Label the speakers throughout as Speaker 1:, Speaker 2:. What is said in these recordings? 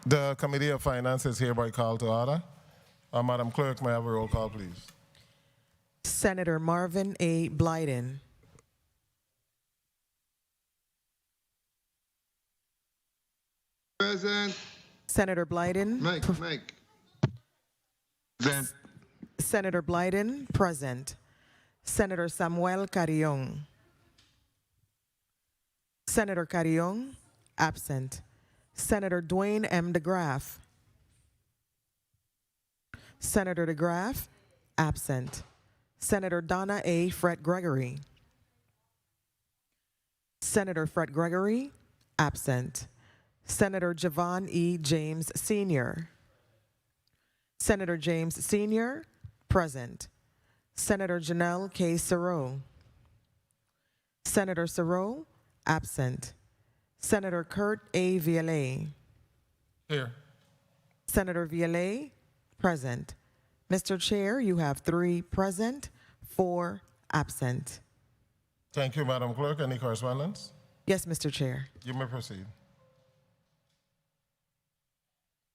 Speaker 1: The Committee of Finance is hereby called to order. Madam Clerk, may I have a roll call, please?
Speaker 2: Senator Marvin A. Blyden.
Speaker 3: Present.
Speaker 2: Senator Blyden.
Speaker 3: Mike. Present.
Speaker 2: Senator Blyden, present. Senator Samuel Carrion. Senator Carrion, absent. Senator Dwayne M. DeGraff. Senator DeGraff, absent. Senator Donna A. Fred Gregory. Senator Fred Gregory, absent. Senator Javon E. James Sr. Senator James Sr., present. Senator Janelle K. Sarow. Senator Sarow, absent. Senator Kurt A. Vialet.
Speaker 1: Here.
Speaker 2: Senator Vialet, present. Mr. Chair, you have 3 present, 4 absent.
Speaker 1: Thank you, Madam Clerk. Any correspondence?
Speaker 2: Yes, Mr. Chair.
Speaker 1: You may proceed.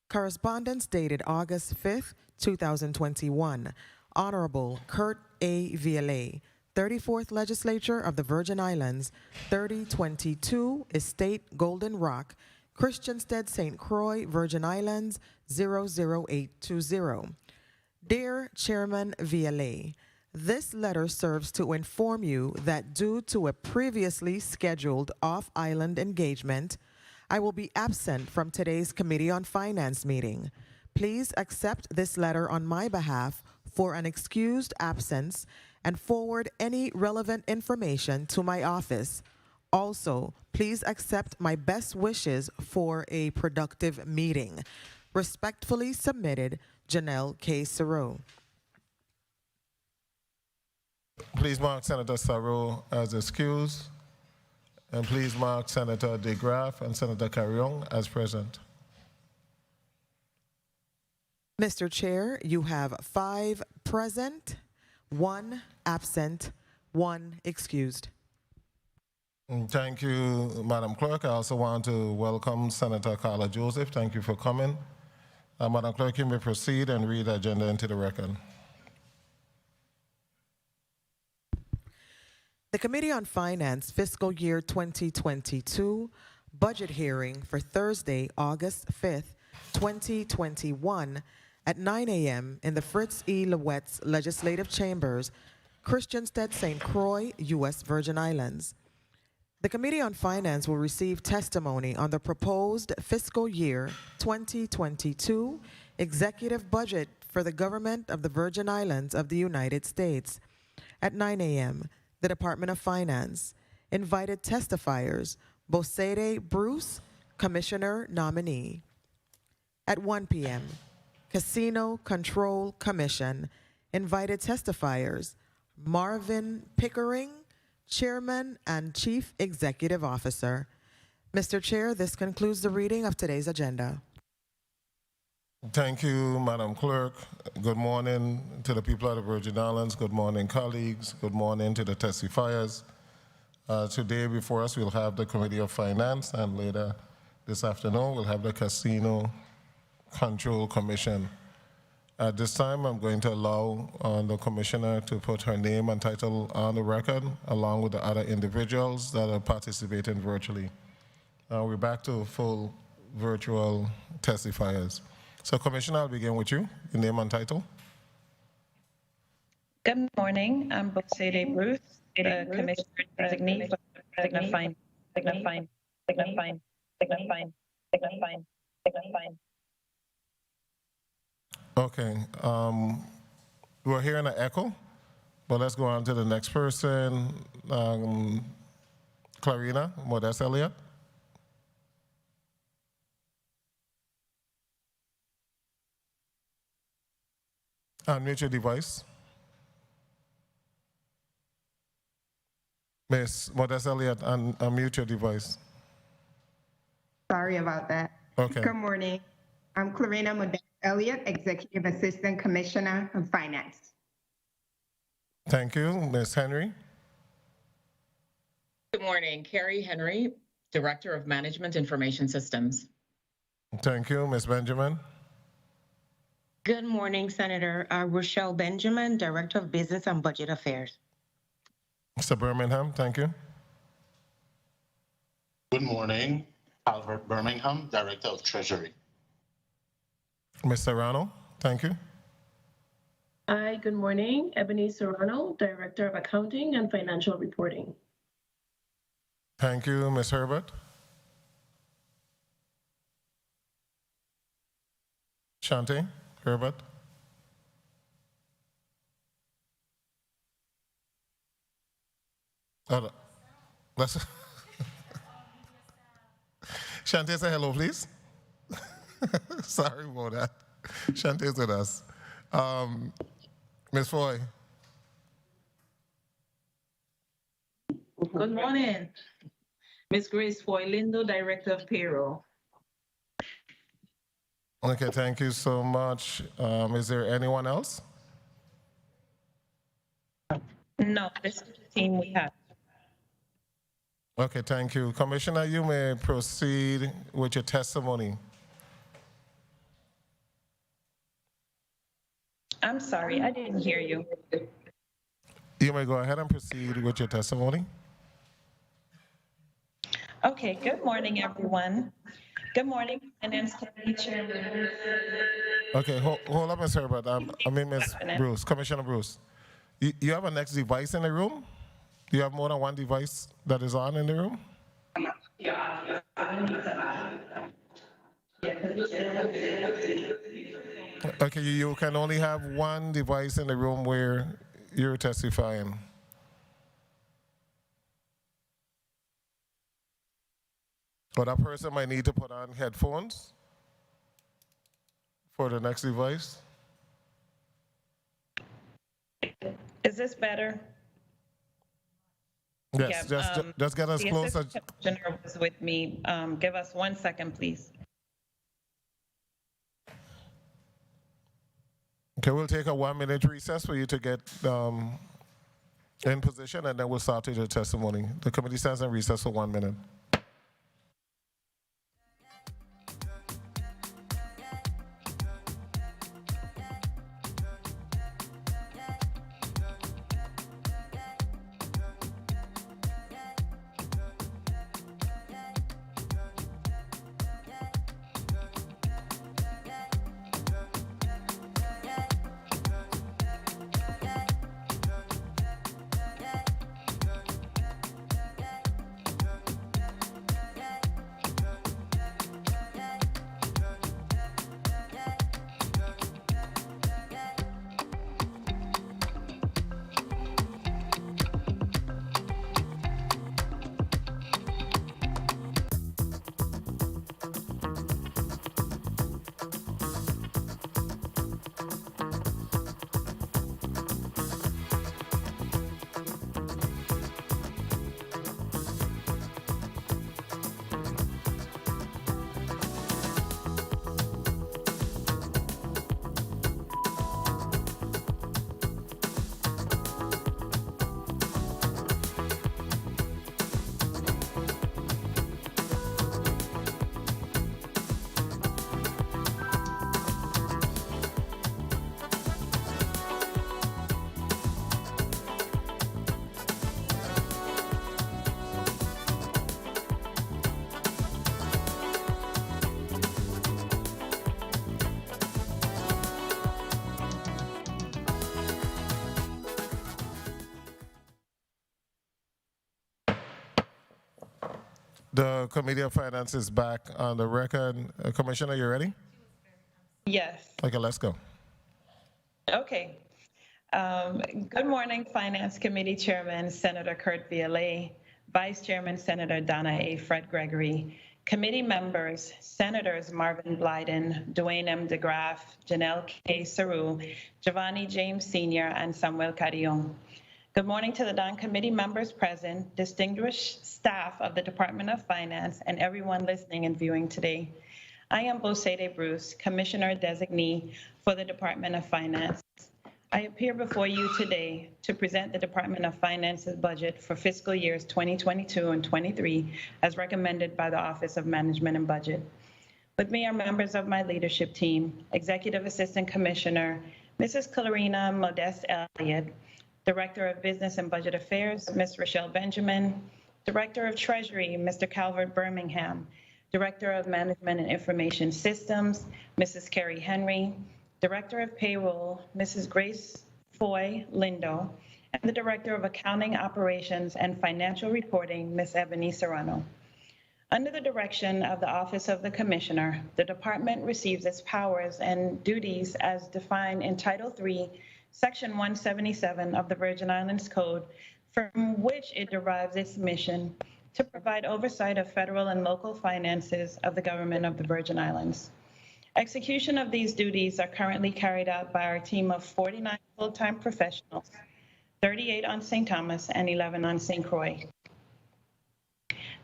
Speaker 2: Correspondence dated August 5th, 2021. Honorable Kurt A. Vialet, 34th Legislature of the Virgin Islands, 3022 Estate, Golden Rock, Christiansted, St. Croix, Virgin Islands, 00820. Dear Chairman Vialet, this letter serves to inform you that due to a previously scheduled off-island engagement, I will be absent from today's Committee on Finance meeting. Please accept this letter on my behalf for an excused absence and forward any relevant information to my office. Also, please accept my best wishes for a productive meeting. Respectfully submitted, Janelle K. Sarow.
Speaker 1: Please mark Senator Sarow as excused. And please mark Senator DeGraff and Senator Carrion as present.
Speaker 2: Mr. Chair, you have 5 present, 1 absent, 1 excused.
Speaker 1: Thank you, Madam Clerk. I also want to welcome Senator Carla Joseph. Thank you for coming. Madam Clerk, you may proceed and read the agenda into the record.
Speaker 2: The Committee on Finance Fiscal Year 2022 budget hearing for Thursday, August 5th, 2021 at 9 a.m. in the Fritz E. Lewett's Legislative Chambers, Christiansted, St. Croix, U.S. Virgin Islands. The Committee on Finance will receive testimony on the proposed fiscal year 2022 executive budget for the government of the Virgin Islands of the United States. At 9 a.m., the Department of Finance invited testifiers Bosede Bruce, Commissioner nominee. At 1 p.m., Casino Control Commission invited testifiers Marvin Pickering, Chairman and Chief Executive Officer. Mr. Chair, this concludes the reading of today's agenda.
Speaker 1: Thank you, Madam Clerk. Good morning to the people of the Virgin Islands. Good morning, colleagues. Good morning to the testifiers. Today before us, we'll have the Committee of Finance, and later this afternoon, we'll have the Casino Control Commission. At this time, I'm going to allow the Commissioner to put her name and title on the record, along with the other individuals that are participating virtually. We're back to full virtual testifiers. So, Commissioner, I'll begin with you. Your name and title.
Speaker 4: Good morning. I'm Bosede Bruce, the Commissioner Designee for Signifying.
Speaker 1: Okay. We're hearing an echo, but let's go on to the next person. Clarina Modest Elliott. Unmute your device. Miss Modest Elliott, unmute your device.
Speaker 5: Sorry about that.
Speaker 1: Okay.
Speaker 5: Good morning. I'm Clarina Modest Elliott, Executive Assistant Commissioner of Finance.
Speaker 1: Thank you. Ms. Henry.
Speaker 6: Good morning. Carrie Henry, Director of Management Information Systems.
Speaker 1: Thank you. Ms. Benjamin?
Speaker 6: Good morning, Senator. Rochelle Benjamin, Director of Business and Budget Affairs.
Speaker 1: Mr. Birmingham, thank you.
Speaker 7: Good morning, Albert Birmingham, Director of Treasury.
Speaker 1: Ms. Serrano, thank you.
Speaker 8: Hi, good morning. Ebony Serrano, Director of Accounting and Financial Reporting.
Speaker 1: Thank you. Ms. Herbert? Shante Herbert? Oh, let's Shante, say hello, please. Sorry about that. Shantae's with us. Ms. Foy?
Speaker 9: Good morning. Ms. Grace Foy Lindo, Director of Payroll.
Speaker 1: Okay, thank you so much. Is there anyone else?
Speaker 4: No, this is the team we have.
Speaker 1: Okay, thank you. Commissioner, you may proceed with your testimony.
Speaker 4: I'm sorry, I didn't hear you.
Speaker 1: You may go ahead and proceed with your testimony.
Speaker 4: Okay, good morning, everyone. Good morning, Finance Committee Chairman.
Speaker 1: Okay, hold up, Ms. Herbert. I mean, Ms. Bruce, Commissioner Bruce. You have a next device in the room? Do you have more than one device that is on in the room? Okay, you can only have one device in the room where you're testifying. But that person might need to put on headphones for the next device.
Speaker 4: Is this better?
Speaker 1: Yes,
Speaker 4: Yeah,
Speaker 1: just get us
Speaker 4: The
Speaker 1: closer.
Speaker 4: Assistant Commissioner was with me. Give us 1 second, please.
Speaker 1: Okay, we'll take a 1-minute recess for you to get in position, and then we'll start with your testimony. The committee stands in recess for 1 minute. The Committee of Finance is back on the record. Commissioner, you ready?
Speaker 4: Yes.
Speaker 1: Okay, let's go.
Speaker 4: Okay. Good morning, Finance Committee Chairman Senator Kurt Violet, Vice Chairman Senator Donna A. Fred Gregory, committee members, Senators Marvin Blyden, Dwayne M. DeGraff, Janelle K. Saru, Giovanni James Sr., and Samuel Carrion. Good morning to the Don Committee members present, distinguished staff of the Department of Finance, and everyone listening and viewing today. I am Bosede Bruce, Commissioner Designee for the Department of Finance. I appear before you today to present the Department of Finance's budget for fiscal years 2022 and 23 as recommended by the Office of Management and Budget. With me are members of my leadership team, Executive Assistant Commissioner, Mrs. Clarina Modeste Elliott, Director of Business and Budget Affairs, Ms. Rochelle Benjamin, Director of Treasury, Mr. Calvert Birmingham, Director of Management and Information Systems, Mrs. Carrie Henry, Director of Payroll, Mrs. Grace Foy Lindo, and the Director of Accounting Operations and Financial Reporting, Ms. Ebony Serrano. Under the direction of the Office of the Commissioner, the department receives its powers and duties as defined in Title III, Section 177 of the Virgin Islands Code, from which it derives its mission to provide oversight of federal and local finances of the government of the Virgin Islands. Execution of these duties are currently carried out by our team of 49 full-time professionals, 38 on St. Thomas and 11 on St. Croix.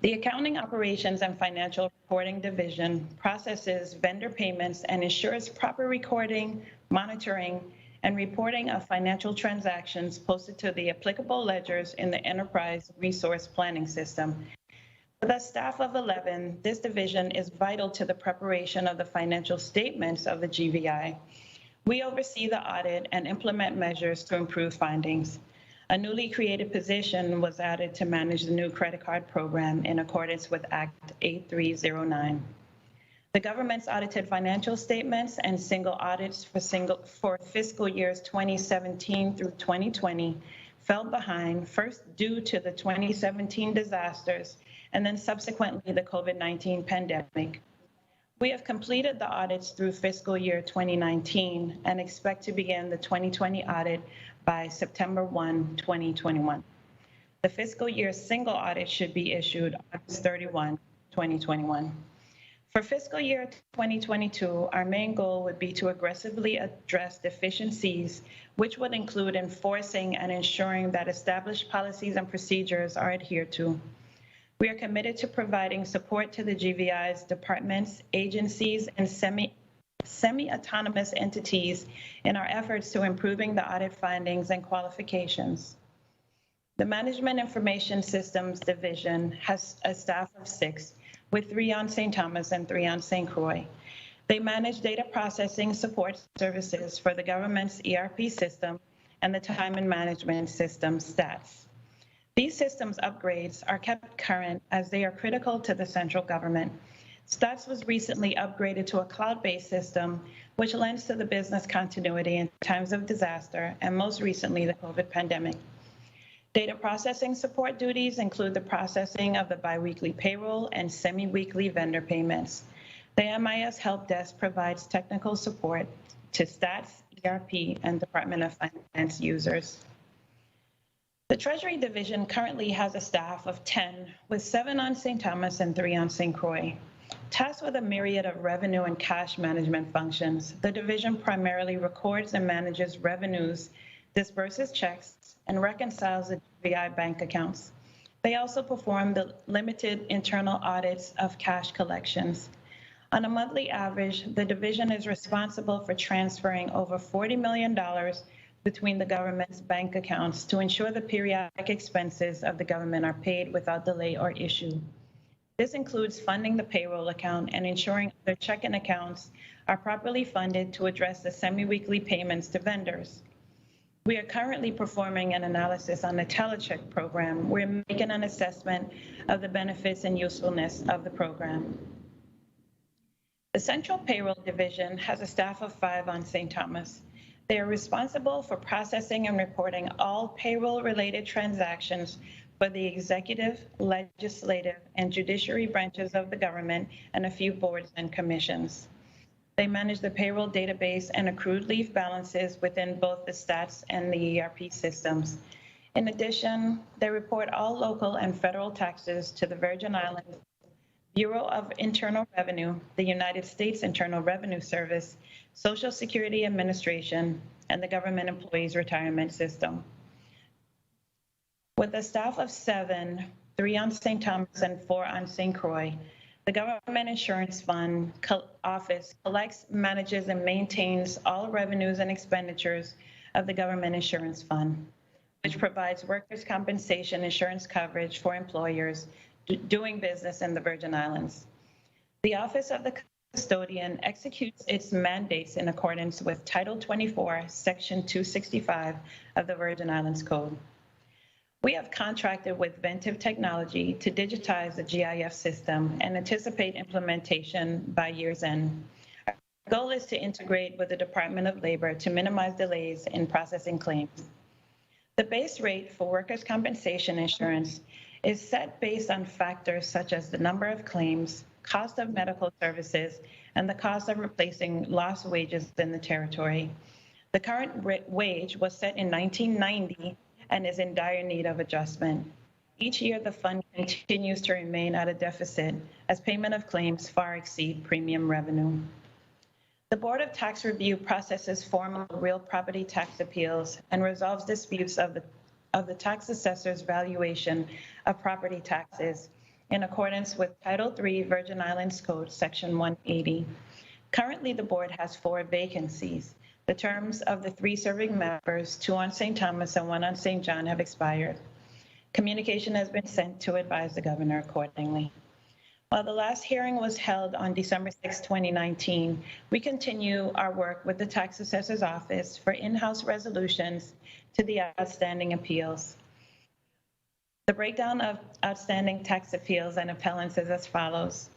Speaker 4: The Accounting Operations and Financial Reporting Division processes vendor payments and ensures proper recording, monitoring, and reporting of financial transactions posted to the applicable ledgers in the Enterprise Resource Planning System. With a staff of 11, this division is vital to the preparation of the financial statements of the GVI. We oversee the audit and implement measures to improve findings. A newly created position was added to manage the new credit card program in accordance with Act 8309. The government's audited financial statements and single audits for fiscal years 2017 through 2020 fell behind, first due to the 2017 disasters and then subsequently the COVID-19 pandemic. We have completed the audits through fiscal year 2019 and expect to begin the 2020 audit by September 1, 2021. The fiscal year single audit should be issued August 31, 2021. For fiscal year 2022, our main goal would be to aggressively address deficiencies, which would include enforcing and ensuring that established policies and procedures are adhered to. We are committed to providing support to the GVI's departments, agencies, and semi-autonomous entities in our efforts to improving the audit findings and qualifications. The Management Information Systems Division has a staff of 6, with 3 on St. Thomas and 3 on St. Croix. They manage data processing support services for the government's ERP system and the time and management system, STATS. These systems upgrades are kept current as they are critical to the central government. STATS was recently upgraded to a cloud-based system, which lends to the business continuity in times of disaster, and most recently, the COVID pandemic. Data processing support duties include the processing of the biweekly payroll and semi-weekly vendor payments. The MIS Help Desk provides technical support to STATS, ERP, and Department of Finance users. The Treasury Division currently has a staff of 10, with 7 on St. Thomas and 3 on St. Croix. Tasked with a myriad of revenue and cash management functions, the division primarily records and manages revenues, disburses checks, and reconciles the GVI bank accounts. They also perform the limited internal audits of cash collections. On a monthly average, the division is responsible for transferring over $40 million between the government's bank accounts to ensure the periodic expenses of the government are paid without delay or issue. This includes funding the payroll account and ensuring their checking accounts are properly funded to address the semi-weekly payments to vendors. We are currently performing an analysis on the Telecheck program. We're making an assessment of the benefits and usefulness of the program. The Central Payroll Division has a staff of 5 on St. Thomas. They are responsible for processing and reporting all payroll-related transactions for the executive, legislative, and judiciary branches of the government and a few boards and commissions. They manage the payroll database and accrued leave balances within both the STATS and the ERP systems. In addition, they report all local and federal taxes to the Virgin Islands Bureau of Internal Revenue, the United States Internal Revenue Service, Social Security Administration, and the Government Employees Retirement System. With a staff of 7, 3 on St. Thomas and 4 on St. Croix, the Government Insurance Fund Office collects, manages, and maintains all revenues and expenditures of the Government Insurance Fund, which provides workers' compensation insurance coverage for employers doing business in the Virgin Islands. The Office of the custodian executes its mandates in accordance with Title 24, Section 265 of the Virgin Islands Code. We have contracted with Ventive Technology to digitize the GIF system and anticipate implementation by year's end. Our goal is to integrate with the Department of Labor to minimize delays in processing claims. The base rate for workers' compensation insurance is set based on factors such as the number of claims, cost of medical services, and the cost of replacing lost wages in the territory. The current wage was set in 1990 and is in dire need of adjustment. Each year, the fund continues to remain at a deficit as payment of claims far exceed premium revenue. The Board of Tax Review processes formal real property tax appeals and resolves disputes of the tax assessor's valuation of property taxes in accordance with Title III Virgin Islands Code, Section 180. Currently, the board has 4 vacancies. The terms of the 3 serving members, 2 on St. Thomas and 1 on St. John, have expired. Communication has been sent to advise the governor accordingly. While the last hearing was held on December 6, 2019, we continue our work with the tax assessor's office for in-house resolutions to the outstanding appeals. The breakdown of outstanding tax appeals and appellants is as follows.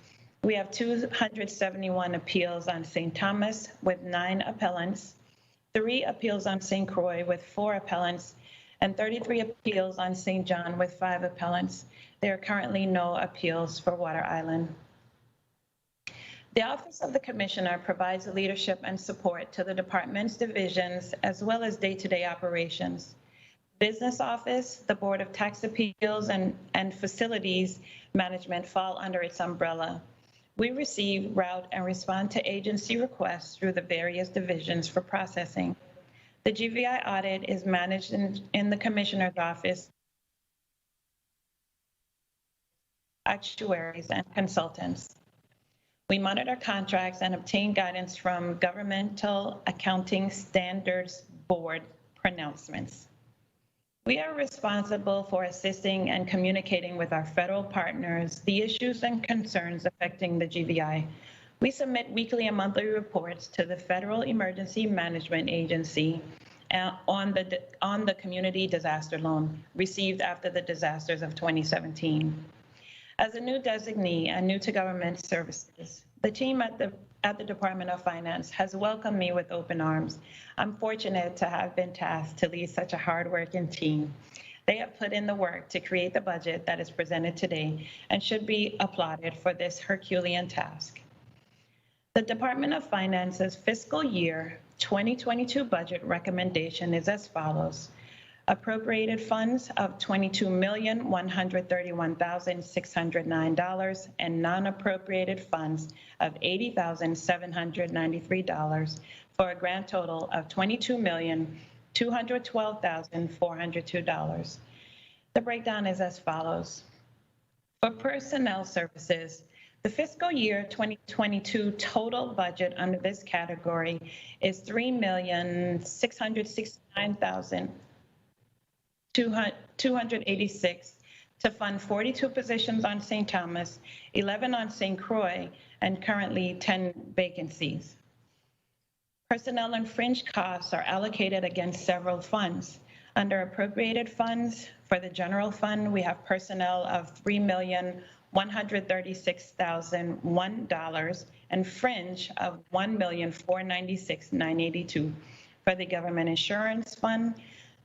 Speaker 4: We have 271 appeals on St. Thomas with 9 appellants, 3 appeals on St. Croix with 4 appellants, and 33 appeals on St. John with 5 appellants. There are currently no appeals for Water Island. The Office of the Commissioner provides leadership and support to the department's divisions as well as day-to-day operations. Business Office, the Board of Tax Appeals, and Facilities Management fall under its umbrella. We receive, route, and respond to agency requests through the various divisions for processing. The GVI audit is managed in the Commissioner's Office, actuaries, and consultants. We monitor contracts and obtain guidance from Governmental Accounting Standards Board pronouncements. We are responsible for assisting and communicating with our federal partners the issues and concerns affecting the GVI. We submit weekly and monthly reports to the Federal Emergency Management Agency on the community disaster loan received after the disasters of 2017. As a new designee and new to government services, the team at the Department of Finance has welcomed me with open arms. I'm fortunate to have been tasked to lead such a hardworking team. They have put in the work to create the budget that is presented today and should be applauded for this Herculean task. The Department of Finance's fiscal year 2022 budget recommendation is as follows. Appropriated funds of $22,131,609 and non-appropriated funds of $80,793 for a grand total of $22,212,402. The breakdown is as follows. For personnel services, the fiscal year 2022 total budget under this category is $3,669,286 to fund 42 positions on St. Thomas, 11 on St. Croix, and currently 10 vacancies. Personnel and fringe costs are allocated against several funds. Under appropriated funds, for the general fund, we have personnel of $3,136,001 and fringe of $1,496,982. For the government insurance fund,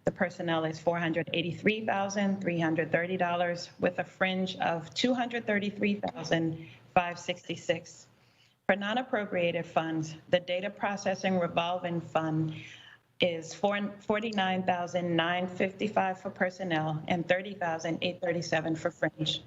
Speaker 4: the personnel is $483,330 with a fringe of $233,566. For non-appropriated funds, the data processing revolving fund is $49,955 for personnel and $30,837 for fringe.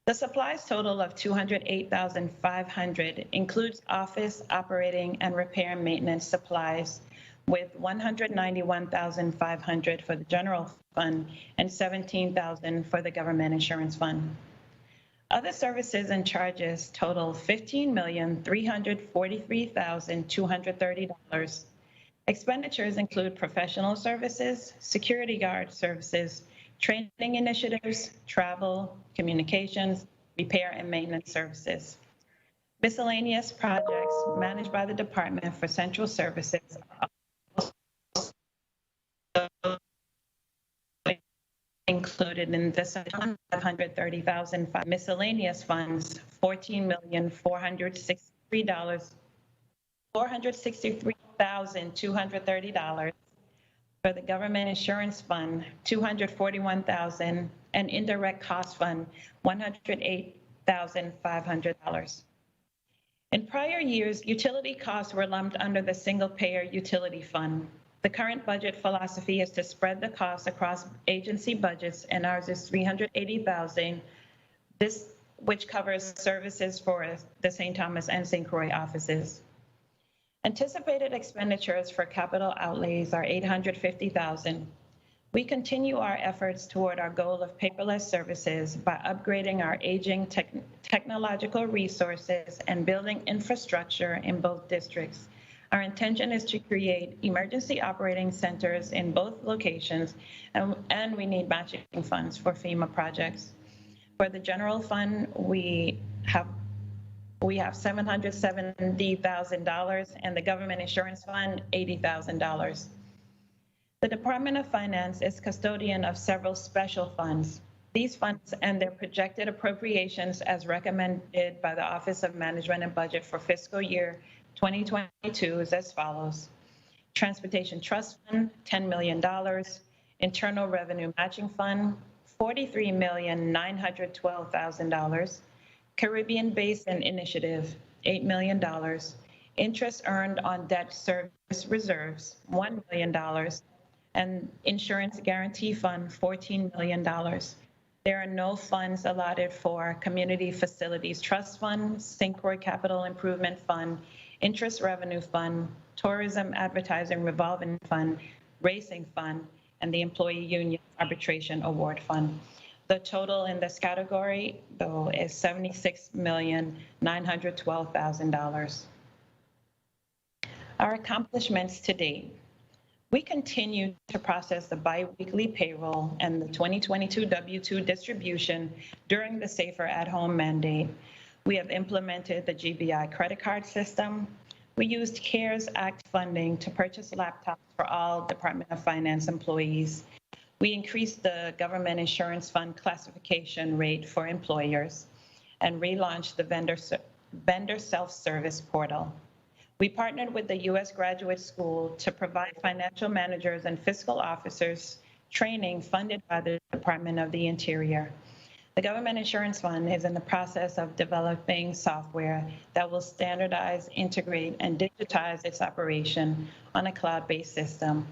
Speaker 4: The supplies total of $208,500 includes office, operating, and repair and maintenance supplies, with $191,500 for the general fund and $17,000 for the government insurance fund. Other services and charges total $15,343,230. Expenditures include professional services, security guard services, training initiatives, travel, communications, repair and maintenance services. Miscellaneous projects managed by the Department for Central Services are also included in this $530,000 miscellaneous funds, $463,230 for the Government Insurance Fund, $241,000, and Indirect Cost Fund, $108,500. In prior years, utility costs were lumped under the single-payer utility fund. The current budget philosophy is to spread the costs across agency budgets, and ours is $380,000, which covers services for the St. Thomas and St. Croix offices. Anticipated expenditures for capital outlays are $850,000. We continue our efforts toward our goal of paperless services by upgrading our aging technological resources and building infrastructure in both districts. Our intention is to create emergency operating centers in both locations, and we need matching funds for FEMA projects. For the general fund, we have $770,000, and the Government Insurance Fund, $80,000. The Department of Finance is custodian of several special funds. These funds and their projected appropriations as recommended by the Office of Management and Budget for fiscal year 2022 is as follows. Transportation Trust Fund, $10 million. Internal Revenue Matching Fund, $43,912,000. Caribbean Basin Initiative, $8 million. Interest earned on debt service reserves, $1 million. And Insurance Guarantee Fund, $14 million. There are no funds allotted for Community Facilities Trust Fund, St. Croix Capital Improvement Fund, Interest Revenue Fund, Tourism Advertising Revolving Fund, Racing Fund, and the Employee Union Arbitration Award Fund. The total in this category, though, is $76,912,000. Our accomplishments to date. We continue to process the biweekly payroll and the 2022 W-2 distribution during the Safer at Home mandate. We have implemented the GBI credit card system. We used CARES Act funding to purchase laptops for all Department of Finance employees. We increased the Government Insurance Fund classification rate for employers and relaunched the vendor self-service portal. We partnered with the U.S. Graduate School to provide financial managers and fiscal officers training funded by the Department of the Interior. The Government Insurance Fund is in the process of developing software that will standardize, integrate, and digitize its operation on a cloud-based system.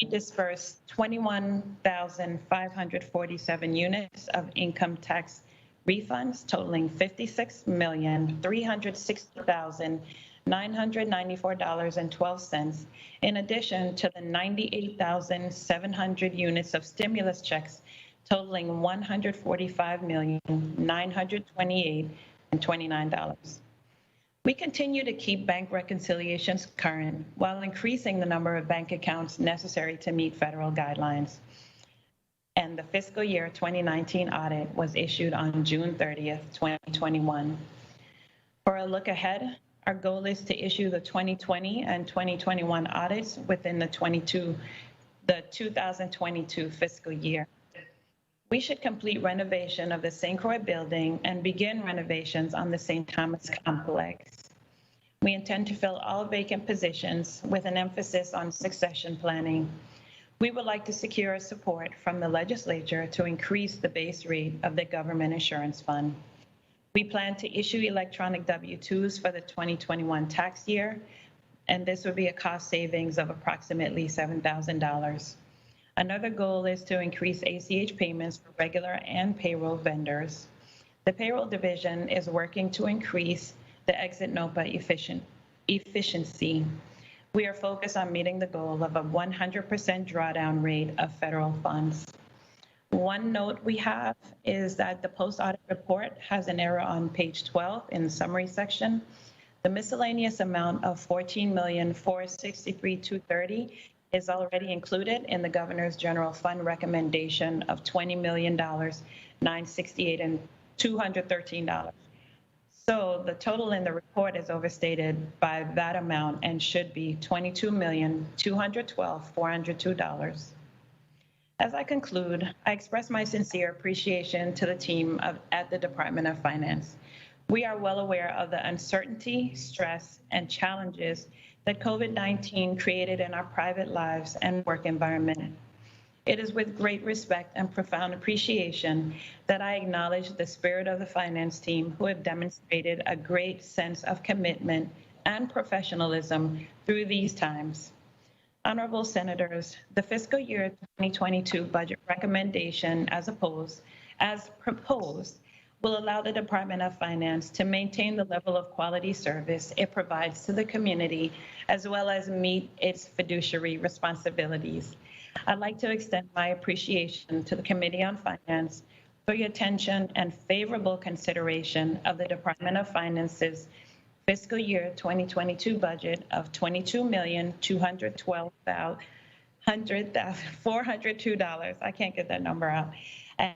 Speaker 4: We dispersed 21,547 units of income tax refunds totaling $56,360,994.12, in addition to the 98,700 units of stimulus checks totaling $145,928.29. We continue to keep bank reconciliations current while increasing the number of bank accounts necessary to meet federal guidelines. And the fiscal year 2019 audit was issued on June 30th, 2021. For a look ahead, our goal is to issue the 2020 and 2021 audits within the 2022 fiscal year. We should complete renovation of the St. Croix building and begin renovations on the St. Thomas complex. We intend to fill all vacant positions with an emphasis on succession planning. We would like to secure support from the legislature to increase the base rate of the Government Insurance Fund. We plan to issue electronic W-2s for the 2021 tax year, and this would be a cost savings of approximately $7,000. Another goal is to increase ACH payments for regular and payroll vendors. The payroll division is working to increase the exit NOPA efficiency. We are focused on meeting the goal of a 100% drawdown rate of federal funds. One note we have is that the post-audit report has an error on page 12 in the summary section. The miscellaneous amount of $14,463,230 is already included in the Governor's General Fund recommendation of $20,968,213. So the total in the report is overstated by that amount and should be $22,212,402. As I conclude, I express my sincere appreciation to the team at the Department of Finance. We are well aware of the uncertainty, stress, and challenges that COVID-19 created in our private lives and work environment. It is with great respect and profound appreciation that I acknowledge the spirit of the finance team who have demonstrated a great sense of commitment and professionalism through these times. Honorable Senators, the fiscal year 2022 budget recommendation as proposed will allow the Department of Finance to maintain the level of quality service it provides to the community, as well as meet its fiduciary responsibilities. I'd like to extend my appreciation to the Committee on Finance for your attention and favorable consideration of the Department of Finance's fiscal year 2022 budget of $22,212,402. I can't get that number out.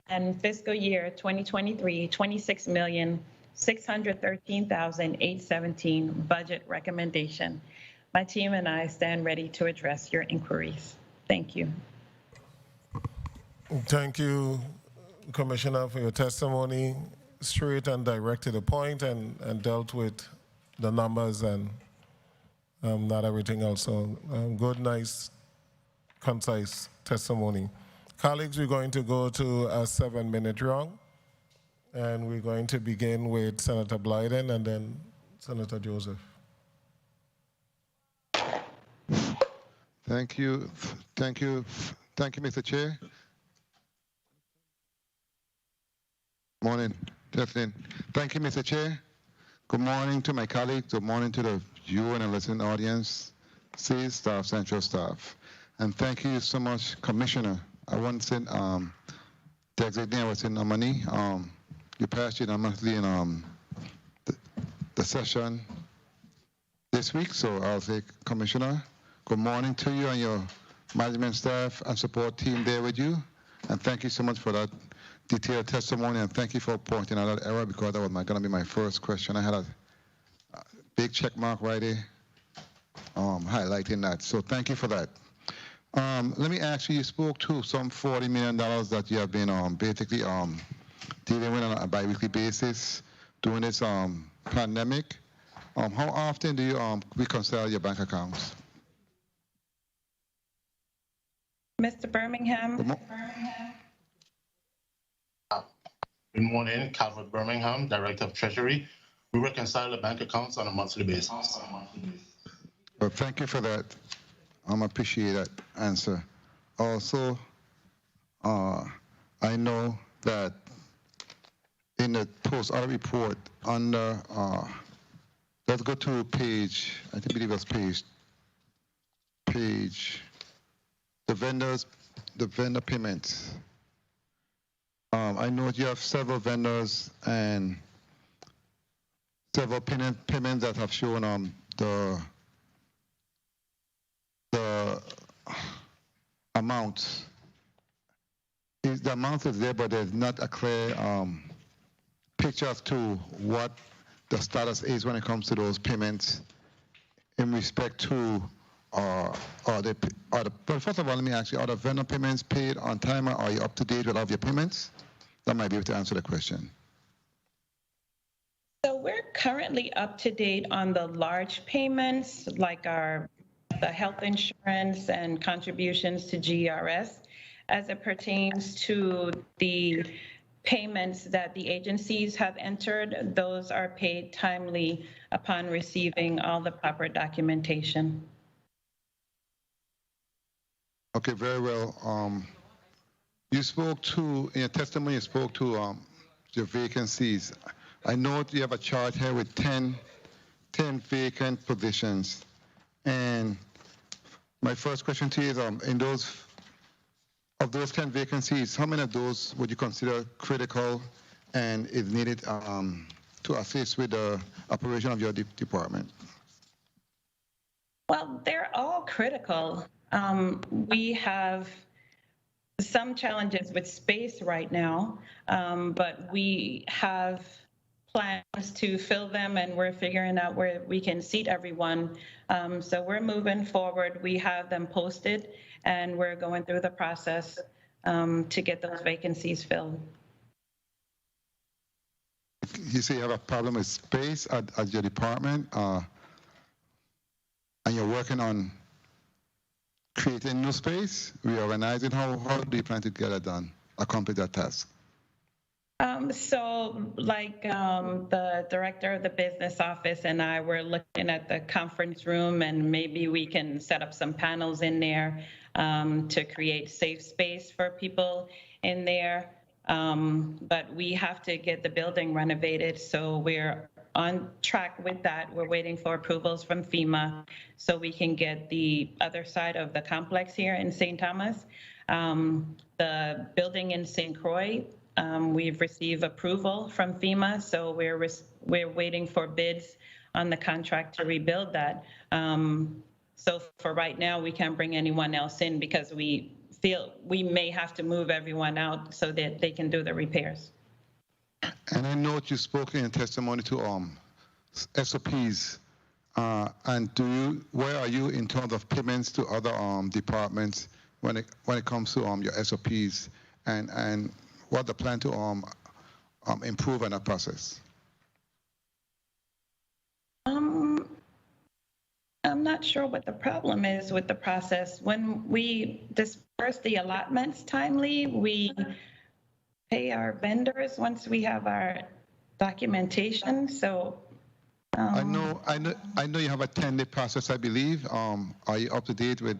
Speaker 4: And fiscal year 2023, $26,613,817 budget recommendation. My team and I stand ready to address your inquiries. Thank you.
Speaker 1: Thank you, Commissioner, for your testimony. Straight and direct to the point, and dealt with the numbers and not everything else. So good, nice, concise testimony. Colleagues, we're going to go to a 7-minute round, and we're going to begin with Senator Blyden and then Senator Joseph.
Speaker 3: Thank you, Mr. Chair. Morning, Kathleen. Thank you, Mr. Chair. Good morning to my colleagues. Good morning to the viewer and listening audience, sales staff, central staff. And thank you so much, Commissioner. I want to say, designate, I was in nominee. You passed unanimously in the session this week, so I'll say, Commissioner, good morning to you and your management staff and support team there with you. And thank you so much for that detailed testimony, and thank you for pointing out that error, because that was going to be my first question. I had a big check mark right there highlighting that. So thank you for that. Let me ask you, you spoke to some $40 million that you have been basically dealing with on a bi-weekly basis during this pandemic. How often do you reconcile your bank accounts?
Speaker 4: Mr. Birmingham.
Speaker 7: Good morning, Calvert Birmingham, Director of Treasury. We reconcile the bank accounts on a monthly basis.
Speaker 3: Well, thank you for that. I appreciate that answer. Also, I know that in the post-audit report under, let's go to page, I believe it's page, the vendor payments. I know you have several vendors and several payments that have shown the amount. The amount is there, but there's not a clear picture as to what the status is when it comes to those payments in respect to but first of all, let me ask you, are the vendor payments paid on time, or are you up to date with all of your payments? That might be able to answer the question.
Speaker 4: So we're currently up to date on the large payments, like the health insurance and contributions to GRS. As it pertains to the payments that the agencies have entered, those are paid timely upon receiving all the proper documentation.
Speaker 3: Okay, very well. You spoke to, in your testimony, you spoke to your vacancies. I know you have a chart here with 10 vacant positions. And my first question to you is, of those 10 vacancies, how many of those would you consider critical and is needed to assist with the operation of your department?
Speaker 4: Well, they're all critical. We have some challenges with space right now, but we have plans to fill them, and we're figuring out where we can seat everyone. So we're moving forward. We have them posted, and we're going through the process to get those vacancies filled.
Speaker 3: You say you have a problem with space at your department, and you're working on creating new space, reorganizing. How do you plan to get it done, accomplish that task?
Speaker 4: So like the director of the business office and I were looking at the conference room, and maybe we can set up some panels in there to create safe space for people in there. But we have to get the building renovated, so we're on track with that. We're waiting for approvals from FEMA so we can get the other side of the complex here in St. Thomas. The building in St. Croix, we've received approval from FEMA, so we're waiting for bids on the contract to rebuild that. So for right now, we can't bring anyone else in because we feel we may have to move everyone out so that they can do the repairs.
Speaker 3: And I note you spoke in testimony to SOPs, and where are you in terms of payments to other departments when it comes to your SOPs, and what the plan to improve on that process?
Speaker 4: I'm not sure what the problem is with the process. When we disperse the allotments timely, we pay our vendors once we have our documentation. So
Speaker 3: I know you have a 10-day process, I believe. Are you up to date with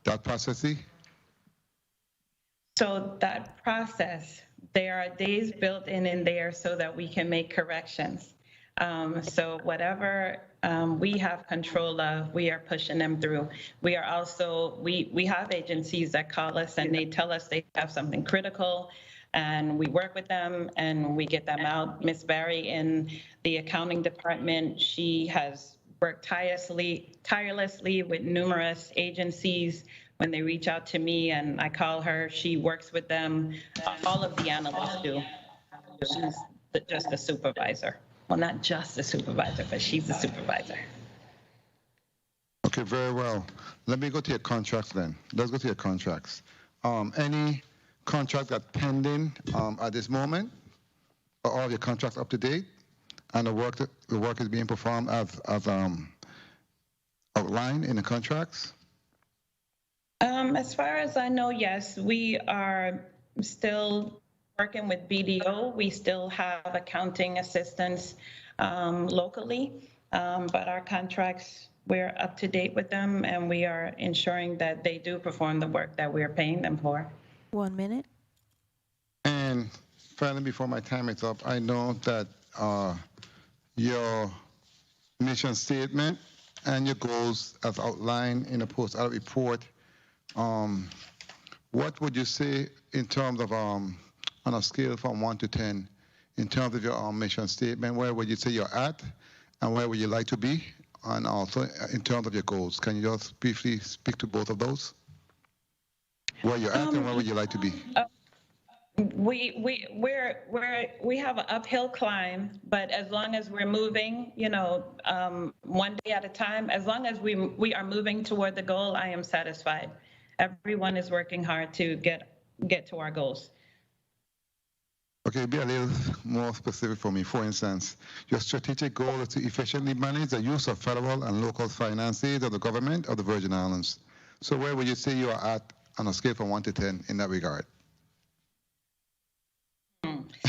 Speaker 3: that process?
Speaker 4: So that process, there are days built in there so that we can make corrections. So whatever we have control of, we are pushing them through. We are also, we have agencies that call us and they tell us they have something critical, and we work with them and we get them out. Miss Barry in the accounting department, she has worked tirelessly with numerous agencies. When they reach out to me and I call her, she works with them. All of the analysts do. She's just a supervisor. Well, not just a supervisor, but she's a supervisor.
Speaker 3: Okay, very well. Let me go to your contracts then. Let's go to your contracts. Any contract that's pending at this moment? Are all your contracts up to date? And the work is being performed as outlined in the contracts?
Speaker 4: As far as I know, yes. We are still working with BDO. We still have accounting assistants locally, but our contracts, we're up to date with them, and we are ensuring that they do perform the work that we're paying them for.
Speaker 10: 1 minute.
Speaker 3: And finally, before my time is up, I know that your mission statement and your goals as outlined in the post-audit report, what would you say in terms of, on a scale from 1 to 10, in terms of your mission statement, where would you say you're at and where would you like to be? And also in terms of your goals, can you just briefly speak to both of those? Where you're at and where would you like to be?
Speaker 4: We have an uphill climb, but as long as we're moving, one day at a time, as long as we are moving toward the goal, I am satisfied. Everyone is working hard to get to our goals.
Speaker 3: Okay, be a little more specific for me. For instance, your strategic goal is to efficiently manage the use of federal and local finances of the government of the Virgin Islands. So where would you say you are at on a scale from 1 to 10 in that regard?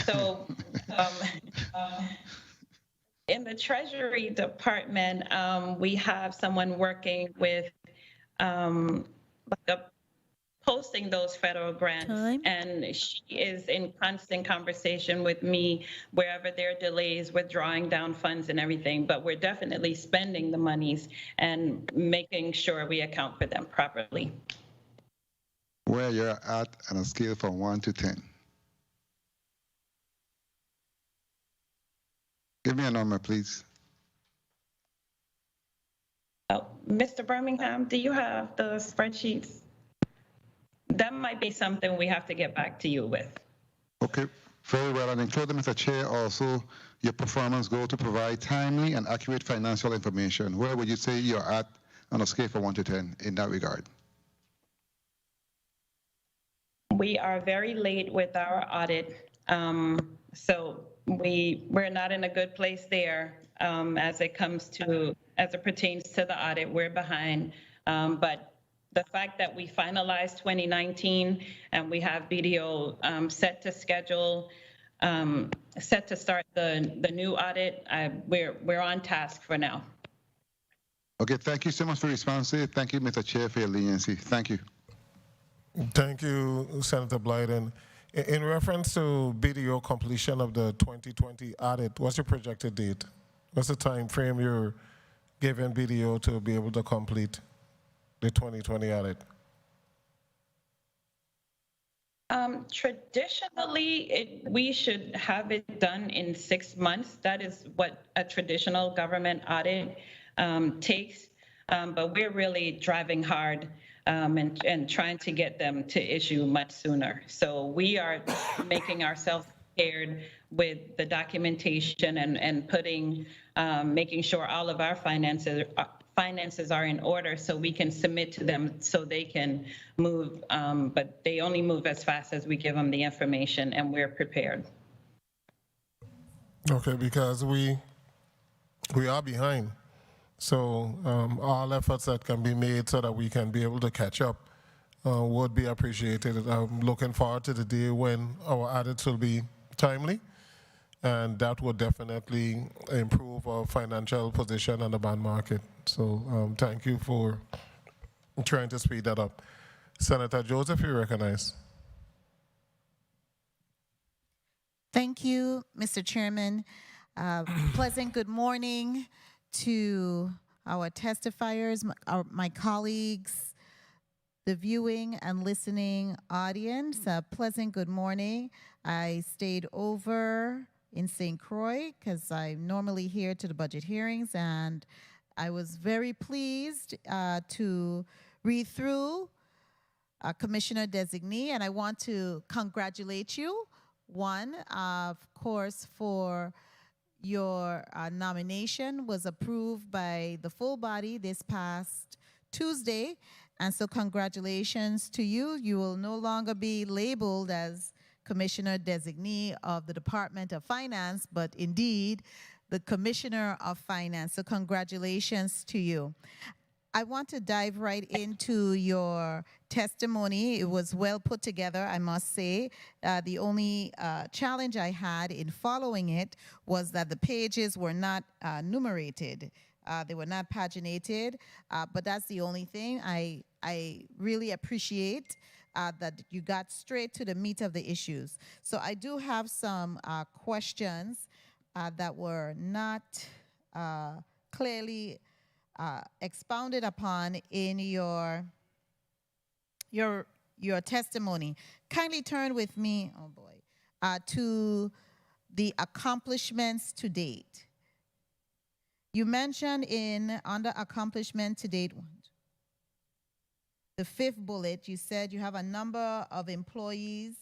Speaker 4: So in the Treasury Department, we have someone working with posting those federal grants, and she is in constant conversation with me wherever there are delays with drawing down funds and everything, but we're definitely spending the monies and making sure we account for them properly.
Speaker 3: Where you're at on a scale from 1 to 10? Give me a number, please.
Speaker 4: Oh, Mr. Birmingham, do you have the spreadsheets? That might be something we have to get back to you with.
Speaker 3: Okay, Very well. And including, Mr. Chair, also your performance goal to provide timely and accurate financial information. Where would you say you're at on a scale from 1 to 10 in that regard?
Speaker 4: We are very late with our audit. So we're not in a good place there as it pertains to the audit. We're behind. But the fact that we finalized 2019 and we have BDO set to start the new audit, we're on task for now.
Speaker 3: Okay, thank you so much for your response. Thank you, Mr. Chair, for your leniency. Thank you.
Speaker 1: Thank you, Senator Blyden. In reference to BDO completion of the 2020 audit, what's your projected date? What's the time frame you're giving BDO to be able to complete the 2020 audit?
Speaker 4: Traditionally, we should have it done in 6 months. That is what a traditional government audit takes. But we're really driving hard and trying to get them to issue much sooner. So we are making ourselves prepared with the documentation and making sure all of our finances are in order so we can submit to them so they can move. But they only move as fast as we give them the information, and we're prepared.
Speaker 1: Okay, because we are behind. So all efforts that can be made so that we can be able to catch up would be appreciated. I'm looking forward to the day when our audits will be timely, and that would definitely improve our financial position on the bond market. So thank you for trying to speed that up. Senator Joseph, you recognize.
Speaker 10: Thank you, Mr. Chairman. Pleasant good morning to our testifiers, my colleagues, the viewing and listening audience. Pleasant good morning. I stayed over in St. Croix because I'm normally here to the budget hearings, and I was very pleased to read through Commissioner Designee, and I want to congratulate you, one, of course, for your nomination was approved by the full body this past Tuesday, and so congratulations to you. You will no longer be labeled as Commissioner Designee of the Department of Finance, but indeed the Commissioner of Finance. So congratulations to you. I want to dive right into your testimony. It was well put together, I must say. The only challenge I had in following it was that the pages were not numerated. They were not paginated, but that's the only thing. I really appreciate that you got straight to the meat of the issues. So I do have some questions that were not clearly expounded upon in your testimony. Kindly turn with me, oh boy, to the accomplishments to date. You mentioned under accomplishment to date, the fifth bullet, you said you have a number of employees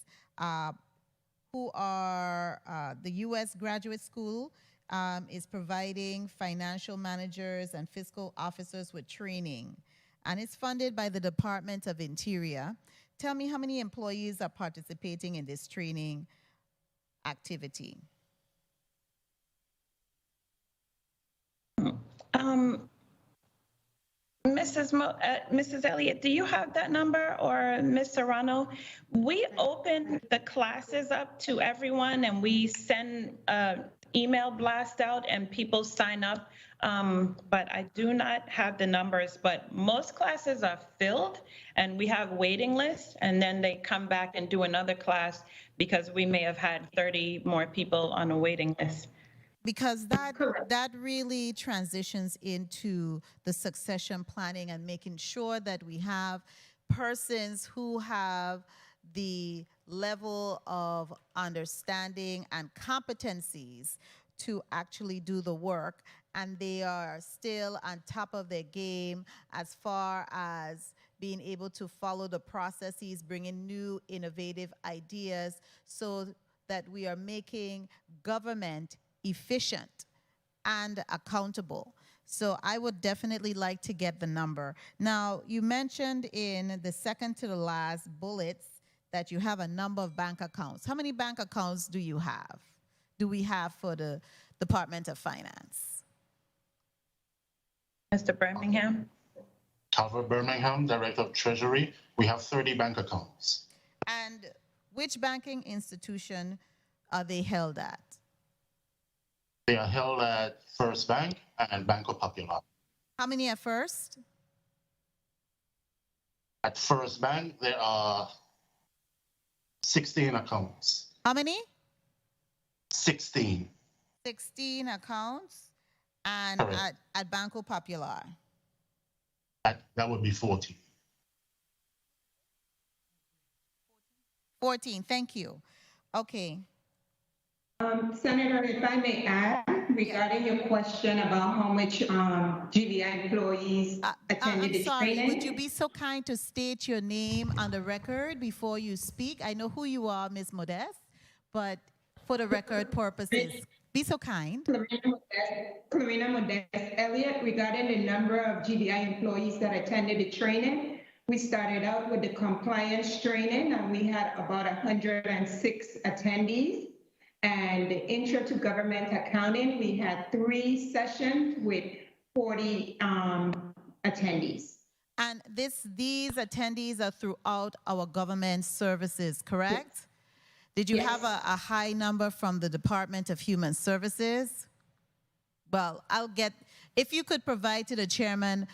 Speaker 10: who are the U.S. Graduate School is providing financial managers and fiscal officers with training, and it's funded by the Department of Interior. Tell me how many employees are participating in this training activity?
Speaker 4: Mrs. Elliott, do you have that number, or Ms. Serrano? We open the classes up to everyone, and we send email blast out and people sign up, but I do not have the numbers. But most classes are filled and we have waiting lists, and then they come back and do another class because we may have had 30 more people on a waiting list.
Speaker 10: Because that really transitions into the succession planning and making sure that we have persons who have the level of understanding and competencies to actually do the work, and they are still on top of their game as far as being able to follow the processes, bringing new innovative ideas, so that we are making government efficient and accountable. So I would definitely like to get the number. Now, you mentioned in the second to the last bullets that you have a number of bank accounts. How many bank accounts do you have? Do we have for the Department of Finance?
Speaker 4: Mr. Birmingham?
Speaker 7: Calvert Birmingham, Director of Treasury. We have 30 bank accounts.
Speaker 10: And which banking institution are they held at?
Speaker 7: They are held at First Bank and Banco Popular.
Speaker 10: How many at first?
Speaker 7: At First Bank, there are 16 accounts.
Speaker 10: How many?
Speaker 7: 16.
Speaker 10: 16 accounts. And
Speaker 7: Correct.
Speaker 10: at Banco Popular?
Speaker 7: That would be 40.
Speaker 10: 14, thank you. Okay.
Speaker 5: Senator, if I may add, regarding your question about how much GVI employees attended
Speaker 10: I'm
Speaker 5: the
Speaker 10: sorry,
Speaker 5: training.
Speaker 10: would you be so kind to state your name on the record before you speak? I know who you are, Ms. Modeste, but for the record purposes, be so kind.
Speaker 5: Clarina Modeste Elliott, regarding the number of GVI employees that attended the training, we started out with the compliance training and we had about 106 attendees. And the intro to government accounting, we had 3 sessions with 40 attendees.
Speaker 10: And these attendees are throughout our government services, correct? Yes. Did you have a high number from the Department of Human Services? Well, if you could provide to the chairman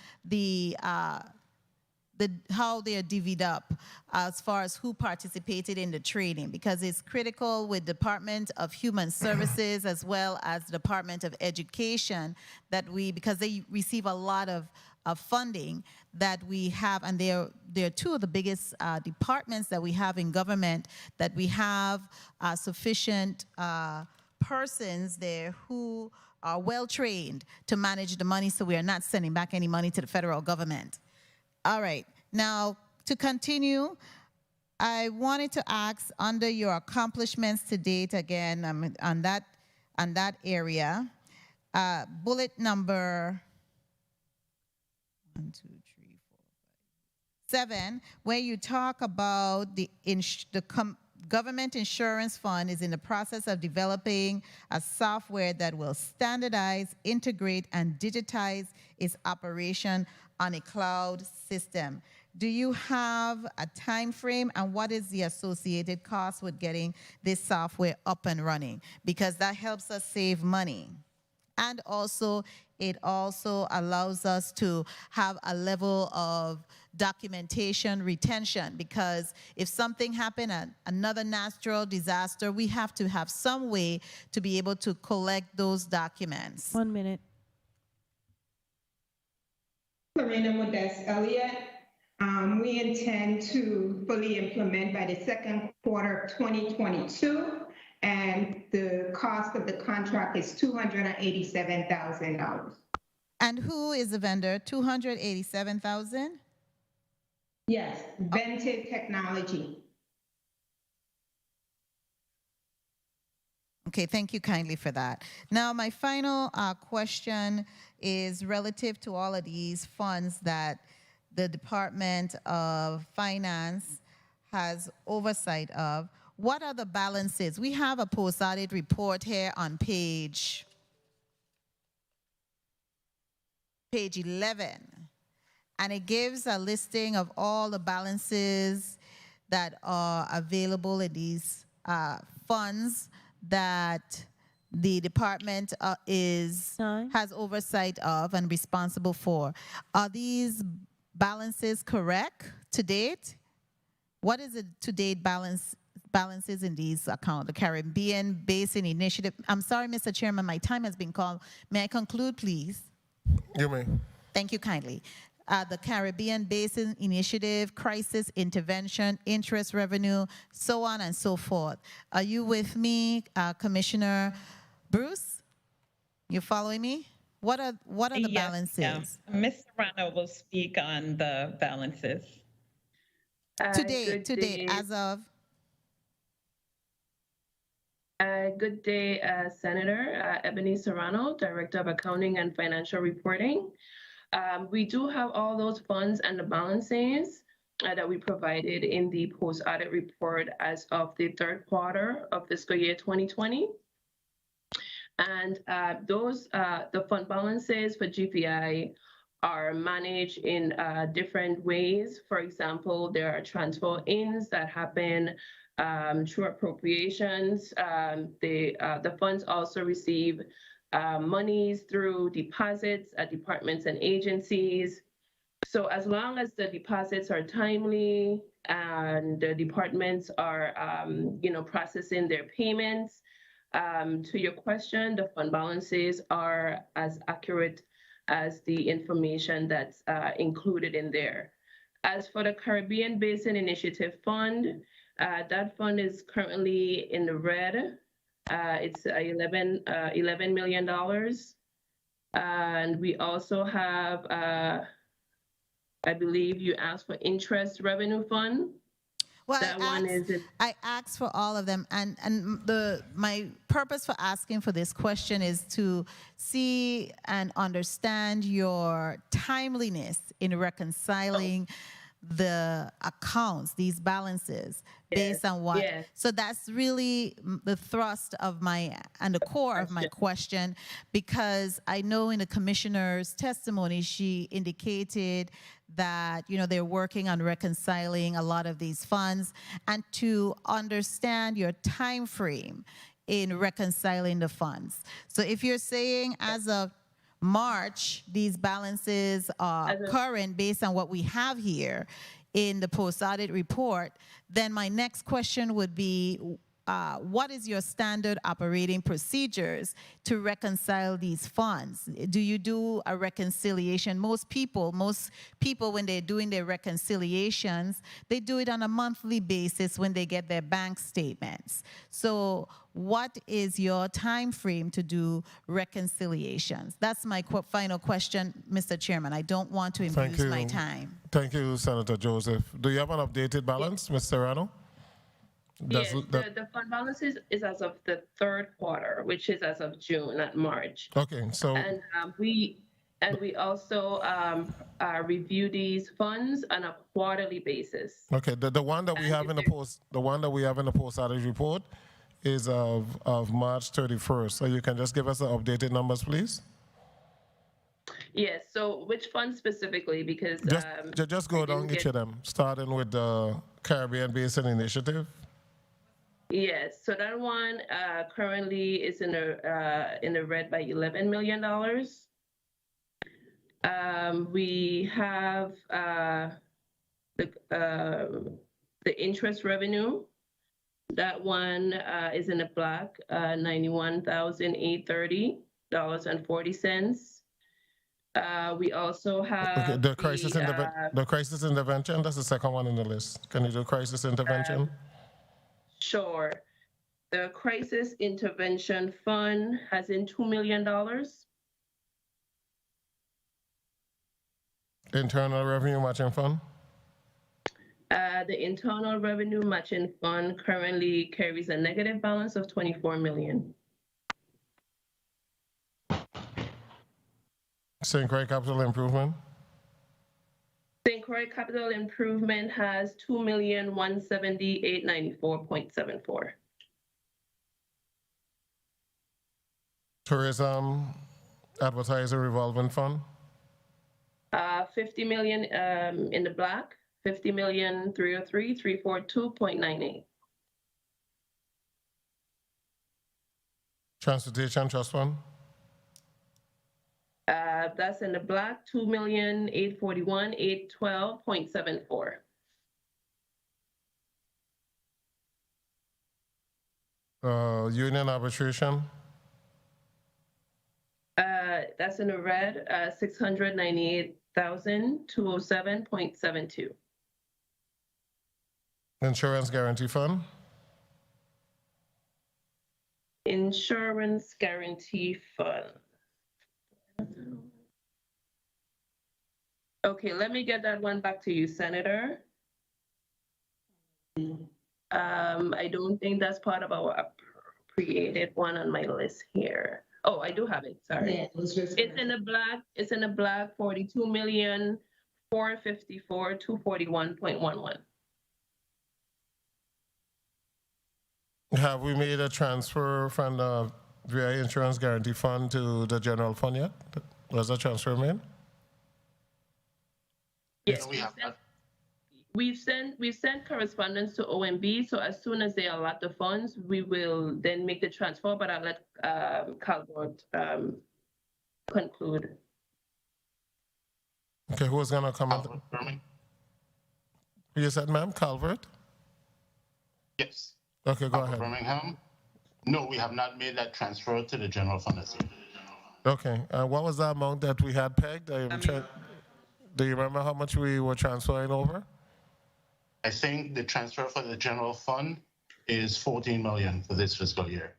Speaker 10: how they are divvied up as far as who participated in the training, because it's critical with Department of Human Services as well as Department of Education that because they receive a lot of funding that we have, and they're 2 of the biggest departments that we have in government, that we have sufficient persons there who are well trained to manage the money, so we are not sending back any money to the federal government. All right, now to continue, I wanted to ask, under your accomplishments to date, again, on that area, bullet number 7, where you talk about the government insurance fund is in the process of developing a software that will standardize, integrate, and digitize its operation on a cloud system. Do you have a time frame, and what is the associated cost with getting this software up and running? Because that helps us save money. And also, it also allows us to have a level of documentation retention, because if something happened, another natural disaster, we have to have some way to be able to collect those documents.
Speaker 11: 1 minute.
Speaker 5: Clarina Modeste Elliott, we intend to fully implement by the second quarter of 2022, and the cost of the contract is $287,000.
Speaker 10: And who is the vendor? $287,000?
Speaker 5: Yes, Ventive Technology.
Speaker 10: Okay, thank you kindly for that. Now, my final question is relative to all of these funds that the Department of Finance has oversight of. What are the balances? We have a post-audit report here on page 11, and it gives a listing of all the balances that are available in these funds that the department has oversight of and responsible for. Are these balances correct to date? What is the to-date balances in these accounts? The Caribbean Basin Initiative. I'm sorry, Mr. Chairman, my time has been called. May I conclude, please?
Speaker 1: You may.
Speaker 10: Thank you kindly. The Caribbean Basin Initiative, crisis intervention, interest revenue, so on and so forth. Are you with me, Commissioner Bruce? You following me? What are the balances?
Speaker 4: Yeah. Ms. Serrano will speak on the balances.
Speaker 10: To date, as of?
Speaker 8: Good day, Senator. Ebony Serrano, Director of Accounting and Financial Reporting. We do have all those funds and the balances that we provided in the post-audit report as of the third quarter of fiscal year 2020. And the fund balances for GPI are managed in different ways. For example, there are transfer-ins that happen through appropriations. The funds also receive monies through deposits at departments and agencies. So as long as the deposits are timely and the departments are, processing their payments, to your question, the fund balances are as accurate as the information that's included in there. As for the Caribbean Basin Initiative Fund, that fund is currently in the red. It's $11 million. And we also have, I believe you asked for interest revenue fund.
Speaker 10: Well,
Speaker 8: That
Speaker 10: I asked for all of them, and my purpose for asking for this question is to see and understand your timeliness in reconciling the accounts, these balances, based on what.
Speaker 8: yes.
Speaker 10: So that's really the thrust of and the core of my question, because I know in the commissioner's testimony, she indicated that, they're working on reconciling a lot of these funds, and to understand your time frame in reconciling the funds. So if you're saying as of March, these balances are current based on what we have here in the post-audit report, then my next question would be, what is your standard operating procedures to reconcile these funds? Do you do a reconciliation? Most people, when they're doing their reconciliations, they do it on a monthly basis when they get their bank statements. So what is your time frame to do reconciliations? That's my final question, Mr. Chairman. I don't want to abuse my time.
Speaker 1: Thank you, Senator Joseph. Do you have an updated balance, Ms. Serrano?
Speaker 8: Yes, the fund balance is as of the third quarter, which is as of June, not March.
Speaker 1: Okay, so
Speaker 8: And we also review these funds on a quarterly basis.
Speaker 1: okay, the one that we have in the post-audit report is of March 31st. So you can just give us the updated numbers, please.
Speaker 8: Yes. So which fund specifically? Because
Speaker 1: just go down each of them, starting with the Caribbean Basin Initiative.
Speaker 8: Yes, so that one currently is in the red by $11 million. We have the interest revenue. That one is in the black, $91,830.40. We also have
Speaker 1: the crisis intervention. That's the second one in the list. Can you do crisis intervention?
Speaker 8: Sure. The Crisis Intervention Fund has in $2 million.
Speaker 1: Internal Revenue Matching Fund?
Speaker 8: The Internal Revenue Matching Fund currently carries a negative balance of $24 million.
Speaker 1: St. Croix Capital Improvement?
Speaker 8: St. Croix Capital Improvement has $2,170,894.74.
Speaker 1: Tourism Advertiser Revolving Fund?
Speaker 8: $50 million in the black, $50,303,342.98.
Speaker 1: Transportation Trust Fund?
Speaker 8: That's in the black, $2,841,812.74.
Speaker 1: Union Arbitration?
Speaker 8: That's in the red, $698,207.72.
Speaker 1: Insurance Guarantee Fund?
Speaker 8: Insurance Guarantee Fund. Okay, let me get that one back to you, Senator. I don't think that's part of our created one on my list here. Oh, I do have it. Sorry.
Speaker 5: Yeah, it was just.
Speaker 8: It's in the black. It's in the black. 42,454,241.11.
Speaker 1: Have we made a transfer from the VA Insurance Guarantee Fund to the general fund yet? Was that transfer made?
Speaker 8: Yes,
Speaker 7: We have not.
Speaker 8: we've sent correspondence to OMB. So as soon as they allot the funds, we will then make the transfer. But I'll let Calvert conclude.
Speaker 1: Okay, who's gonna comment?
Speaker 7: Calvert Birmingham?
Speaker 1: You said, ma'am, Calvert?
Speaker 7: Yes.
Speaker 1: Okay, go
Speaker 7: Calvert
Speaker 1: ahead.
Speaker 7: Birmingham? No, we have not made that transfer to the general fund this year.
Speaker 1: Okay, what was the amount that we had pegged? Do you remember how much we were transferring over?
Speaker 7: I think the transfer for the general fund is 14 million for this fiscal year.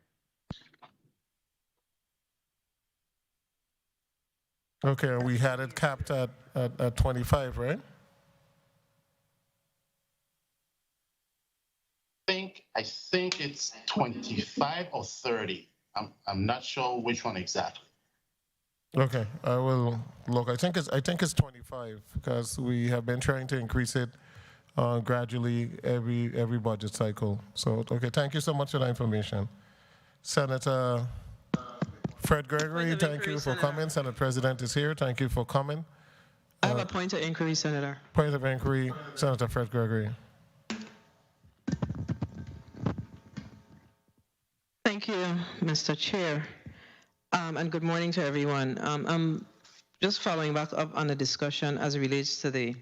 Speaker 1: Okay, and we had it capped at 25, right?
Speaker 7: I think it's 25 or 30. I'm not sure which one exactly.
Speaker 1: Okay, I will look. I think it's 25 because we have been trying to increase it gradually every budget cycle. So, okay, thank you so much for that information. Senator Fred Gregory, thank you for coming. Senate President is here. Thank you for coming.
Speaker 11: I have a point of inquiry, Senator.
Speaker 1: Point of inquiry, Senator Fred Gregory.
Speaker 11: Thank you, Mr. Chair, and good morning to everyone. I'm just following back up on the discussion as it relates to the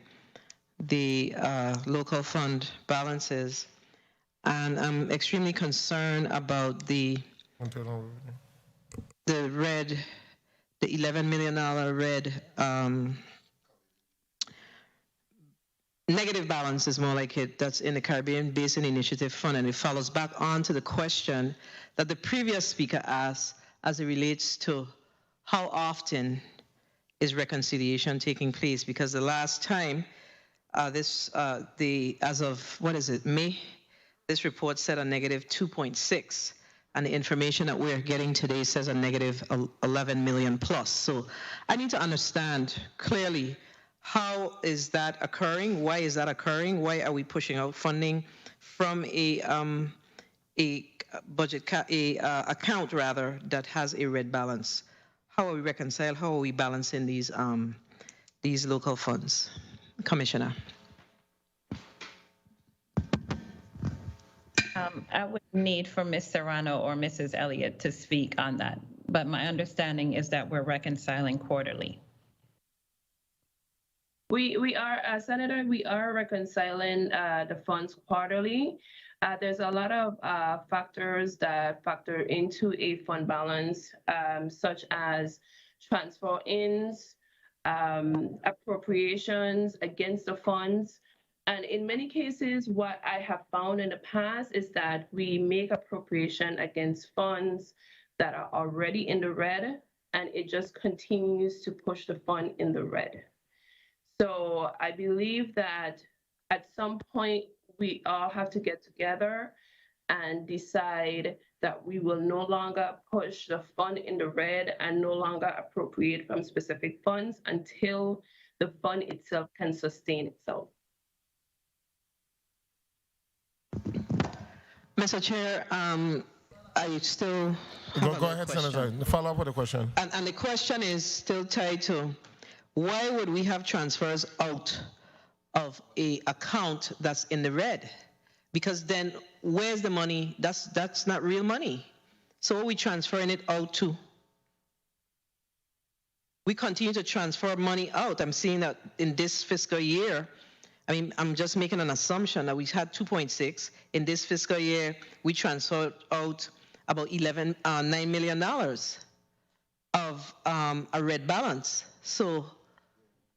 Speaker 11: local fund balances, and I'm extremely concerned about the $11 million red negative balance is more like it, that's in the Caribbean Basin Initiative Fund, and it follows back on to the question that the previous speaker asked as it relates to how often is reconciliation taking place, because the last time as of, May, this report said a negative 2.6, and the information that we're getting today says a negative 11 million plus. So I need to understand clearly, how is that occurring? Why is that occurring? Why are we pushing out funding from a budget account rather that has a red balance? How are we reconciled? How are we balancing these local funds, Commissioner?
Speaker 4: I would need for Ms. Serrano or Mrs. Elliott to speak on that, but my understanding is that we're reconciling quarterly.
Speaker 8: We are, Senator, we are reconciling the funds quarterly. There's a lot of factors that factor into a fund balance, such as transfer ins, appropriations against the funds. And in many cases, what I have found in the past is that we make appropriation against funds that are already in the red, and it just continues to push the fund in the red. So I believe that at some point we all have to get together and decide that we will no longer push the fund in the red and no longer appropriate from specific funds until the fund itself can sustain itself.
Speaker 11: Mr. Chair, I still
Speaker 1: Go ahead, question. Senator. Follow up with a question.
Speaker 11: And the question is still tied to, why would we have transfers out of a account that's in the red? Because then where's the money? That's not real money. So are we transferring it out to? We continue to transfer money out. I'm seeing that in this fiscal year, I mean, I'm just making an assumption that we had 2.6. In this fiscal year, we transferred out about $9 million of a red balance. So,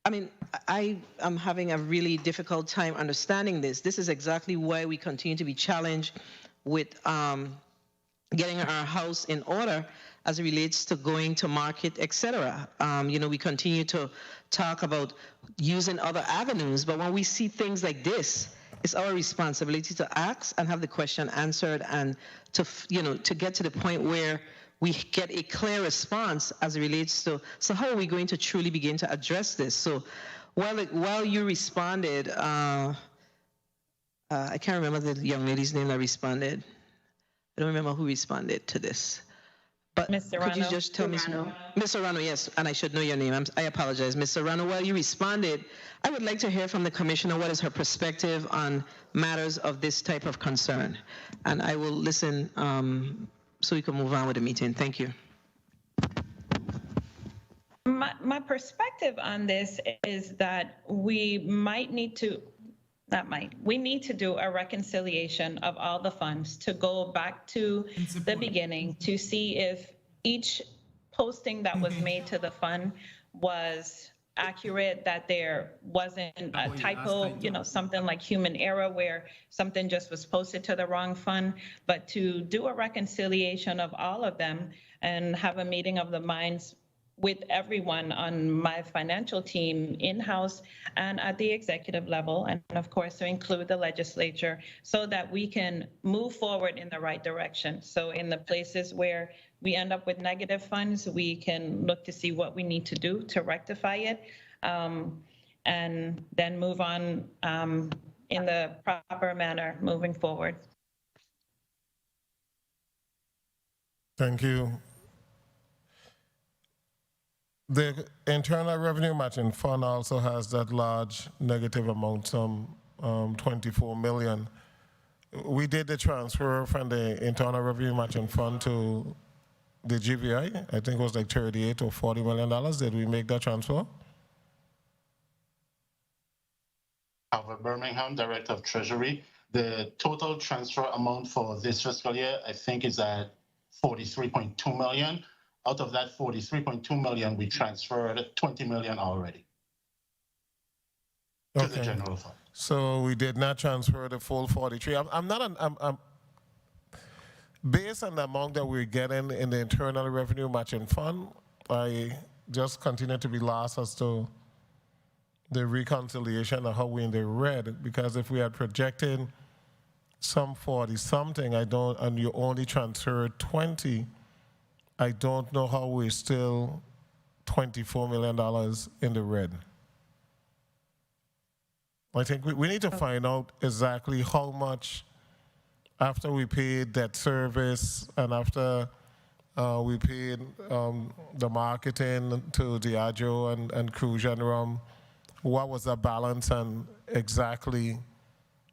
Speaker 11: I mean, I am having a really difficult time understanding this. This is exactly why we continue to be challenged with getting our house in order as it relates to going to market, et cetera. We continue to talk about using other avenues, but when we see things like this, it's our responsibility to ask and have the question answered, and to to get to the point where we get a clear response as it relates to, so how are we going to truly begin to address this? So while you responded, I can't remember the young lady's name that responded. I don't remember who responded to this. But
Speaker 4: Ms.
Speaker 11: could you
Speaker 4: Serrano?
Speaker 11: just tell me? Ms. Serrano, yes, and I should know your name. I apologize. Ms. Serrano, while you responded, I would like to hear from the Commissioner what is her perspective on matters of this type of concern. And I will listen so we can move on with the meeting. Thank you.
Speaker 4: My perspective on this is that we need to do a reconciliation of all the funds to go back to the beginning to see if each posting that was made to the fund was accurate, that there wasn't a typo, something like human error where something just was posted to the wrong fund, but to do a reconciliation of all of them and have a meeting of the minds with everyone on my financial team in-house and at the executive level, and of course to include the legislature, so that we can move forward in the right direction. So in the places where we end up with negative funds, we can look to see what we need to do to rectify it, and then move on in the proper manner moving forward.
Speaker 1: Thank you. The Internal Revenue Matching Fund also has that large negative amount, some 24 million. We did the transfer from the Internal Revenue Matching Fund to the GVI. I think it was like $38 or $40 million. Did we make that transfer?
Speaker 7: Calvert Birmingham, Director of Treasury. The total transfer amount for this fiscal year, I think, is at 43.2 million. Out of that 43.2 million, we transferred 20 million already to the general fund.
Speaker 1: So we did not transfer the full 43. I'm based on the amount that we're getting in the Internal Revenue Matching Fund, I just continue to be lost as to the reconciliation of how we're in the red, because if we had projected some 40-something, and you only transferred 20, I don't know how we're still $24 million in the red. I think we need to find out exactly how much, after we paid debt service and after we paid the marketing to Diageo and Cruise and Rum, what was the balance and exactly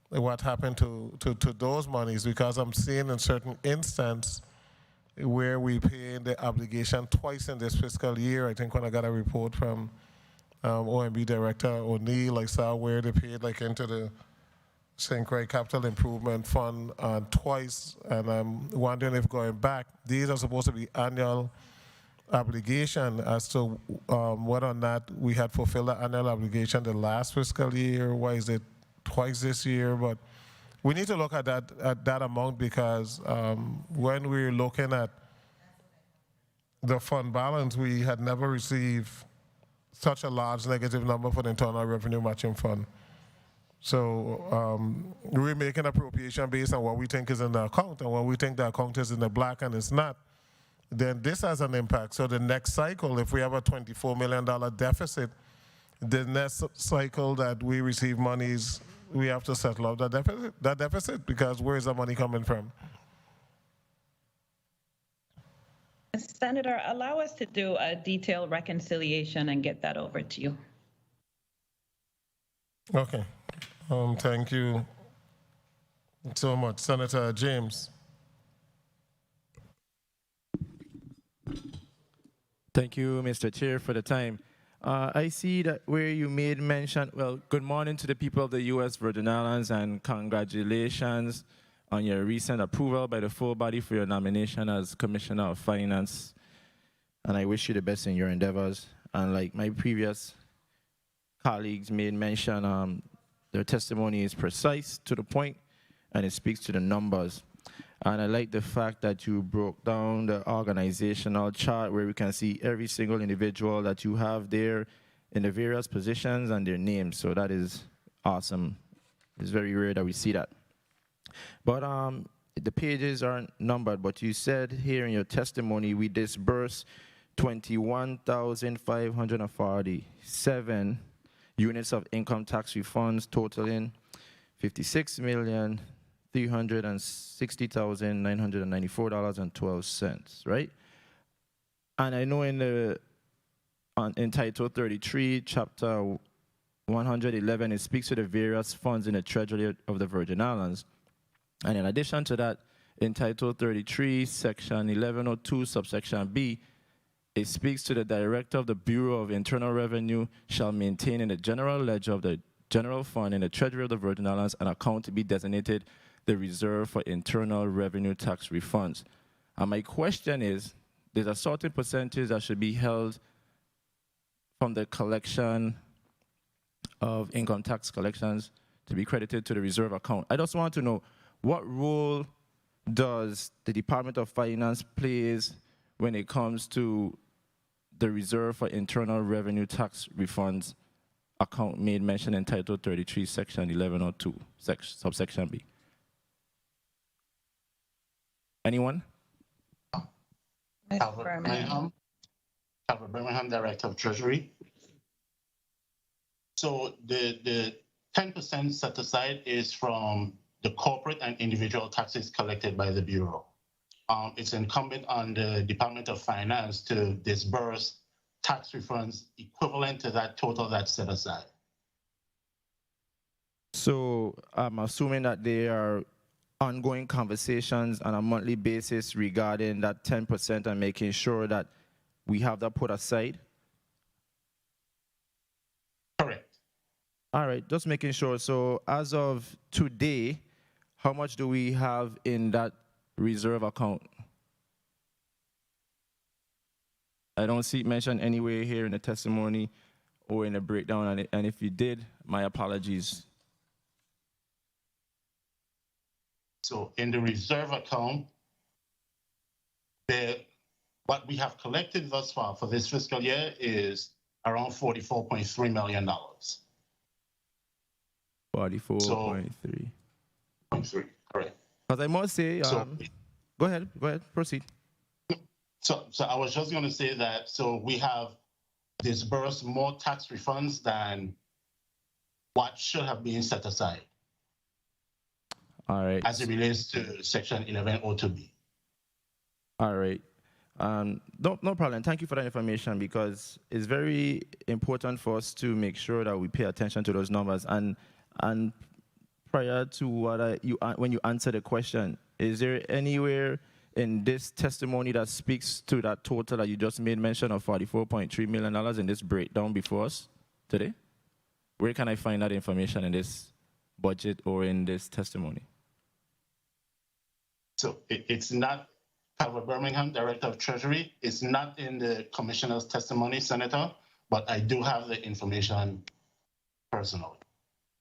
Speaker 1: what happened to those monies, because I'm seeing in certain instances where we paid the obligation twice in this fiscal year. I think when I got a report from OMB Director O'Neill, I saw where they paid like into the St. Croix Capital Improvement Fund twice, and I'm wondering if going back, these are supposed to be annual obligation as to whether or not we had fulfilled the annual obligation the last fiscal year. Why is it twice this year? But we need to look at that amount, because when we're looking at the fund balance, we had never received such a large negative number for the Internal Revenue Matching Fund. So we're making appropriation based on what we think is in the account, and when we think the account is in the black and it's not, then this has an impact. So the next cycle, if we have a $24 million deficit, the next cycle that we receive monies, we have to settle out that deficit, because where is the money coming from?
Speaker 4: Senator, allow us to do a detailed reconciliation and get that over to you.
Speaker 1: Okay. Thank you so much. Senator James.
Speaker 12: Thank you, Mr. Chair, for the time. I see that where you made mention, well, good morning to the people of the U.S. Virgin Islands, and congratulations on your recent approval by the full body for your nomination as Commissioner of Finance. And I wish you the best in your endeavors. And like my previous colleagues made mention, their testimony is precise, to the point, and it speaks to the numbers. And I like the fact that you broke down the organizational chart where we can see every single individual that you have there in the various positions and their names. So that is awesome. It's very rare that we see that. But the pages aren't numbered, but you said here in your testimony, we disbursed 21,547 units of income tax refunds, totaling $56,360,994.12, right? And I know in Title 33, Chapter 111, it speaks to the various funds in the Treasury of the Virgin Islands. And in addition to that, in Title 33, Section 1102, subsection B, it speaks to the Director of the Bureau of Internal Revenue shall maintain in the general ledger of the general fund in the Treasury of the Virgin Islands an account to be designated the Reserve for Internal Revenue Tax Refunds. And my question is, there's a certain percentage that should be held from the collection of income tax collections to be credited to the reserve account. I just want to know, what role does the Department of Finance plays when it comes to the Reserve for Internal Revenue Tax Refunds account made mention in Title 33, Section 1102, subsection B? Anyone?
Speaker 7: Calvert Birmingham, Director of Treasury. So the 10% set aside is from the corporate and individual taxes collected by the Bureau. It's incumbent on the Department of Finance to disburse tax refunds equivalent to that total that's set aside.
Speaker 12: So I'm assuming that there are ongoing conversations on a monthly basis regarding that 10% and making sure that we have that put aside?
Speaker 7: Correct.
Speaker 12: All right, just making sure. So as of today, how much do we have in that reserve account? I don't see it mentioned anywhere here in the testimony or in the breakdown, and if you did, my apologies.
Speaker 7: So in the reserve account, what we have collected thus far for this fiscal year is around $44.3 million.
Speaker 12: 44.3.
Speaker 7: Correct.
Speaker 12: Because I must say, go ahead, proceed.
Speaker 7: So I was just going to say that, so we have disbursed more tax refunds than what should have been set aside.
Speaker 12: All right.
Speaker 7: As it relates to Section 1102B.
Speaker 12: All right. No problem. Thank you for that information, because it's very important for us to make sure that we pay attention to those numbers. And prior to when you answer the question, is there anywhere in this testimony that speaks to that total that you just made mention of $44.3 million in this breakdown before us today? Where can I find that information in this budget or in this testimony?
Speaker 7: So it's not, Calvert Birmingham, Director of Treasury, it's not in the Commissioner's testimony, Senator, but I do have the information personally.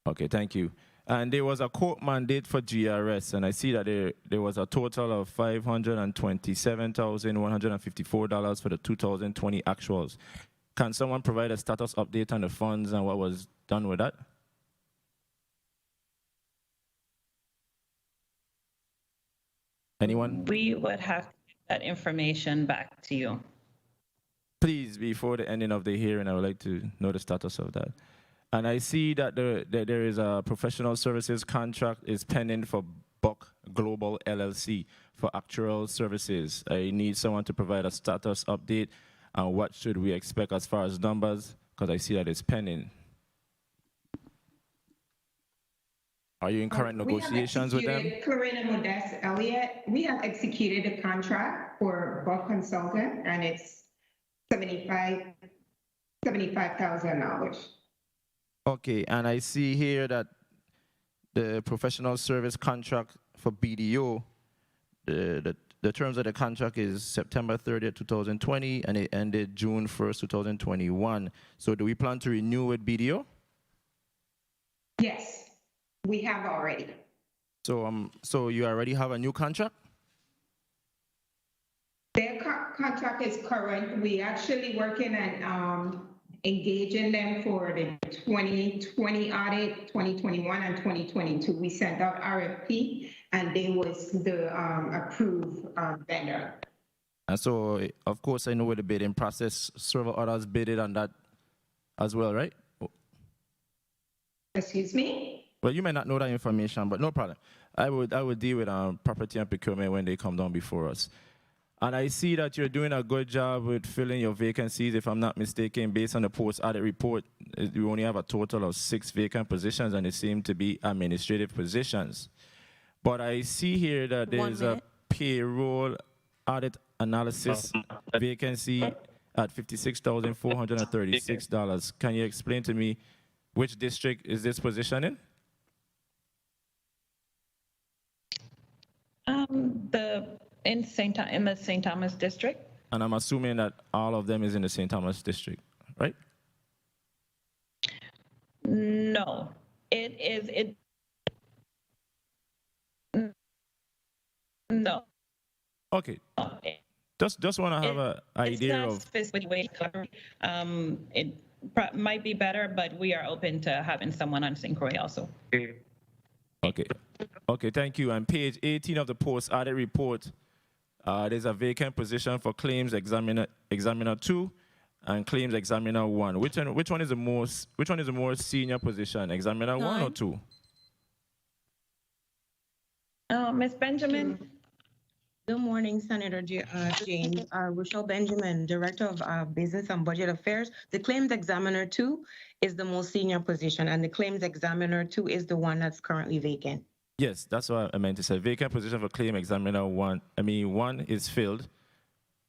Speaker 7: Okay,
Speaker 12: thank you. And there was a court mandate for GRS, and I see that there was a total of $527,154 for the 2020 actuals. Can someone provide a status update on the funds and what was done with that? Anyone?
Speaker 4: We would have to get that information back to you.
Speaker 12: Please, before the ending of the hearing, I would like to know the status of that. And I see that there is a professional services contract is pending for Buck Global LLC for actuarial services. I need someone to provide a status update on what should we expect as far as numbers, because I see that it's pending. Are you in current negotiations with them?
Speaker 5: Clarina Modeste Elliott, we have executed a contract for Buck Consultant, and it's $75,000.
Speaker 12: Okay, and I see here that the professional service contract for BDO, the terms of the contract is September 30th, 2020, and it ended June 1st, 2021. So do we plan to renew with BDO?
Speaker 5: Yes, we have already.
Speaker 12: So you already have a new contract?
Speaker 5: Their contract is current. We actually working on engaging them for the 2020 audit, 2021 and 2022. We sent out RFP and they was the approved vendor.
Speaker 12: And so, of course, I know with the bidding process, several others bidded on that as well, right?
Speaker 5: Excuse me?
Speaker 12: Well, you may not know that information, but no problem. I would deal with property and procurement when they come down before us. And I see that you're doing a good job with filling your vacancies, if I'm not mistaken, based on the post-audit report. You only have a total of 6 vacant positions, and they seem to be administrative positions. But I see here that there's a payroll audit analysis vacancy at $56,436. Can you explain to me which district is this position in?
Speaker 4: In the St. Thomas district.
Speaker 12: And I'm assuming that all of them is in the St. Thomas district, right?
Speaker 4: No, no.
Speaker 12: Okay. Just want to have an idea of.
Speaker 4: It might be better, but we are open to having someone on St. Croix also.
Speaker 12: Okay. Okay, thank you. On page 18 of the post-audit report, there's a vacant position for claims examiner 2 and claims examiner 1. Which one is the more senior position, examiner 1 or 2?
Speaker 4: Ms. Benjamin.
Speaker 6: Good morning, Senator James. Rochelle Benjamin, Director of Business and Budget Affairs. The Claims Examiner 2 is the most senior position, and the Claims Examiner 2 is the one that's currently vacant.
Speaker 12: Yes, that's what I meant to say. Vacant position for claim examiner 1. I mean, 1 is filled,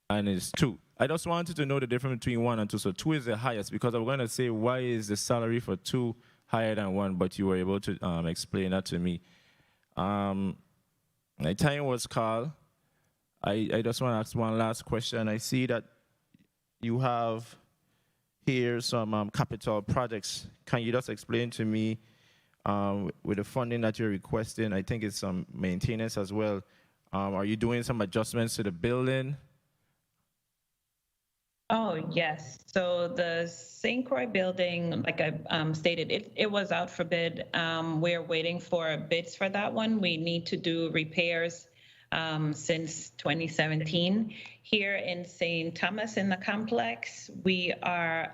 Speaker 12: and it's 2. I just wanted to know the difference between 1 and 2. So 2 is the highest, because I'm going to say, why is the salary for 2 higher than 1? But you were able to explain that to me. My time was called. I just want to ask one last question. I see that you have here some capital projects. Can you just explain to me, with the funding that you're requesting, I think it's some maintenance as well. Are you doing some adjustments to the building?
Speaker 4: Oh, yes. So the St. Croix building, like I stated, it was out for bid. We're waiting for bids for that one. We need to do repairs since 2017. Here in St. Thomas in the complex, we are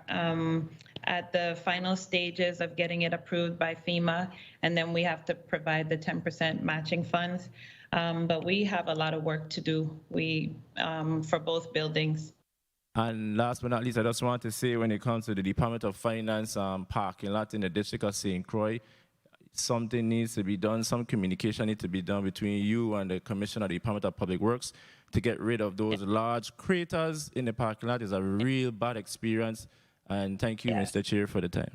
Speaker 4: at the final stages of getting it approved by FEMA, and then we have to provide the 10% matching funds. But we have a lot of work to do for both buildings.
Speaker 12: And last but not least, I just want to say, when it comes to the Department of Finance parking lot in the district of St. Croix, something needs to be done. Some communication needs to be done between you and the Commissioner of the Department of Public Works to get rid of those large craters in the parking lot. It's a real bad experience. And thank you, Mr. Chair, for the time.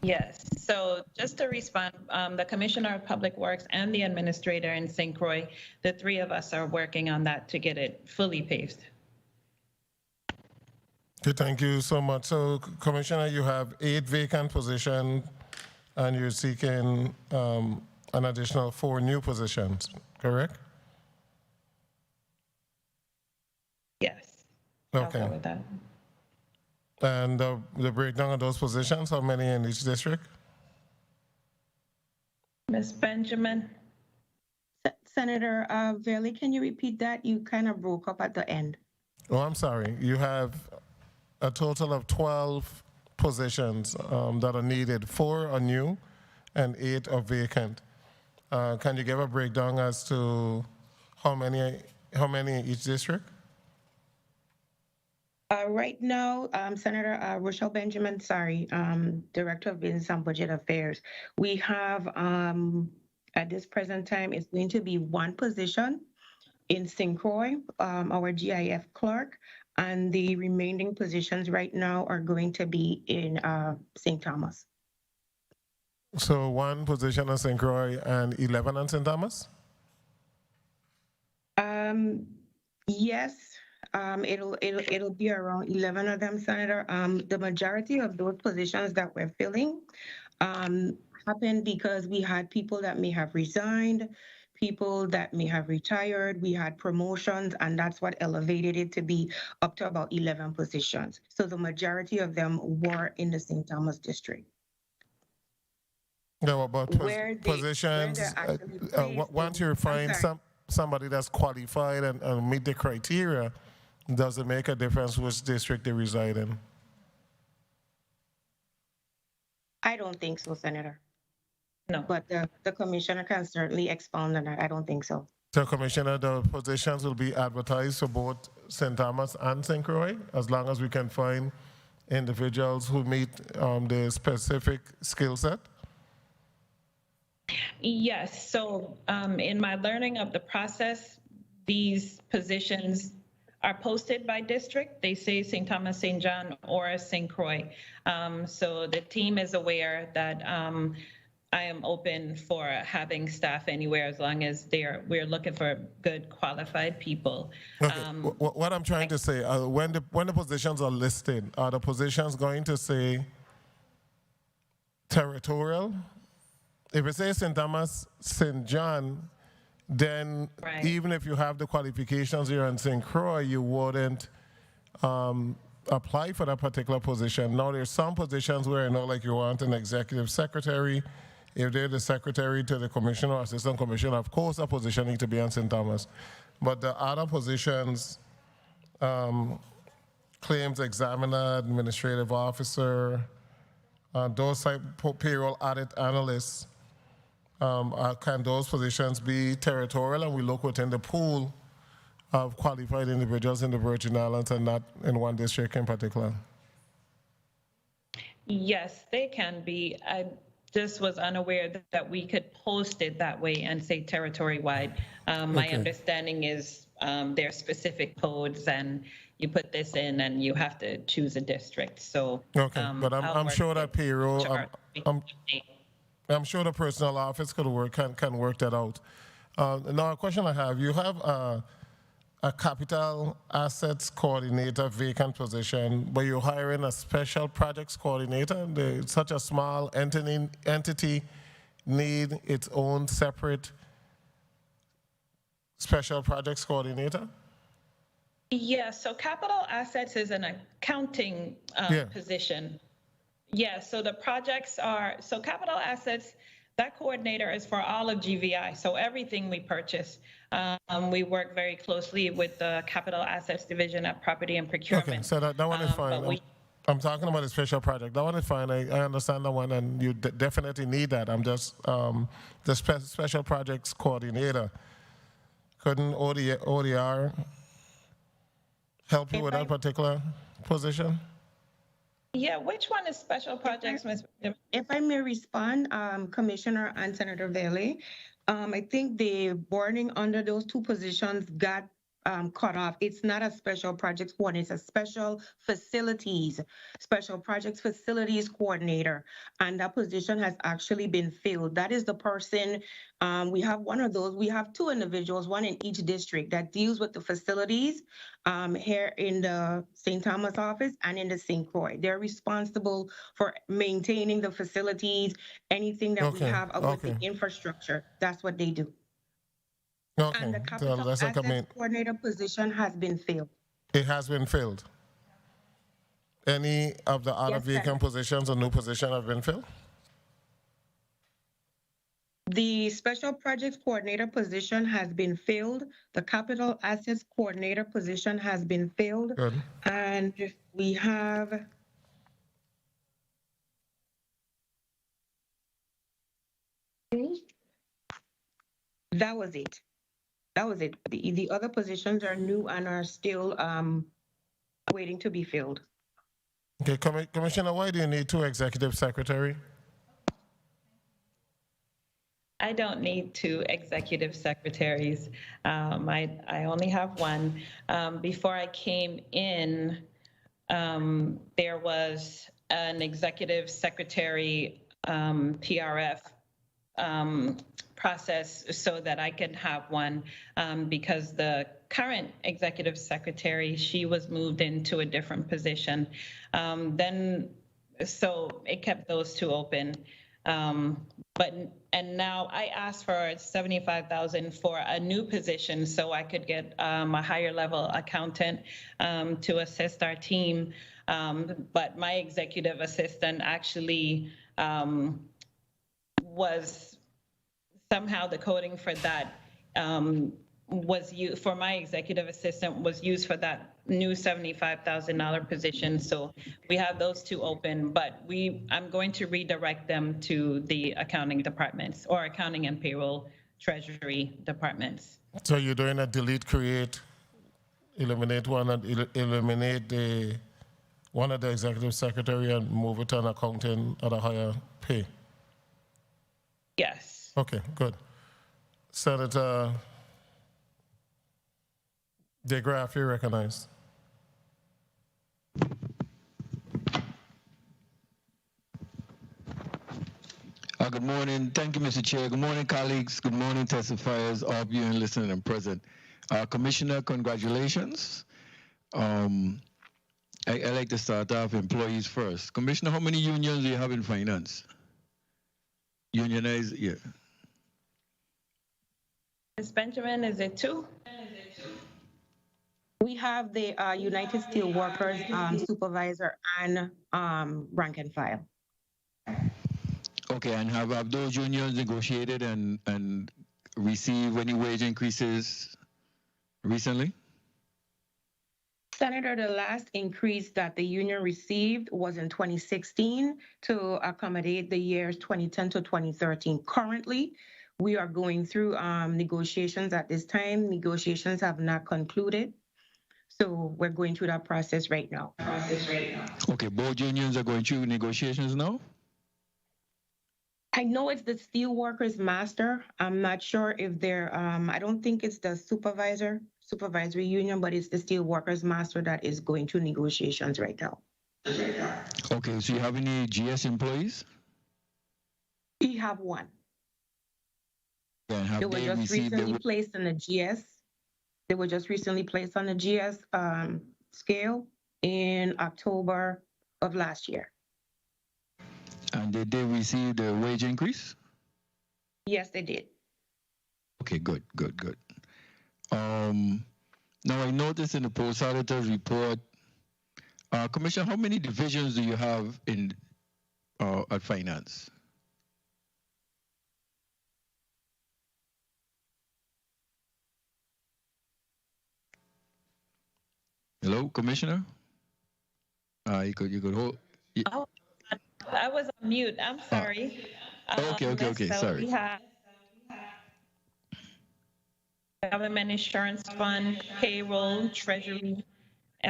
Speaker 4: Yes. So just to respond, the Commissioner of Public Works and the Administrator in St. Croix, the 3 of us are working on that to get it fully paved.
Speaker 1: Okay, thank you so much. So, Commissioner, you have 8 vacant positions, and you're seeking an additional 4 new positions, correct?
Speaker 4: Yes.
Speaker 1: Okay.
Speaker 4: I'll go with that.
Speaker 1: And the breakdown of those positions, how many in each district?
Speaker 4: Ms. Benjamin?
Speaker 6: Senator Verley, can you repeat that? You kind of broke up at the end.
Speaker 1: Oh, I'm sorry. You have a total of 12 positions that are needed. 4 are new and 8 are vacant. Can you give a breakdown as to how many in each district?
Speaker 6: Right now, Senator Rochelle Benjamin, Director of Business and Budget Affairs, we have, at this present time, it's going to be 1 position in St. Croix, our GIF clerk, and the remaining positions right now are going to be in St. Thomas.
Speaker 1: So 1 position in St. Croix and 11 in St. Thomas?
Speaker 6: Yes. It'll be around 11 of them, Senator. The majority of those positions that we're filling happened because we had people that may have resigned, people that may have retired. We had promotions, and that's what elevated it to be up to about 11 positions. So the majority of them were in the St. Thomas district.
Speaker 1: Yeah, about positions. Once you find somebody that's qualified and meet the criteria, does it make a difference which district they reside in?
Speaker 6: I don't think so, Senator.
Speaker 4: No.
Speaker 6: But the commissioner can certainly expound on that. I don't think so.
Speaker 1: So, Commissioner, the positions will be advertised for both St. Thomas and St. Croix, as long as we can find individuals who meet the specific skill set?
Speaker 4: Yes, so in my learning of the process, these positions are posted by district. They say St. Thomas, St. John, or St. Croix. So the team is aware that I am open for having staff anywhere as long as we're looking for good qualified people.
Speaker 1: Okay. What I'm trying to say, when the positions are listed, are the positions going to say territorial? If it says St. Thomas, St. John, then even if you have the qualifications here in St. Croix, you wouldn't apply for that particular position. Now, there's some positions where I know, like you want an executive secretary. If they're the secretary to the commissioner or assistant commissioner, of course, that position needs to be on St. Thomas. But the other positions, claims examiner, administrative officer, those type payroll audit analysts, can those positions be territorial, and we look within the pool of qualified individuals in the Virgin Islands and not in one district in particular?
Speaker 4: Yes, they can be. I just was unaware that we could post it that way and say territory-wide. My understanding is there are specific codes, and you put this in and you have to choose a district. So
Speaker 1: but I'm sure that payroll, I'm sure the personnel office can work that out. Now, a question I have: you have a capital assets coordinator vacant position, but you're hiring a special projects coordinator. Such a small entity need its own separate special projects coordinator?
Speaker 4: Yeah, so capital assets is an accounting position. Yeah, so the projects so capital assets, that coordinator is for all of GVI, so everything we purchase. We work very closely with the capital assets division at property and procurement.
Speaker 1: Okay, so that one is fine. I'm talking about a special project. That one is fine. I understand that one, and you definitely need that. I'm just the special projects coordinator. Couldn't ODR help you with that particular position?
Speaker 4: Yeah, which one is special projects, Ms.?
Speaker 6: If I may respond, Commissioner and Senator Vele, I think the wording under those two positions got cut off. It's not a special projects coordinator, it's a special projects facilities coordinator. And that position has actually been filled. That is the person, we have one of those. We have two individuals, one in each district, that deals with the facilities here in the St. Thomas office and in the St. Croix. They're responsible for maintaining the facilities, anything that we have about the infrastructure. That's what they do.
Speaker 1: Okay.
Speaker 6: And the capital assets coordinator position has been filled.
Speaker 1: It has been filled. Any of the other vacant positions or new position have been filled?
Speaker 6: The special projects coordinator position has been filled. The capital assets coordinator position has been filled.
Speaker 1: Good.
Speaker 6: And we have that was it. That was it. The other positions are new and are still waiting to be filled.
Speaker 1: Okay, Commissioner, why do you need two executive secretary?
Speaker 4: I don't need two executive secretaries. I only have one. Before I came in, there was an executive secretary PRF process so that I could have one because the current executive secretary, she was moved into a different position. So it kept those two open. And now I asked for 75,000 for a new position so I could get a higher level accountant to assist our team. But my executive assistant actually was somehow the coding for that was used for my executive assistant was used for that new $75,000 position. So we have those two open, but I'm going to redirect them to the accounting departments or accounting and payroll treasury departments.
Speaker 1: So you're doing a delete, create, eliminate one, and eliminate one of the executive secretary and move it to an accountant at a higher pay?
Speaker 4: Yes.
Speaker 1: Okay, good. Senator DeGraff, you're recognized.
Speaker 13: Good morning. Thank you, Mr. Chair. Good morning, colleagues. Good morning, testifiers, all viewing, listening, and present. Commissioner, congratulations. I like to start off employees first. Commissioner, how many unions do you have in finance? Unionized, yeah.
Speaker 4: Ms. Benjamin, is it 2?
Speaker 6: We have the United Steelworkers supervisor and rank and file.
Speaker 13: Okay, and have those unions negotiated and received any wage increases recently?
Speaker 6: Senator, the last increase that the union received was in 2016 to accommodate the years 2010 to 2013. Currently, we are going through negotiations at this time. Negotiations have not concluded. So we're going through that process right now.
Speaker 13: Okay, both unions are going through negotiations now?
Speaker 6: I know it's the Steelworkers Master. I'm not sure if they're, I don't think it's the supervisory union, but it's the Steelworkers Master that is going through negotiations right now.
Speaker 13: Okay, so you have any GS employees?
Speaker 6: We have one.
Speaker 13: Yeah, have
Speaker 6: They were just
Speaker 13: received
Speaker 6: recently placed on the GS. They were just recently placed on the GS scale in October of last year.
Speaker 13: And did they receive the wage increase?
Speaker 6: Yes, they did.
Speaker 13: Okay, good. Now I noticed in the post auditor's report, Commissioner, how many divisions do you have in at finance? Hello, Commissioner? You could hold.
Speaker 4: Oh, I was on mute. I'm sorry.
Speaker 13: Okay.
Speaker 4: So
Speaker 13: Sorry.
Speaker 4: we have government insurance fund, payroll, treasury,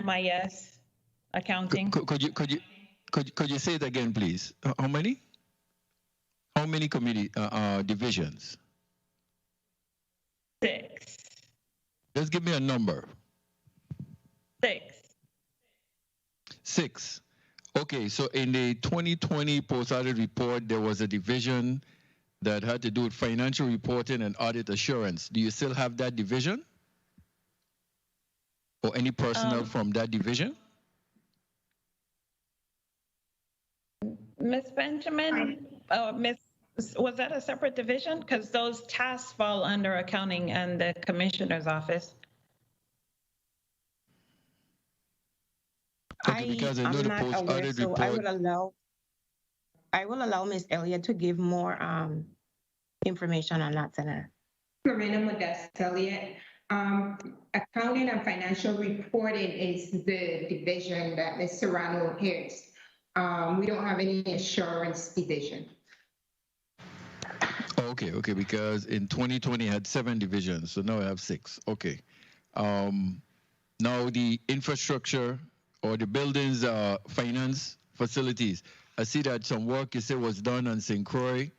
Speaker 4: MIS, accounting.
Speaker 13: Could you say it again, please? How many? How many committee divisions?
Speaker 4: 6.
Speaker 13: Just give me a number. 6. Okay, so in the 2020 post-audit report, there was a division that had to do with financial reporting and audit assurance. Do you still have that division? Or any personnel from that division?
Speaker 4: Ms. Benjamin, was that a separate division? Because those tasks fall under accounting and the commissioner's office.
Speaker 13: Okay, because I know the post-audit report.
Speaker 6: I will allow Ms. Elliott to give more information on that, Senator.
Speaker 5: Clarina Modest Elliott. Accounting and financial reporting is the division that Ms. Serrano heads. We don't have any assurance division.
Speaker 13: Okay, because in 2020 I had 7 divisions, so now I have 6. Okay. Now the infrastructure or the buildings, finance facilities. I see that some work you said was done on St. Croix,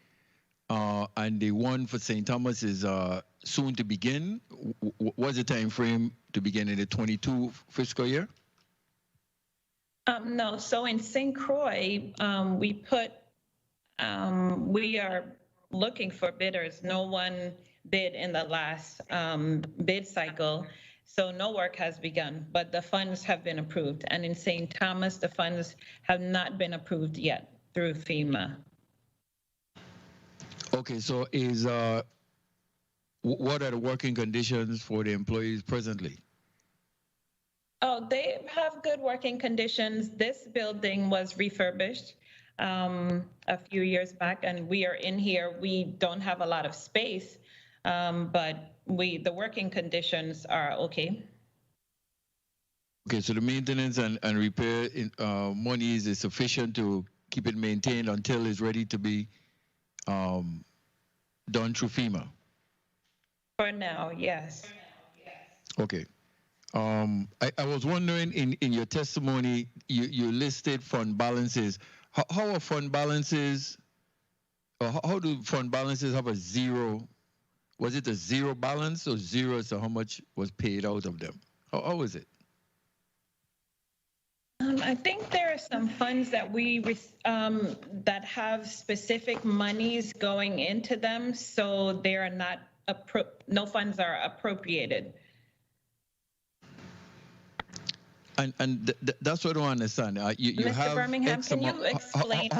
Speaker 13: and the one for St. Thomas is soon to begin. What's the time frame to begin in the 22 fiscal year?
Speaker 4: No, so in St. Croix, we are looking for bidders. No one bid in the last bid cycle. So no work has begun, but the funds have been approved. And in St. Thomas, the funds have not been approved yet through FEMA.
Speaker 13: Okay, so what are the working conditions for the employees presently?
Speaker 4: Oh, they have good working conditions. This building was refurbished a few years back, and we are in here. We don't have a lot of space, but the working conditions are okay.
Speaker 13: Okay, so the maintenance and repair monies is sufficient to keep it maintained until it's ready to be done through FEMA?
Speaker 4: For now, yes.
Speaker 13: Okay. I was wondering, in your testimony, you listed fund balances. How are fund balances, or how do fund balances have a zero? Was it a zero balance or zero, so how much was paid out of them? How is it?
Speaker 4: I think there are some funds that that have specific monies going into them, so they are not no funds are appropriated.
Speaker 13: And that's what I don't understand. You
Speaker 4: Mr.
Speaker 13: have
Speaker 4: Birmingham, can you explain?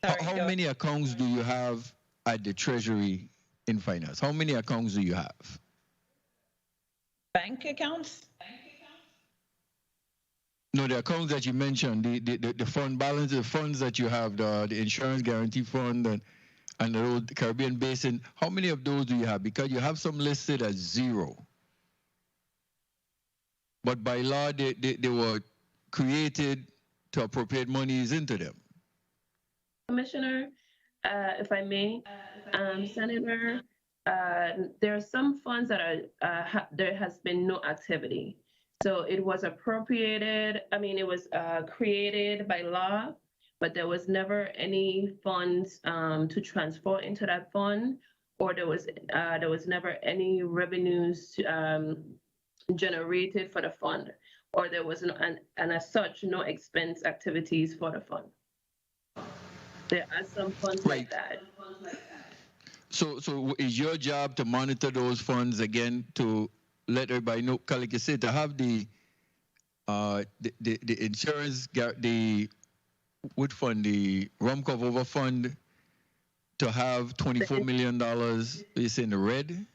Speaker 13: How many accounts do you have at the Treasury in finance? How many accounts do you have?
Speaker 4: Bank accounts?
Speaker 13: No, the accounts that you mentioned, the fund balance, the funds that you have, the insurance guarantee fund and the Caribbean Basin, how many of those do you have? Because you have some listed as zero. But by law, they were created to appropriate monies into them.
Speaker 8: Commissioner, if I may, Senator, there are some funds that are there has been no activity. So it was appropriated, it was created by law, but there was never any funds to transfer into that fund, or there was never any revenues generated for the fund, or there was and as such, no expense activities for the fund. There are some funds like that.
Speaker 13: So is your job to monitor those funds again, to let everybody know, like you said, to have the insurance, the wood fund, the Rumcov over fund, to have $24 million is in the red?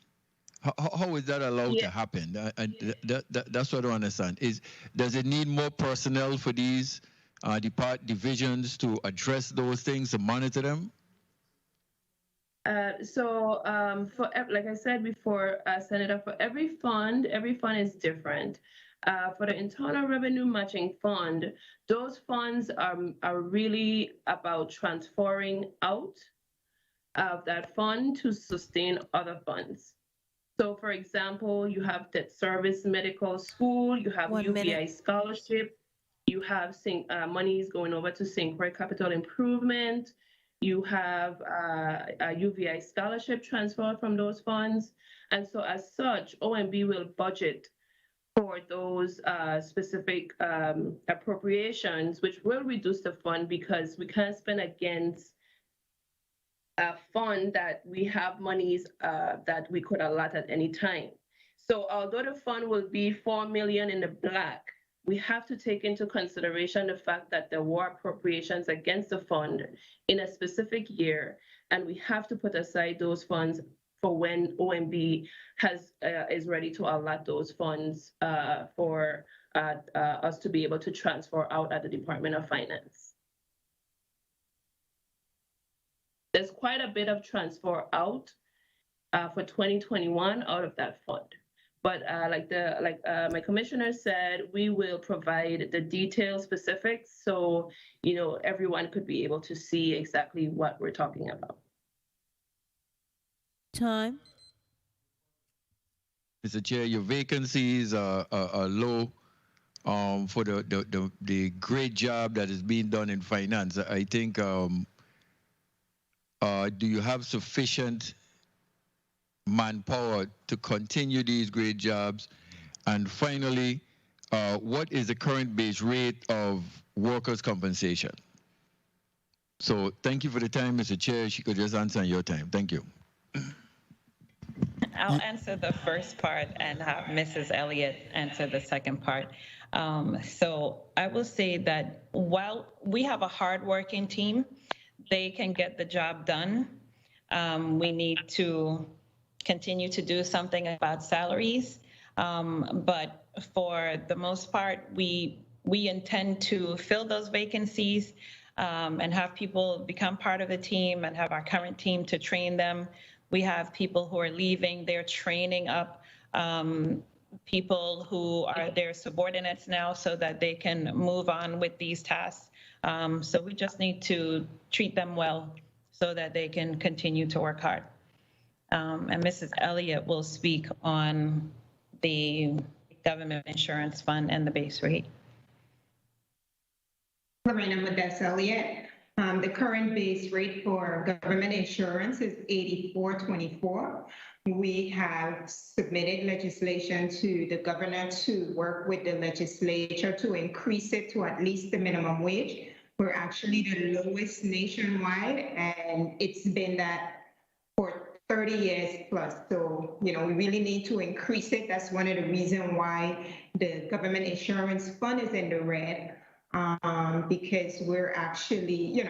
Speaker 13: How is that allowed to happen? That's what I don't understand. Does it need more personnel for these divisions to address those things, to monitor them?
Speaker 8: Like I said before, Senator, for every fund is different. For the Internal Revenue Matching Fund, those funds are really about transferring out of that fund to sustain other funds. So, for example, you have debt service medical school, you have UVI scholarship, you have monies going over to St. Croix Capital Improvement, you have a UVI scholarship transfer from those funds. And so as such, OMB will budget for those specific appropriations, which will reduce the fund because we can't spend against a fund that we have monies that we could allot at any time. So although the fund will be $4 million in the black, we have to take into consideration the fact that there were appropriations against the fund in a specific year, and we have to put aside those funds for when OMB is ready to allot those funds for us to be able to transfer out at the Department of Finance. There's quite a bit of transfer out for 2021 out of that fund. But like my commissioner said, we will provide the detailed specifics so everyone could be able to see exactly what we're talking about.
Speaker 14: Time.
Speaker 13: Mr. Chair, your vacancies are low for the great job that is being done in finance. I think. Do you have sufficient manpower to continue these great jobs? And finally, what is the current base rate of workers' compensation? So thank you for the time, Mr. Chair. She could just answer in your time. Thank you.
Speaker 4: I'll answer the first part and have Mrs. Elliott answer the second part. So I will say that while we have a hardworking team, they can get the job done. We need to continue to do something about salaries. But for the most part, we intend to fill those vacancies and have people become part of the team and have our current team to train them. We have people who are leaving, they're training up people who are their subordinates now so that they can move on with these tasks. So we just need to treat them well so that they can continue to work hard. And Mrs. Elliott will speak on the government insurance fund and the base rate.
Speaker 5: Lorena Modest Elliott. The current base rate for government insurance is $84.24. We have submitted legislation to the governor to work with the legislature to increase it to at least the minimum wage. We're actually the lowest nationwide, and it's been that for 30 years plus. So, we really need to increase it. That's one of the reasons why the government insurance fund is in the red. Because we're actually,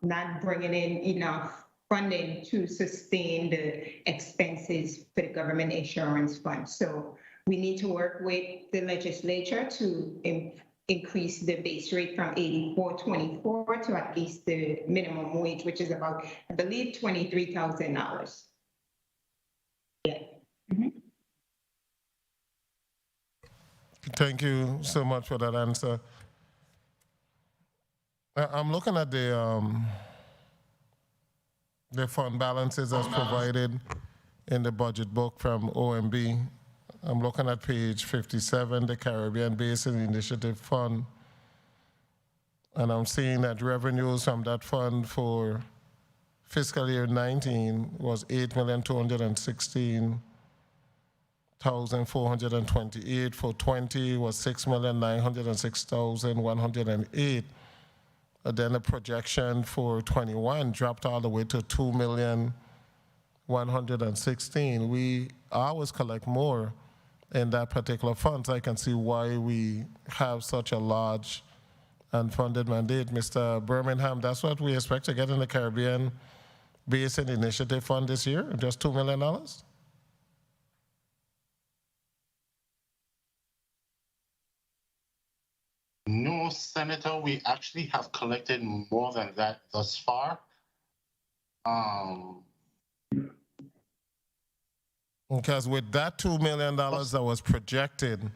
Speaker 5: not bringing in enough funding to sustain the expenses for the government insurance fund. So we need to work with the legislature to increase the base rate from $84.24 to at least the minimum wage, which is about, I believe, $23,000. Yeah. Mm-hmm.
Speaker 1: Thank you so much for that answer. I'm looking at the fund balances as provided in the budget book from OMB. I'm looking at page 57, the Caribbean Basin Initiative Fund. And I'm seeing that revenues from that fund for fiscal year 19 was $8,216,428. For 20 was $6,906,108. Then the projection for 21 dropped all the way to $2,116,000. We always collect more in that particular fund, so I can see why we have such a large unfunded mandate. Mr. Birmingham, that's what we expect to get in the Caribbean Basin Initiative Fund this year, just $2 million?
Speaker 7: No, Senator, we actually have collected more than that thus far.
Speaker 1: Because with that $2 million that was projected,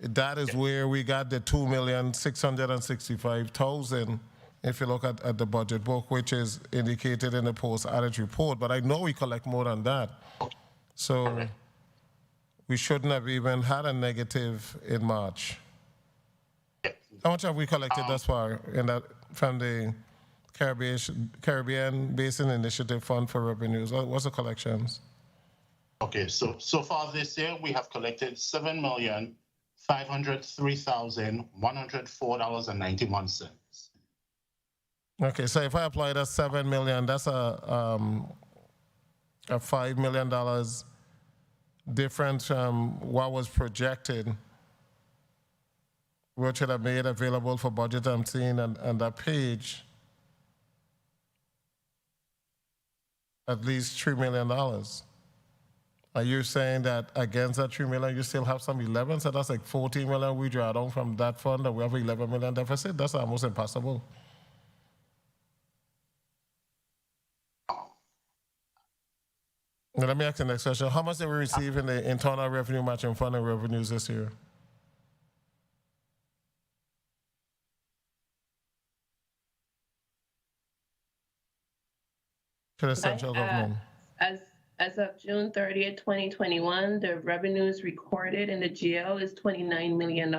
Speaker 1: that is where we got the $2,665,000, if you look at the budget book, which is indicated in the post-audit report. But I know we collect more than that. So we shouldn't have even had a negative in March. How much have we collected thus far in that from the Caribbean Basin Initiative Fund for Revenues? What's the collections?
Speaker 7: Okay, so far this year we have collected $7,503,104.91.
Speaker 1: Okay, so if I apply that $7 million, that's a $5 million difference from what was projected, which should have made available for budget. I'm seeing on that page at least $3 million. Are you saying that against that $3 million, you still have some 11? So that's like $14 million we draw down from that fund, and we have an $11 million deficit? That's almost impossible. Now, let me ask the next question. How much did we receive in the internal revenue matching fund and revenues this year? To the central government.
Speaker 8: As of June 30th, 2021, the revenues recorded in the GL is $29 million.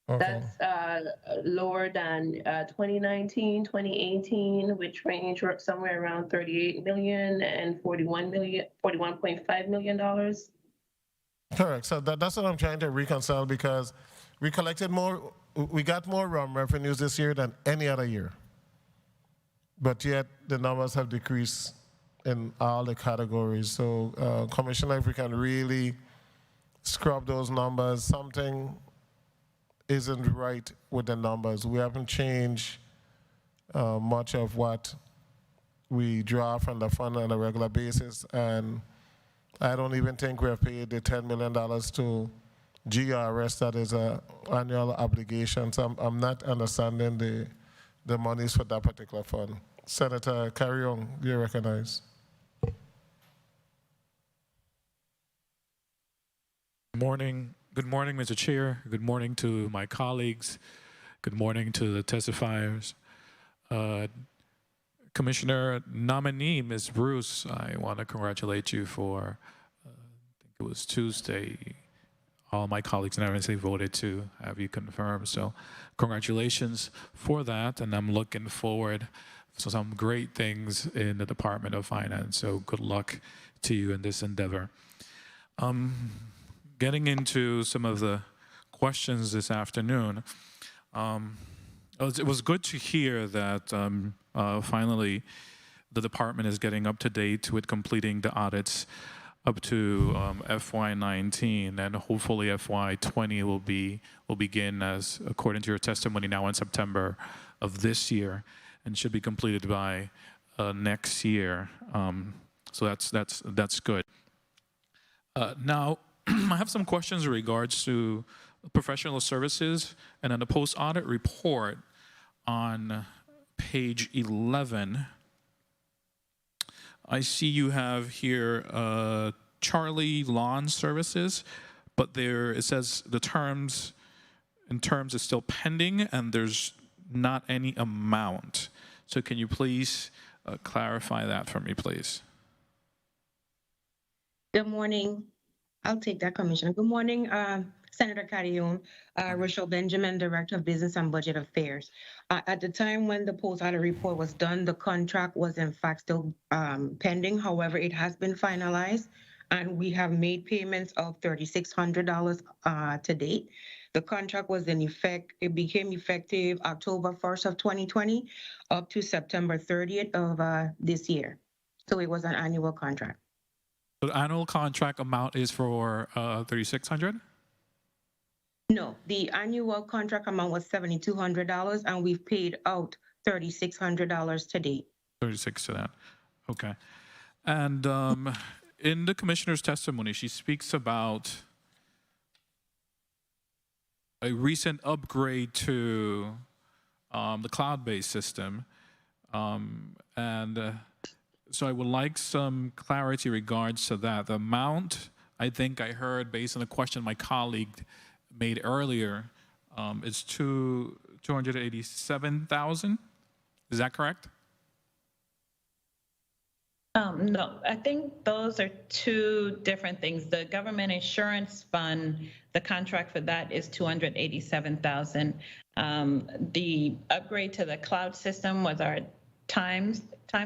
Speaker 1: Okay.
Speaker 8: That's lower than 2019, 2018, which range somewhere around 38 million and 41.5 million dollars.
Speaker 1: Correct. So that's what I'm trying to reconcile, because we collected more, we got more revenues this year than any other year. But yet the numbers have decreased in all the categories. So Commissioner, if we can really scrub those numbers, something isn't right with the numbers. We haven't changed much of what we draw from the fund on a regular basis, and I don't even think we have paid the $10 million to GRS. That is an annual obligation. So I'm not understanding the monies for that particular fund. Senator Carrion, you recognize.
Speaker 14: Morning. Good morning, Mr. Chair. Good morning to my colleagues. Good morning to the testifiers. Commissioner nominee, Ms. Bruce, I want to congratulate you for, I think it was Tuesday, all my colleagues and everyone voted to have you confirmed. So congratulations for that, and I'm looking forward to some great things in the Department of Finance. So good luck to you in this endeavor. Getting into some of the questions this afternoon, it was good to hear that finally the department is getting up to date with completing the audits up to FY19, and hopefully FY20 will begin, as according to your testimony, now in September of this year, and should be completed by next year. So that's good. Now, I have some questions in regards to professional services and then the post-audit report on page 11. I see you have here Charlie Lawn Services, but there it says the terms is still pending and there's not any amount. So can you please clarify that for me, please?
Speaker 6: Good morning. I'll take that, Commissioner. Good morning, Senator Carrion, Rochelle Benjamin, Director of Business and Budget Affairs. At the time when the post-audit report was done, the contract was in fact still pending. However, it has been finalized, and we have made payments of $3,600 to date. The contract was in effect, it became effective October 1st of 2020 up to September 30th of this year. So it was an annual contract.
Speaker 14: The annual contract amount is for $3,600?
Speaker 6: No, the annual contract amount was $7,200, and we've paid out $3,600 to date.
Speaker 14: 36 to that. Okay. And in the commissioner's testimony, she speaks about a recent upgrade to the cloud-based system. So I would like some clarity regards to that. The amount, I think I heard based on the question my colleague made earlier, is $287,000. Is that correct?
Speaker 4: No, I think those are two different things. The government insurance fund, the contract for that is $287,000. The upgrade to the cloud system was our time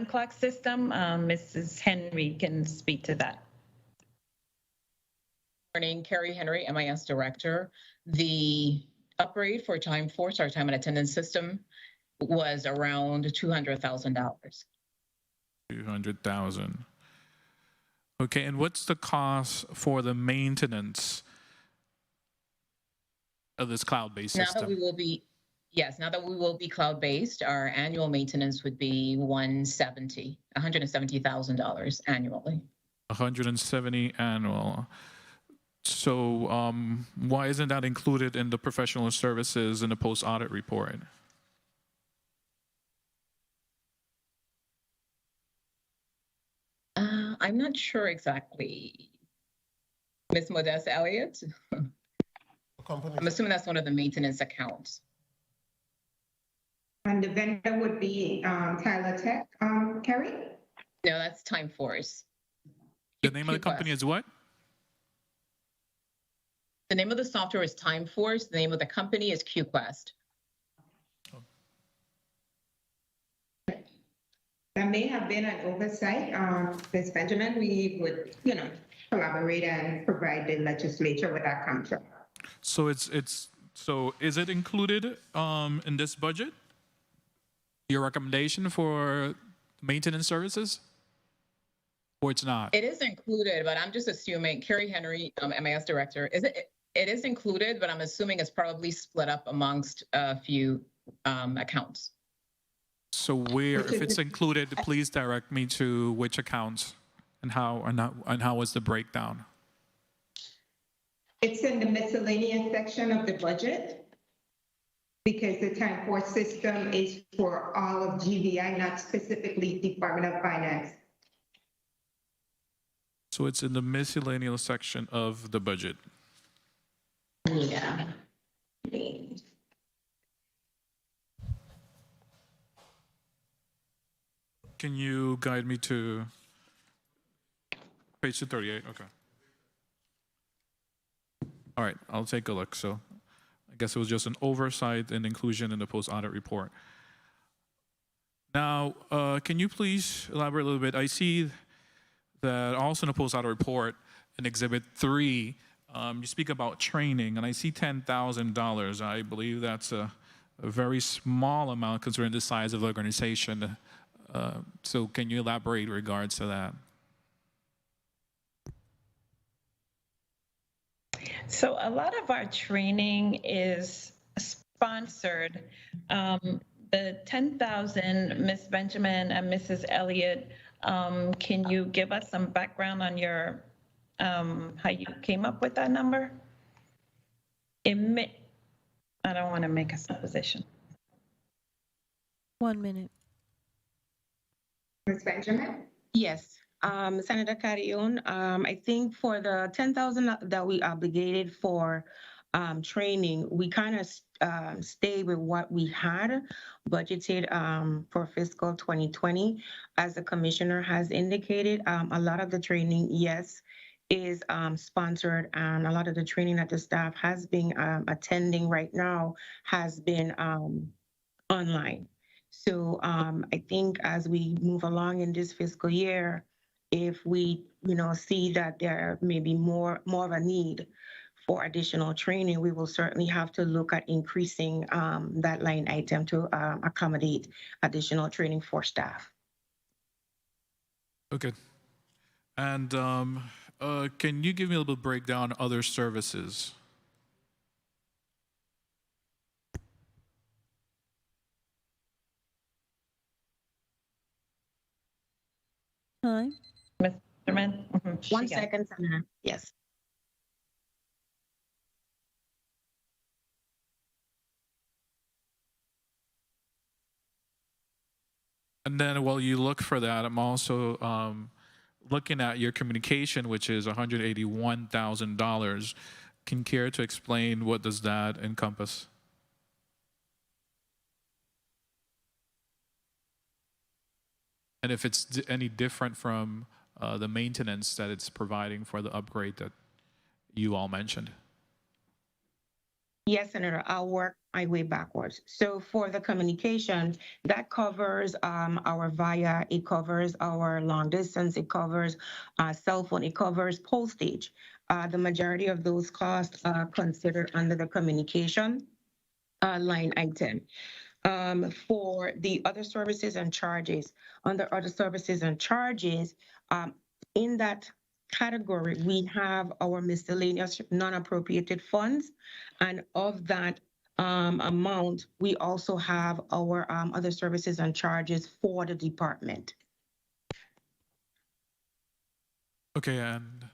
Speaker 4: clock system. Mrs. Henry can speak to that.
Speaker 15: Morning, Carrie Henry, MIS Director. The upgrade for Time Force, our time and attendance system, was around $200,000.
Speaker 14: 200,000. Okay, and what's the cost for the maintenance of this cloud-based system?
Speaker 15: Now that we will be cloud-based, our annual maintenance would be $170,000 annually.
Speaker 14: 170 annual. So why isn't that included in the professional services in the post-audit report?
Speaker 15: I'm not sure exactly. Ms. Modeste Elliott? I'm assuming that's one of the maintenance accounts.
Speaker 5: And the vendor would be Tyler Tech, Carrie?
Speaker 15: No, that's Time Force.
Speaker 14: The name of the company is what?
Speaker 15: The name of the software is Time Force. The name of the company is QQuest.
Speaker 5: That may have been an oversight, Ms. Benjamin. We would, collaborate and provide the legislature with that contract.
Speaker 14: So so is it included in this budget? Your recommendation for maintenance services? Or it's not?
Speaker 15: It is included, but I'm just assuming, Carrie Henry, MIS Director, is it It is included, but I'm assuming it's probably split up amongst a few accounts.
Speaker 14: So where, if it's included, please direct me to which accounts and how is the breakdown?
Speaker 5: It's in the miscellaneous section of the budget because the time force system is for all of GVI, not specifically Department of Finance.
Speaker 14: So it's in the miscellaneous section of the budget.
Speaker 15: Yeah.
Speaker 14: Can you guide me to page 238? Okay. All right, I'll take a look. So I guess it was just an oversight and inclusion in the post-audit report. Now, can you please elaborate a little bit? I see that also in the post-audit report in Exhibit 3, you speak about training, and I see $10,000. I believe that's a very small amount considering the size of the organization. So can you elaborate in regards to that?
Speaker 4: So a lot of our training is sponsored. The 10,000, Ms. Benjamin and Mrs. Elliott, can you give us some background on your how you came up with that number? I don't want to make a supposition.
Speaker 6: 1 minute.
Speaker 5: Ms. Benjamin?
Speaker 6: Yes, Senator Carrion, I think for the 10,000 that we obligated for training, we kind of stay with what we had budgeted for fiscal 2020. As the commissioner has indicated, a lot of the training, yes, is sponsored, and a lot of the training that the staff has been attending right now has been online. So I think as we move along in this fiscal year, if we see that there may be more of a need for additional training, we will certainly have to look at increasing that line item to accommodate additional training for staff.
Speaker 14: Okay. And can you give me a little breakdown of other services?
Speaker 6: Time.
Speaker 4: Ms. Benjamin?
Speaker 6: 1 second, Senator. Yes.
Speaker 14: And then while you look for that, I'm also looking at your communication, which is $181,000. Can you care to explain what does that encompass? And if it's any different from the maintenance that it's providing for the upgrade that you all mentioned.
Speaker 6: Yes, Senator, I'll work my way backwards. So for the communication, that covers our VIA, it covers our long distance, it covers cell phone, it covers postage. The majority of those costs are considered under the communication line item. For the other services and charges, under other services and charges, in that category, we have our miscellaneous non-appropriated funds, and of that amount, we also have our other services and charges for the department.
Speaker 14: Okay, and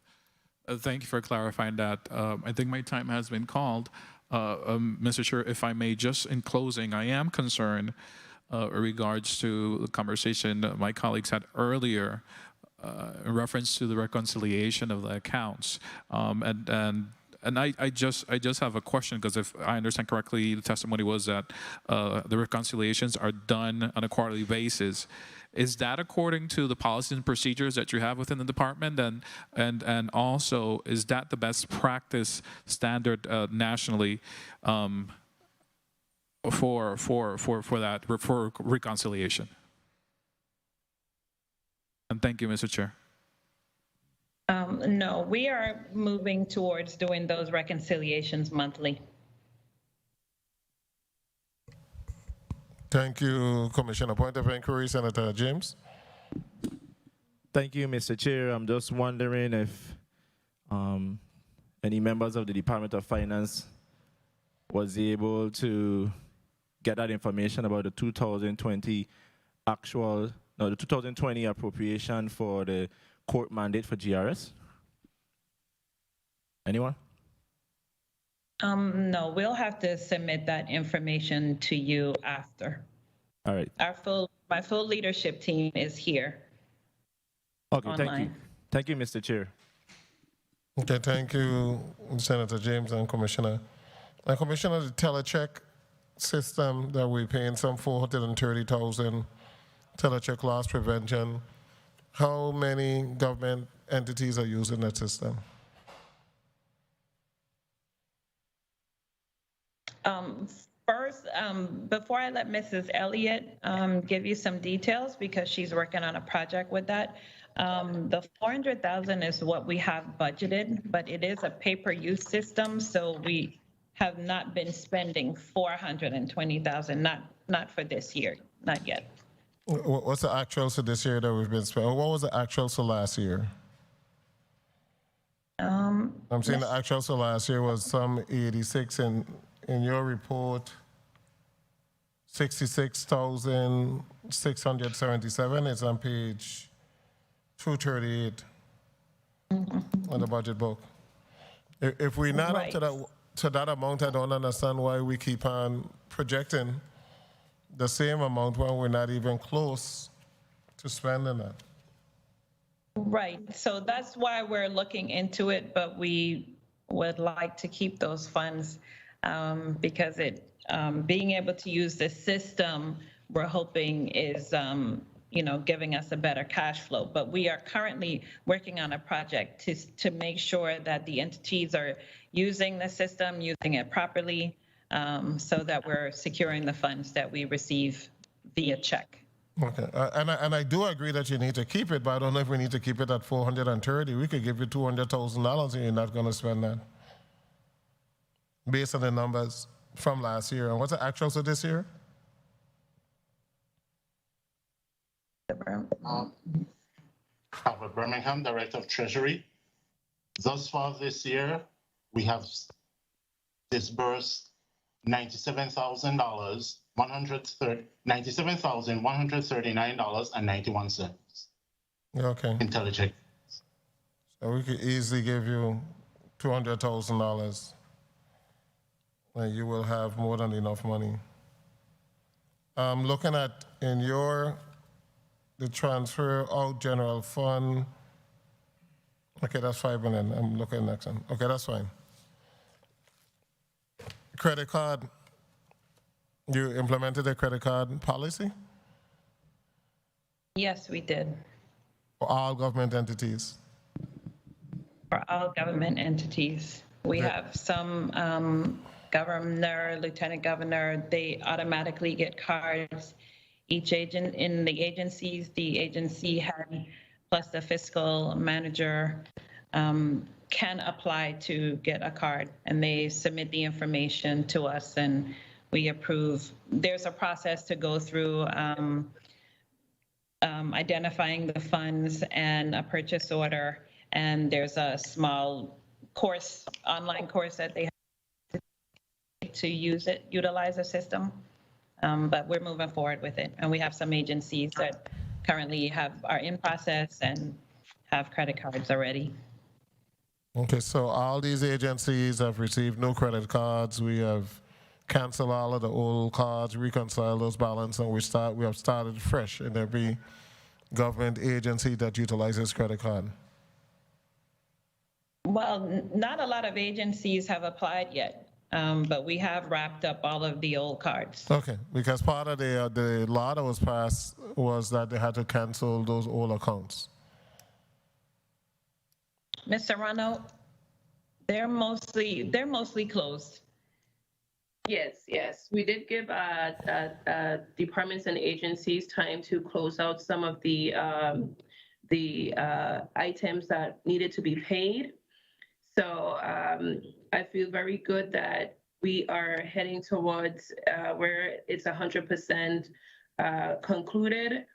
Speaker 14: thank you for clarifying that. I think my time has been called. Mr. Chair, if I may, just in closing, I am concerned in regards to the conversation that my colleagues had earlier in reference to the reconciliation of the accounts. And I just have a question, because if I understand correctly, the testimony was that the reconciliations are done on a quarterly basis. Is that according to the policies and procedures that you have within the department? And also, is that the best practice standard nationally for reconciliation? And thank you, Mr. Chair.
Speaker 4: No, we are moving towards doing those reconciliations monthly.
Speaker 1: Thank you, Commissioner. Point of inquiry, Senator James.
Speaker 12: Thank you, Mr. Chair. I'm just wondering if any members of the Department of Finance was able to get that information about the 2020 the 2020 appropriation for the court mandate for GRS? Anyone?
Speaker 4: No, we'll have to submit that information to you after.
Speaker 12: All right.
Speaker 4: My full leadership team is here.
Speaker 12: Okay,
Speaker 4: online.
Speaker 12: thank you. Thank you, Mr. Chair.
Speaker 1: Okay, thank you, Senator James and Commissioner. And Commissioner, the telecheck system that we're paying some 430,000, telecheck loss prevention, how many government entities are using that system?
Speaker 4: First, before I let Mrs. Elliott give you some details, because she's working on a project with that, the 400,000 is what we have budgeted, but it is a pay-per-use system, so we have not been spending 420,000, not for this year, not yet.
Speaker 1: What's the actuals for this year that we've been spending? What was the actuals for last year? I'm saying the actuals for last year was some 86, and in your report, 66,677. It's on page 238 on the budget book. If we're not up to that amount, I don't understand why we keep on projecting the same amount when we're not even close to spending that.
Speaker 4: Right, so that's why we're looking into it, but we would like to keep those funds because being able to use the system, we're hoping is, giving us a better cash flow. But we are currently working on a project to make sure that the entities are using the system, using it properly, so that we're securing the funds that we receive via check.
Speaker 1: Okay, and I do agree that you need to keep it, but I don't know if we need to keep it at 430. We could give you $200,000 and you're not going to spend that, based on the numbers from last year. And what's the actuals of this year?
Speaker 7: Albert Birmingham, Director of Treasury. Thus far this year, we have disbursed $97,139.91.
Speaker 1: Okay.
Speaker 7: IntelliCheck.
Speaker 1: So we could easily give you $200,000, and you will have more than enough money. I'm looking at in the transfer out general fund. Okay, that's $5 million. I'm looking at the next one. Okay, that's fine. Credit card. You implemented a credit card policy?
Speaker 4: Yes, we did.
Speaker 1: For all government entities?
Speaker 4: For all government entities. We have some governor, lieutenant governor, they automatically get cards. Each agent in the agency head plus the fiscal manager can apply to get a card, and they submit the information to us and we approve. There's a process to go through identifying the funds and a purchase order, and there's a small online course that they have to utilize the system. But we're moving forward with it, and we have some agencies that currently are in process and have credit cards already.
Speaker 1: Okay, so all these agencies have received new credit cards. We have canceled all of the old cards, reconciled those balances, and we have started fresh in every government agency that utilizes credit card.
Speaker 4: Well, not a lot of agencies have applied yet, but we have wrapped up all of the old cards.
Speaker 1: Okay, because part of the law that was passed was that they had to cancel those old accounts.
Speaker 4: Ms. Serrano, they're mostly closed.
Speaker 8: Yes. We did give departments and agencies time to close out some of the items that needed to be paid. So I feel very good that we are heading towards where it's 100% concluded.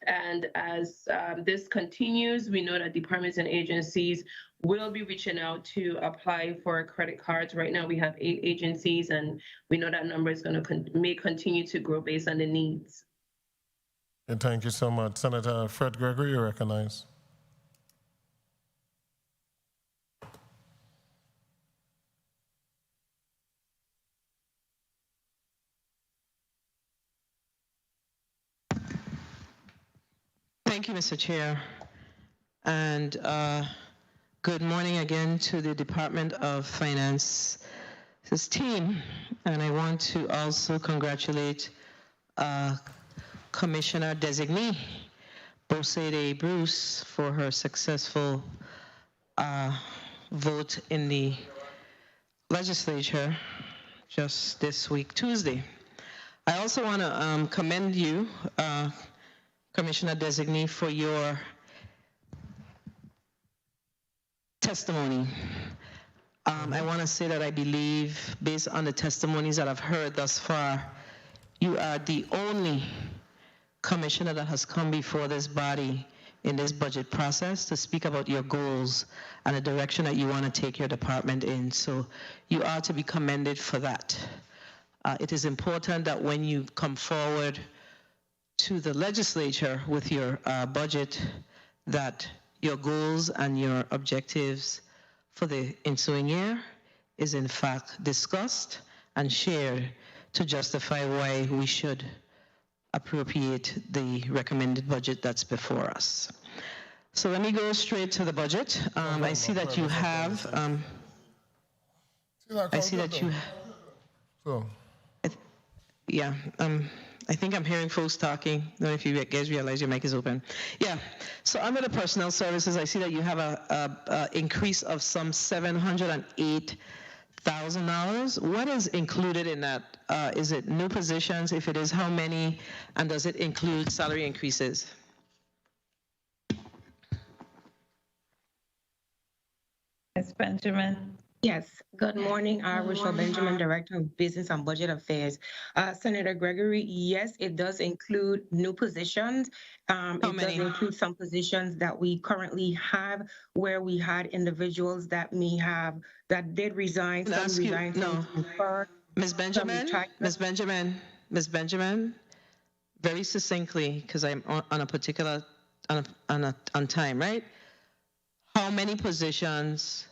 Speaker 8: And as this continues, we know that departments and agencies will be reaching out to apply for credit cards. Right now, we have 8 agencies, and we know that number is going to may continue to grow based on the needs.
Speaker 1: And thank you so much. Senator Fred Gregory, you recognize.
Speaker 11: Thank you, Mr. Chair. And good morning again to the Department of Finance's team. And I want to also congratulate Commissioner Designee Bosede Bruce for her successful vote in the legislature just this week, Tuesday. I also want to commend you, Commissioner Designee, for your testimony. I want to say that I believe, based on the testimonies that I've heard thus far, you are the only commissioner that has come before this body in this budget process to speak about your goals and the direction that you want to take your department in. So you are to be commended for that. It is important that when you come forward to the legislature with your budget, that your goals and your objectives for the ensuing year is in fact discussed and shared to justify why we should appropriate the recommended budget that's before us. So let me go straight to the budget. I see that you have, I see that you, yeah, I think I'm hearing folks talking. I don't know if you guys realize your mic is open. Yeah, so under the personnel services, I see that you have a increase of some $708,000. What is included in that? Is it new positions? If it is, how many? And does it include salary increases?
Speaker 4: Ms. Benjamin.
Speaker 6: Yes. Good morning, Rochelle Benjamin, Director of Business and Budget Affairs. Senator Gregory, yes, it does include new positions. It does include some positions that we currently have where we had individuals that did resign. Some resigned. No.
Speaker 11: Ms. Benjamin, Ms. Benjamin, very succinctly, because I'm on a particular, on time, right? How many positions?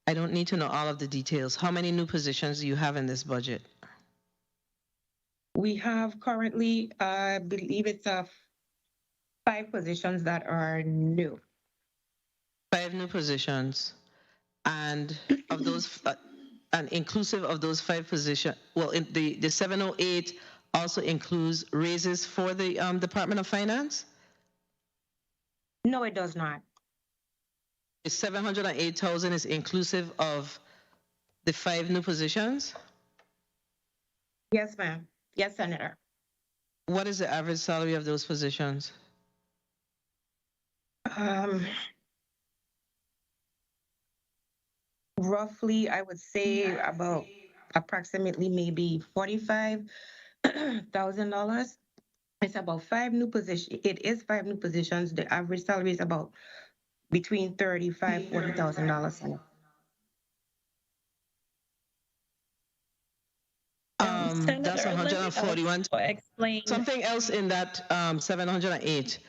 Speaker 11: I don't need to know all of the details. How many new positions do you have in this budget?
Speaker 6: We have currently, I believe it's 5 positions that are new.
Speaker 11: 5 new positions. And of those, and inclusive of those 5 positions, well, the 708 also includes raises for the Department of Finance?
Speaker 6: No, it does not.
Speaker 11: 708,000 is inclusive of the 5 new positions?
Speaker 6: Yes, ma'am. Yes, Senator.
Speaker 11: What is the average salary of those positions?
Speaker 6: Roughly, I would say about approximately maybe $45,000. It's about 5 new positions. It is 5 new positions. The average salary is about between $35,000 and $40,000.
Speaker 11: That's 141.
Speaker 4: Explain
Speaker 11: something else in that 708.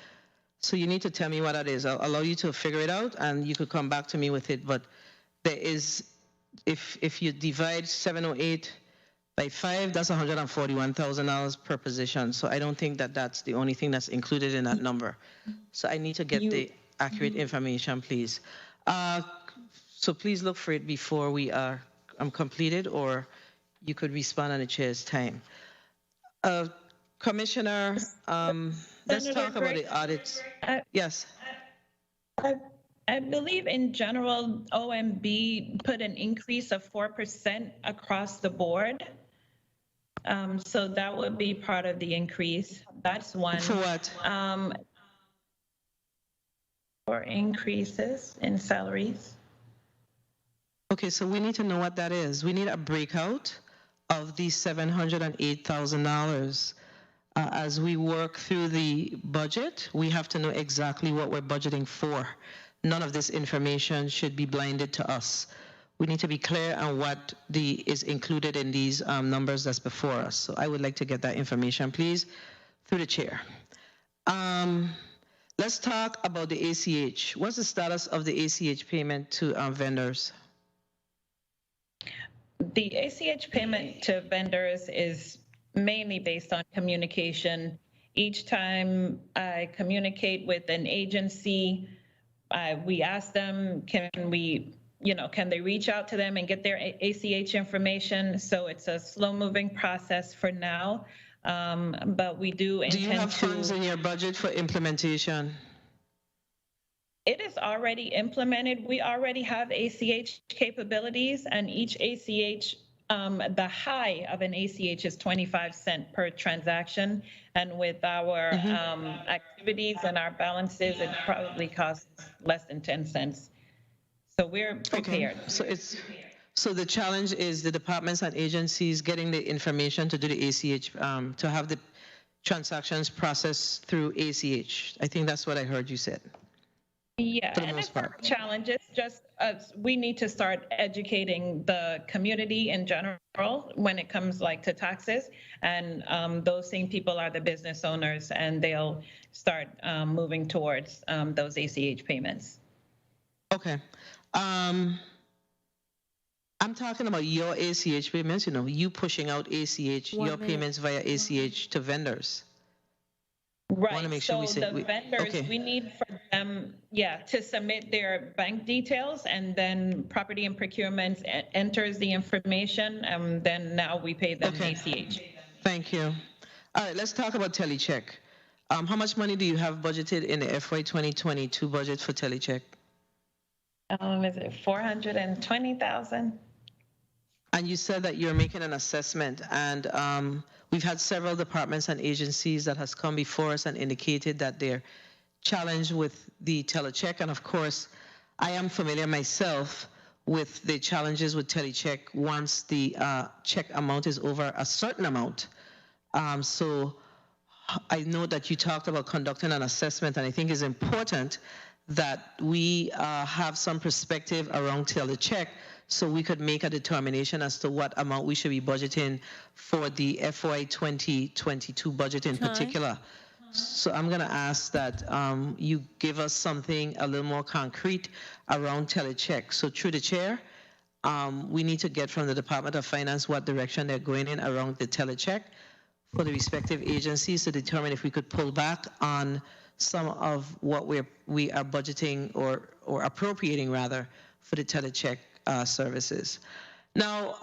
Speaker 11: So you need to tell me what that is. I'll allow you to figure it out, and you could come back to me with it. But there is, if you divide 708 by 5, that's $141,000 per position. So I don't think that that's the only thing that's included in that number. So I need to get the accurate information, please. So please look for it before we are completed, or you could respond on the chair's time. Commissioner, let's talk about the audits. Yes.
Speaker 4: I believe in general, OMB put an increase of 4% across the board. So that would be part of the increase. That's one.
Speaker 11: For what?
Speaker 4: For increases in salaries.
Speaker 11: Okay, so we need to know what that is. We need a breakout of the $708,000. as we work through the budget, we have to know exactly what we're budgeting for. None of this information should be blinded to us. We need to be clear on what is included in these numbers that's before us. So I would like to get that information, please, through the chair. Let's talk about the ACH. What's the status of the ACH payment to vendors?
Speaker 4: The ACH payment to vendors is mainly based on communication. Each time I communicate with an agency, we ask them, can they reach out to them and get their ACH information? So it's a slow-moving process for now, but we do intend to...
Speaker 11: Do you have funds in your budget for implementation?
Speaker 4: It is already implemented. We already have ACH capabilities, and each ACH, the high of an ACH is 25 cents per transaction. And with our activities and our balances, it probably costs less than 10 cents. So we're prepared.
Speaker 11: Okay. So the challenge is the departments and agencies getting the information to do the ACH, to have the transactions processed through ACH. I think that's what I heard you said.
Speaker 4: Yeah, and it's a challenge. It's just we need to start educating the community in general when it comes to taxes, and those same people are the business owners, and they'll start moving towards those ACH payments.
Speaker 11: Okay. I'm talking about your ACH payments, you pushing out ACH, your payments via ACH to vendors.
Speaker 4: Right.
Speaker 11: Want to make sure
Speaker 4: so the vendors, we need for them, to submit their bank details, and then property and procurement enters the information, and then now we pay them ACH.
Speaker 11: Thank you. All right, let's talk about TeleCheck. How much money do you have budgeted in the FY 2022 budget for TeleCheck?
Speaker 4: Is it 420,000?
Speaker 11: And you said that you're making an assessment, and we've had several departments and agencies that has come before us and indicated that they're challenged with the TeleCheck. And of course, I am familiar myself with the challenges with TeleCheck once the check amount is over a certain amount. So I know that you talked about conducting an assessment, and I think it's important that we have some perspective around TeleCheck, so we could make a determination as to what amount we should be budgeting for the FY 2022 budget in particular. So I'm going to ask that you give us something a little more concrete around TeleCheck. So through the chair, we need to get from the Department of Finance what direction they're going in around the TeleCheck for the respective agencies to determine if we could pull back on some of what we are budgeting or appropriating rather for the TeleCheck services. Now,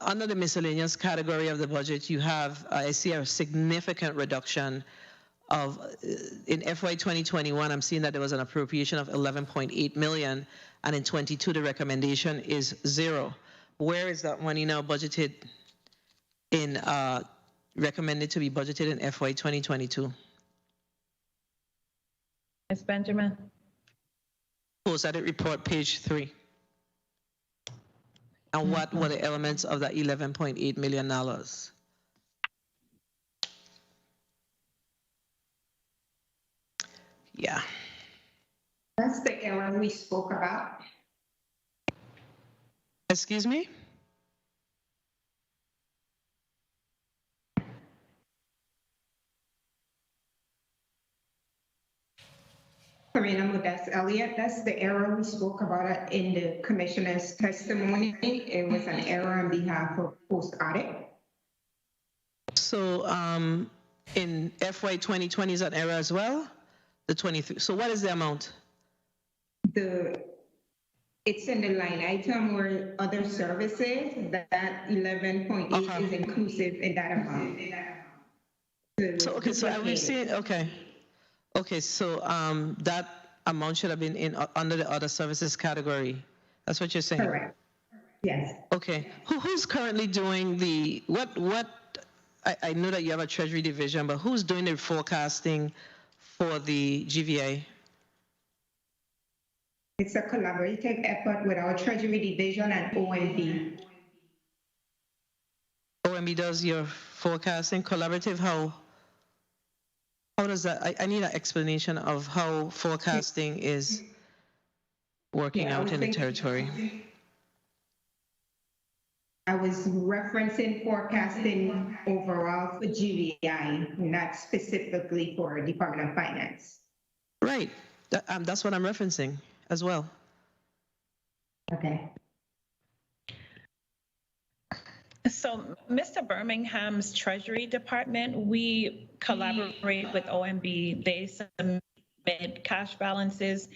Speaker 11: under the miscellaneous category of the budget, you have, I see a significant reduction of, in FY 2021, I'm seeing that there was an appropriation of 11.8 million, and in 22, the recommendation is 0. Where is that money now budgeted in, recommended to be budgeted in FY 2022?
Speaker 4: Ms. Benjamin.
Speaker 11: Post audit report, page 3. And what were the elements of that $11.8 million? Yeah.
Speaker 5: That's the error we spoke about.
Speaker 11: Excuse me?
Speaker 5: Karina Modest Elliott, that's the error we spoke about in the commissioner's testimony. It was an error on behalf of post audit.
Speaker 11: So in FY 2020 is an error as well? The 23. So what is the amount?
Speaker 5: It's in the line item where other services, that 11.8 is inclusive in that amount.
Speaker 11: So okay, so we've seen, okay, so that amount should have been in under the other services category. That's what you're saying?
Speaker 5: Correct. Yes.
Speaker 11: Okay. Who's currently doing the I know that you have a Treasury division, but who's doing the forecasting for the GVA?
Speaker 5: It's a collaborative effort with our Treasury division and OMB.
Speaker 11: OMB does your forecasting collaborative? How? How does that, I need an explanation of how forecasting is working
Speaker 5: Yeah, I
Speaker 11: out
Speaker 5: was
Speaker 11: in the
Speaker 5: thinking-
Speaker 11: territory.
Speaker 5: I was referencing forecasting overall for GVI, not specifically for Department of Finance.
Speaker 11: Right, that's what I'm referencing as well.
Speaker 5: Okay.
Speaker 4: So, Mr. Birmingham's Treasury Department, we collaborate with OMB. They submit cash balances.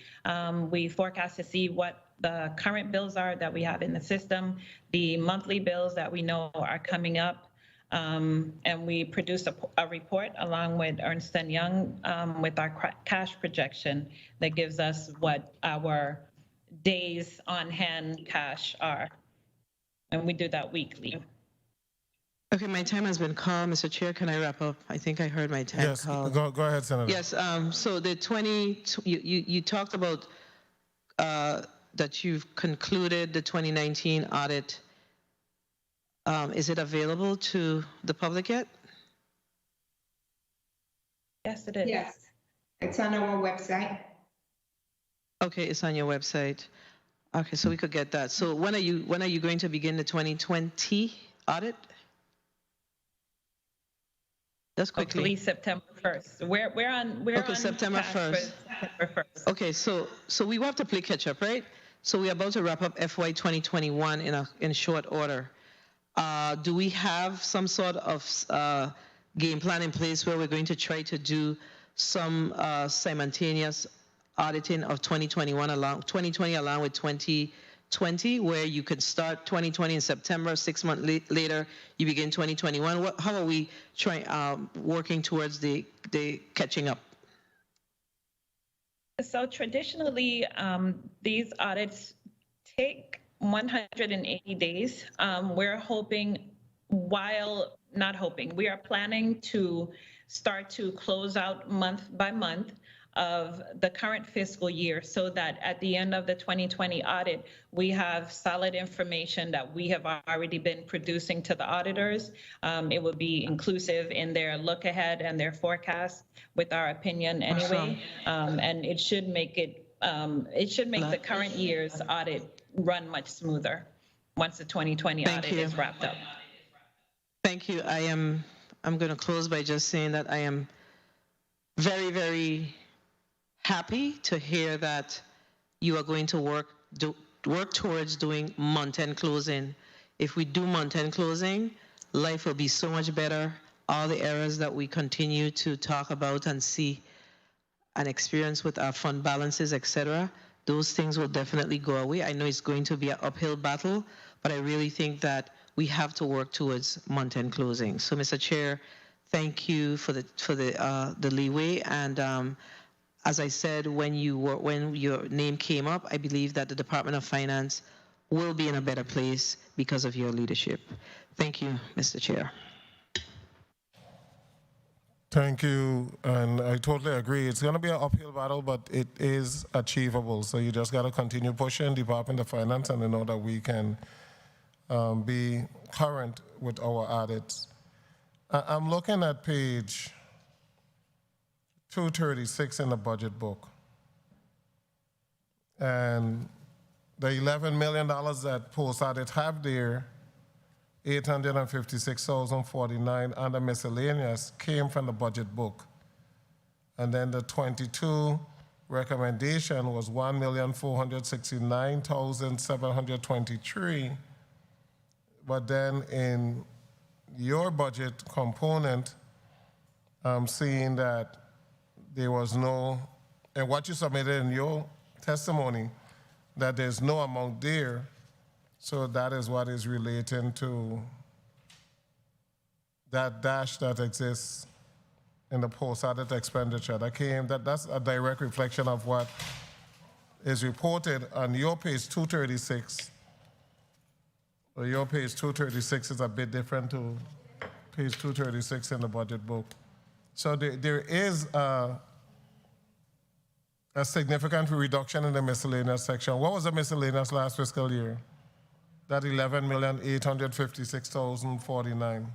Speaker 4: We forecast to see what the current bills are that we have in the system, the monthly bills that we know are coming up, and we produce a report along with Ernst & Young with our cash projection that gives us what our days on hand cash are. And we do that weekly.
Speaker 11: Okay, my time has been called. Mr. Chair, can I wrap up? I think I heard my time
Speaker 1: Yes,
Speaker 11: called.
Speaker 1: go ahead, Senator.
Speaker 11: Yes, so the you talked about that you've concluded the 2019 audit. Is it available to the public yet?
Speaker 4: Yes, it is.
Speaker 5: Yes, it's on our website.
Speaker 11: Okay, it's on your website. Okay, so we could get that. So when are you going to begin the 2020 audit? Just quickly.
Speaker 4: Hopefully September 1st. We're on
Speaker 11: September
Speaker 4: task for
Speaker 11: 1st.
Speaker 4: September 1st.
Speaker 11: Okay, so we will have to play catch up, right? So we're about to wrap up FY 2021 in short order. Do we have some sort of game plan in place where we're going to try to do some simultaneous auditing of 2020 along with 2020, where you could start 2020 in September, 6 months later you begin 2021? How are we working towards the catching up?
Speaker 4: So traditionally, these audits take 180 days. We're hoping, we are planning to start to close out month by month of the current fiscal year so that at the end of the 2020 audit, we have solid information that we have already been producing to the auditors. It will be inclusive in their look ahead and their forecast with our opinion anyway. And it should make the current year's audit run much smoother once the 2020 audit is wrapped up.
Speaker 11: Thank you. I'm going to close by just saying that I am very, very happy to hear that you are going to work towards doing month-end closing. If we do month-end closing, life will be so much better. All the errors that we continue to talk about and see and experience with our fund balances, etc., those things will definitely go away. I know it's going to be an uphill battle, but I really think that we have to work towards month-end closing. So, Mr. Chair, thank you for the leeway. And as I said, when your name came up, I believe that the Department of Finance will be in a better place because of your leadership. Thank you, Mr. Chair.
Speaker 1: Thank you, and I totally agree. It's going to be an uphill battle, but it is achievable. So you just got to continue pushing Department of Finance, and I know that we can be current with our audits. I'm looking at page 236 in the budget book, and the $11 million that post audit have there, $856,049 under miscellaneous came from the budget book. And then the 22 recommendation was $1,469,723. But then in your budget component, I'm seeing that there was no, and what you submitted in your testimony, that there's no amount there. So that is what is relating to that dash that exists in the post-audit expenditure. That's a direct reflection of what is reported on your page 236. Well, your page 236 is a bit different to page 236 in the budget book. So there is a significant reduction in the miscellaneous section. What was the miscellaneous last fiscal year? That $11,856,049.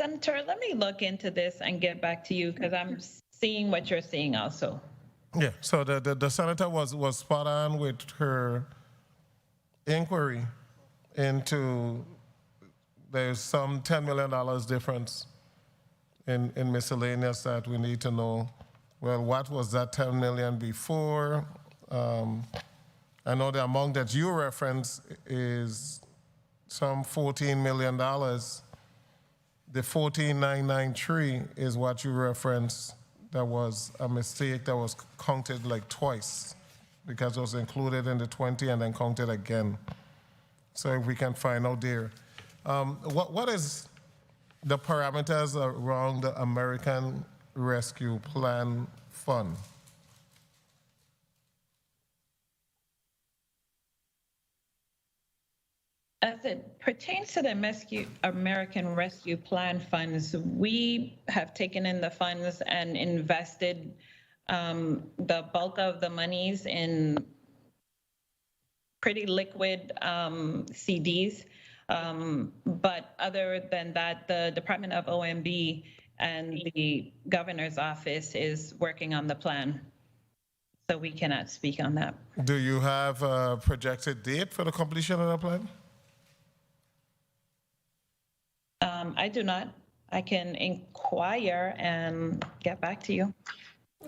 Speaker 4: Senator, let me look into this and get back to you because I'm seeing what you're seeing also.
Speaker 1: Yeah, so the senator was spot on with her inquiry into there's some $10 million difference in miscellaneous that we need to know. Well, what was that 10 million before? I know the amount that you reference is some $14 million. The 14,993 is what you reference. That was a mistake that was counted like twice because it was included in the 20 and then counted again. So if we can find out there. What is the parameters around the American Rescue Plan Fund?
Speaker 4: As it pertains to the American Rescue Plan funds, we have taken in the funds and invested the bulk of the monies in pretty liquid CDs. But other than that, the Department of OMB and the governor's office is working on the plan. So we cannot speak on that.
Speaker 1: Do you have a projected date for the completion of the plan?
Speaker 4: I do not. I can inquire and get back to you.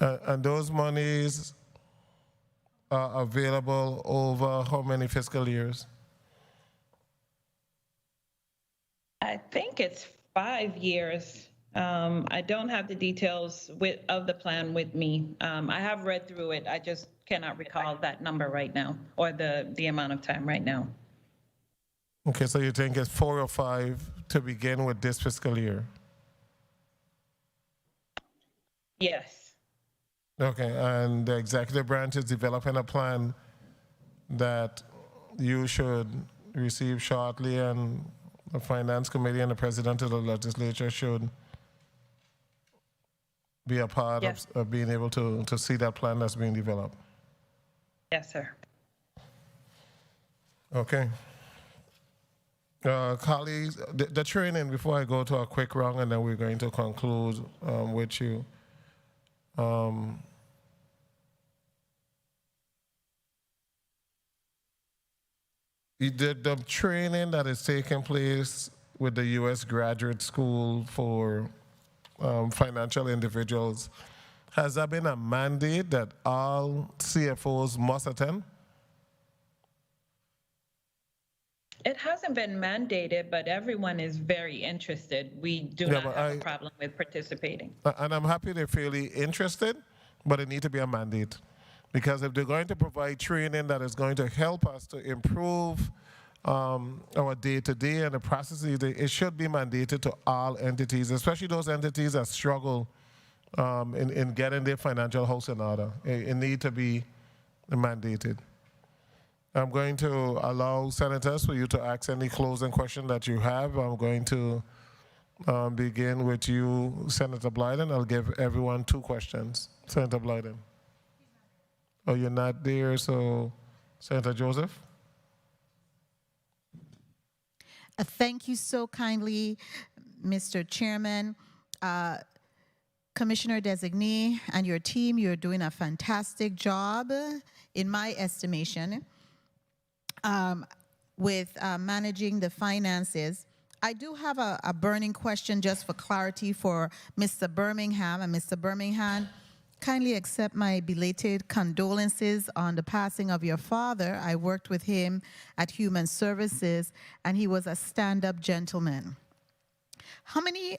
Speaker 1: And those monies are available over how many fiscal years?
Speaker 4: I think it's 5 years. I don't have the details of the plan with me. I have read through it. I just cannot recall that number right now or the amount of time right now.
Speaker 1: Okay, so you think it's 4 or 5 to begin with this fiscal year?
Speaker 4: Yes.
Speaker 1: Okay, and the executive branch is developing a plan that you should receive shortly, and the finance committee and the president of the legislature should be a part
Speaker 4: Yes.
Speaker 1: of being able to see that plan that's being developed.
Speaker 4: Yes, sir.
Speaker 1: Okay. Colleagues, the training, before I go to a quick round and then we're going to conclude with you. The training that is taking place with the U.S. Graduate School for Financial Individuals, has that been a mandate that all CFOs must attend?
Speaker 4: It hasn't been mandated, but everyone is very interested. We do not have a problem with participating.
Speaker 1: And I'm happy they're fairly interested, but it needs to be a mandate. Because if they're going to provide training that is going to help us to improve our day-to-day and the processes, it should be mandated to all entities, especially those entities that struggle in getting their financial house in order. It needs to be mandated. I'm going to allow senators for you to ask any closing question that you have. I'm going to begin with you, Senator Blyden. I'll give everyone 2 questions. Senator Blyden. Oh, you're not there, so Senator Joseph?
Speaker 10: Thank you so kindly, Mr. Chairman. Commissioner Designee and your team, you're doing a fantastic job, in my estimation, with managing the finances. I do have a burning question just for clarity for Mr. Birmingham. And Mr. Birmingham, kindly accept my belated condolences on the passing of your father. I worked with him at Human Services, and he was a stand-up gentleman. How many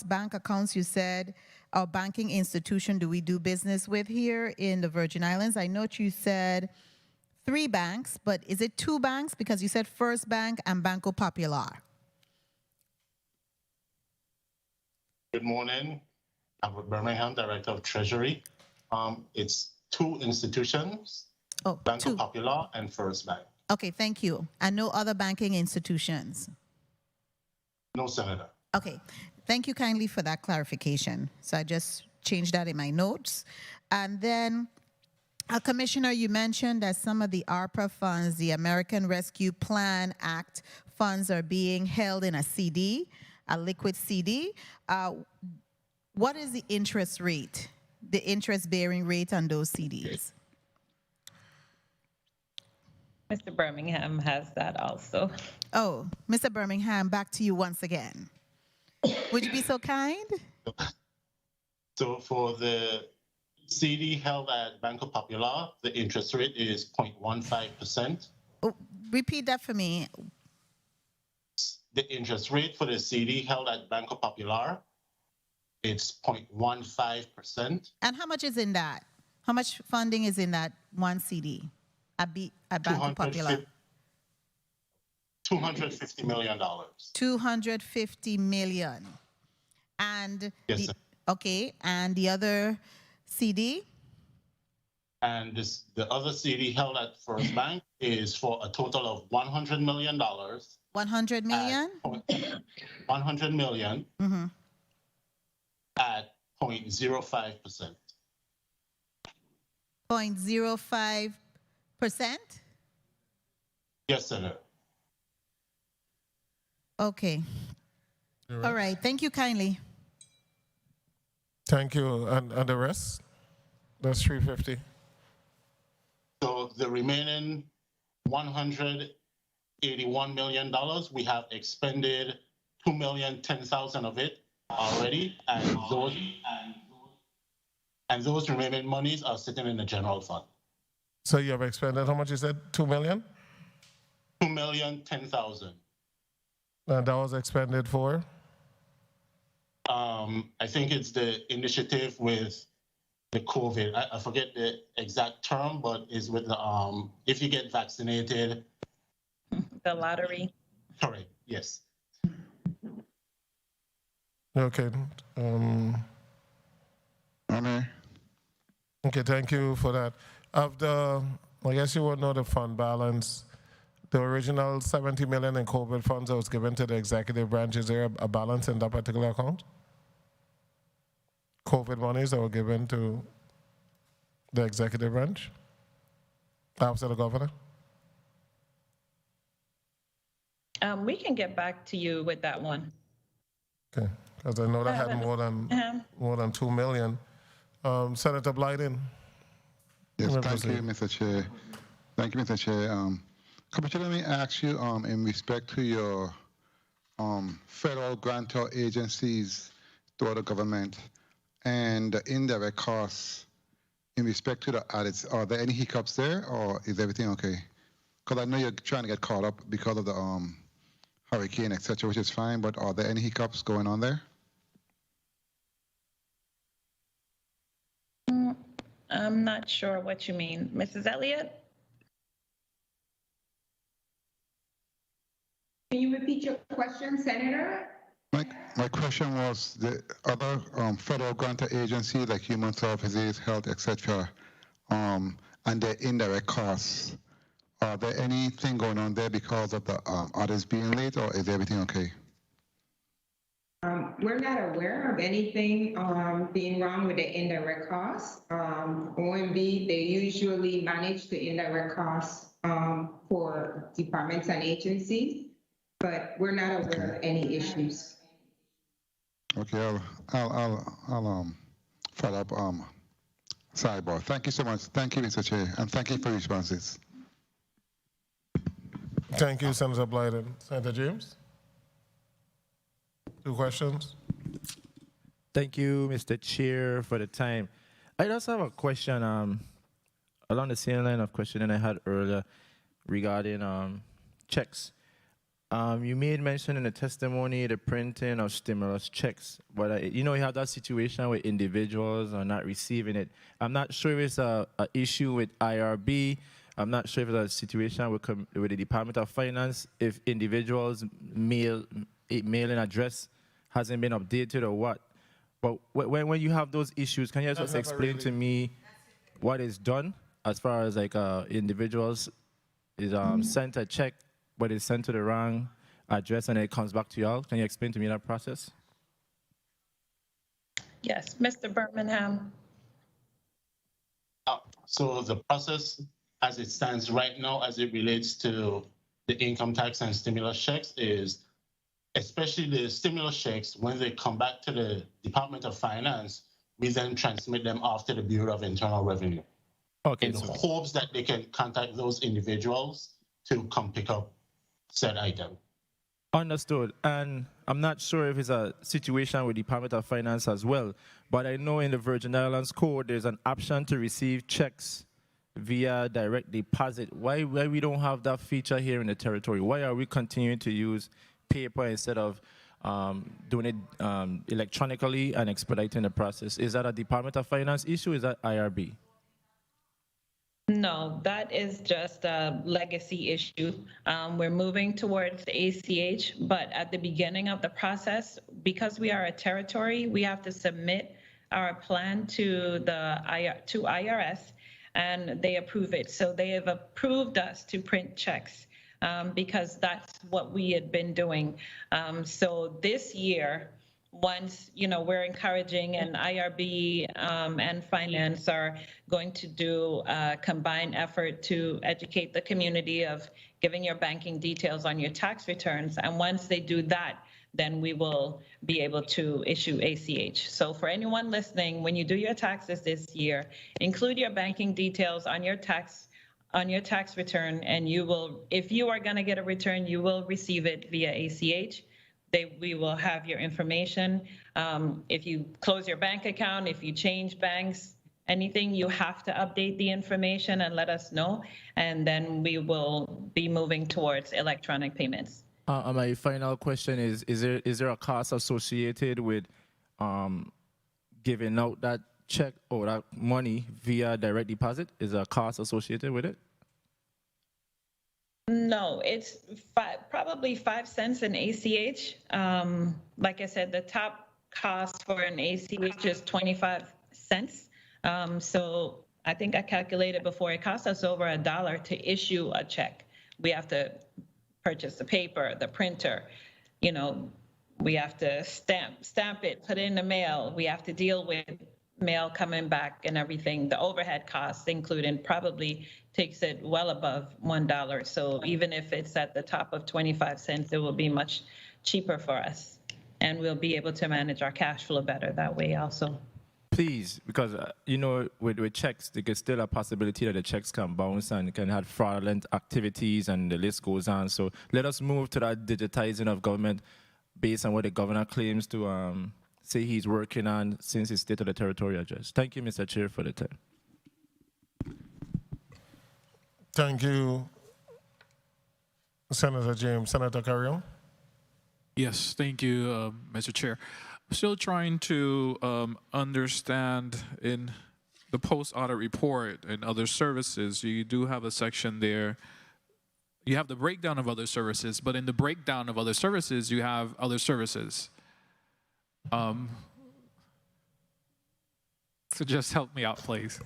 Speaker 10: bank accounts, you said, or banking institution do we do business with here in the Virgin Islands? I know you said 3 banks, but is it 2 banks? Because you said First Bank and Banco Popular.
Speaker 7: Good morning. Albert Birmingham, Director of Treasury. It's 2 institutions, Banco Popular and First Bank.
Speaker 10: Okay, thank you. And no other banking institutions?
Speaker 7: No, Senator.
Speaker 10: Okay, thank you kindly for that clarification. So I just changed that in my notes. And then, Commissioner, you mentioned that some of the ARPA funds, the American Rescue Plan Act funds, are being held in a CD. a liquid CD. What is the interest rate, the interest-bearing rate on those CDs?
Speaker 4: Mr. Birmingham has that also.
Speaker 10: Oh, Mr. Birmingham, back to you once again. Would you be so kind?
Speaker 7: So for the CD held at Banco Popular, the interest rate is 0.15%.
Speaker 10: Oh, repeat that for me.
Speaker 7: The interest rate for the CD held at Banco Popular, it's 0.15%.
Speaker 10: And how much is in that? How much funding is in that one CD at Banco Popular?
Speaker 7: $250 million.
Speaker 10: $250 million. And
Speaker 7: Yes, sir.
Speaker 10: okay, and the other CD?
Speaker 7: And the other CD held at First Bank is for a total of $100 million.
Speaker 10: 100 million?
Speaker 7: 100 million
Speaker 10: Mm-hmm.
Speaker 7: at 0.05%.
Speaker 10: 0.05%?
Speaker 7: Yes, Senator.
Speaker 10: Okay. All right. Thank you kindly.
Speaker 1: Thank you. And the rest? That's 350.
Speaker 7: So the remaining $181 million, we have expended $2,010,000 of it already, and those remaining monies are sitting in the general fund.
Speaker 1: So you have expended, how much you said, 2 million?
Speaker 7: $2,010,000.
Speaker 1: And that was expended for?
Speaker 7: I think it's the initiative with the COVID. I forget the exact term, but it's with the if you get vaccinated.
Speaker 4: The lottery.
Speaker 7: Correct. Yes.
Speaker 1: Okay. Okay, thank you for that. Of the, I guess you would know the fund balance. The original 70 million in COVID funds that was given to the executive branch, is there a balance in that particular account? COVID monies that were given to the executive branch after the governor?
Speaker 4: We can get back to you with that one.
Speaker 1: Okay, because I know that had more than 2 million. Senator Blyden.
Speaker 3: Yes, thank you, Mr. Chair. Thank you, Mr. Chair. Commissioner, let me ask you, in respect to your federal grantor agencies throughout the government and the indirect costs in respect to the audits, are there any hiccups there, or is everything okay? Because I know you're trying to get caught up because of the hurricane, etc., which is fine, but are there any hiccups going on there?
Speaker 4: I'm not sure what you mean. Mrs. Elliott?
Speaker 5: Can you repeat your question, Senator?
Speaker 3: My question was the other federal grantor agencies like Human Services, Health, etc., and their indirect costs. Are there anything going on there because of the audits being late, or is everything okay?
Speaker 5: We're not aware of anything being wrong with the indirect costs. OMB, they usually manage the indirect costs for departments and agencies, but we're not aware of any issues.
Speaker 3: Okay, I'll follow up sidebar. Thank you so much. Thank you, Mr. Chair, and thank you for your responses.
Speaker 1: Thank you, Senator Blyden. Senator James? 2 questions.
Speaker 12: Thank you, Mr. Chair, for the time. I just have a question along the same line of questioning I had earlier regarding checks. You made mention in the testimony the printing of stimulus checks, but you have that situation where individuals are not receiving it. I'm not sure if it's an issue with IRB. I'm not sure if it's a situation with the Department of Finance, if individuals' mailing address hasn't been updated or what. But when you have those issues, can you just explain to me what is done as far as like individuals is sent a check, but it's sent to the wrong address and it comes back to y'all? Can you explain to me that process?
Speaker 4: Yes, Mr. Birmingham.
Speaker 7: So the process as it stands right now, as it relates to the income tax and stimulus checks, is especially the stimulus checks, when they come back to the Department of Finance, we then transmit them off to the Bureau of Internal Revenue.
Speaker 12: Okay.
Speaker 7: In hopes that they can contact those individuals to come pick up said item.
Speaker 12: Understood. And I'm not sure if it's a situation with Department of Finance as well, but I know in the Virgin Islands Code, there's an option to receive checks via direct deposit. Why we don't have that feature here in the territory? Why are we continuing to use paper instead of doing it electronically and expediting the process? Is that a Department of Finance issue? Is that IRB?
Speaker 4: No, that is just a legacy issue. We're moving towards the ACH, but at the beginning of the process, because we are a territory, we have to submit our plan to IRS, and they approve it. So they have approved us to print checks because that's what we had been doing. So this year, once, we're encouraging, and IRB and finance are going to do a combined effort to educate the community of giving your banking details on your tax returns. And once they do that, then we will be able to issue ACH. So for anyone listening, when you do your taxes this year, include your banking details on your tax return, and you will, if you are going to get a return, you will receive it via ACH. We will have your information. If you close your bank account, if you change banks, anything, you have to update the information and let us know. And then we will be moving towards electronic payments.
Speaker 12: My final question is there a cost associated with giving out that check or that money via direct deposit? Is there a cost associated with it?
Speaker 4: No, it's probably 5 cents in ACH. Like I said, the top cost for an ACH is 25 cents. So I think I calculated before, it costs us over $1 to issue a check. We have to purchase the paper, the printer, we have to stamp it, put it in the mail. We have to deal with mail coming back and everything. The overhead costs including probably takes it well above $1. So even if it's at the top of 25 cents, it will be much cheaper for us. And we'll be able to manage our cash flow better that way also.
Speaker 12: Please, because, with checks, there is still a possibility that the checks can bounce and can have fraudulent activities, and the list goes on. So let us move to that digitizing of government based on what the governor claims to say he's working on since his State of the Territory address. Thank you, Mr. Chair, for the time.
Speaker 1: Thank you, Senator James. Senator Carrion?
Speaker 14: Yes, thank you, Mr. Chair. I'm still trying to understand in the post-audit report and other services, you do have a section there. You have the breakdown of other services, but in the breakdown of other services, you have other services. So just help me out, please.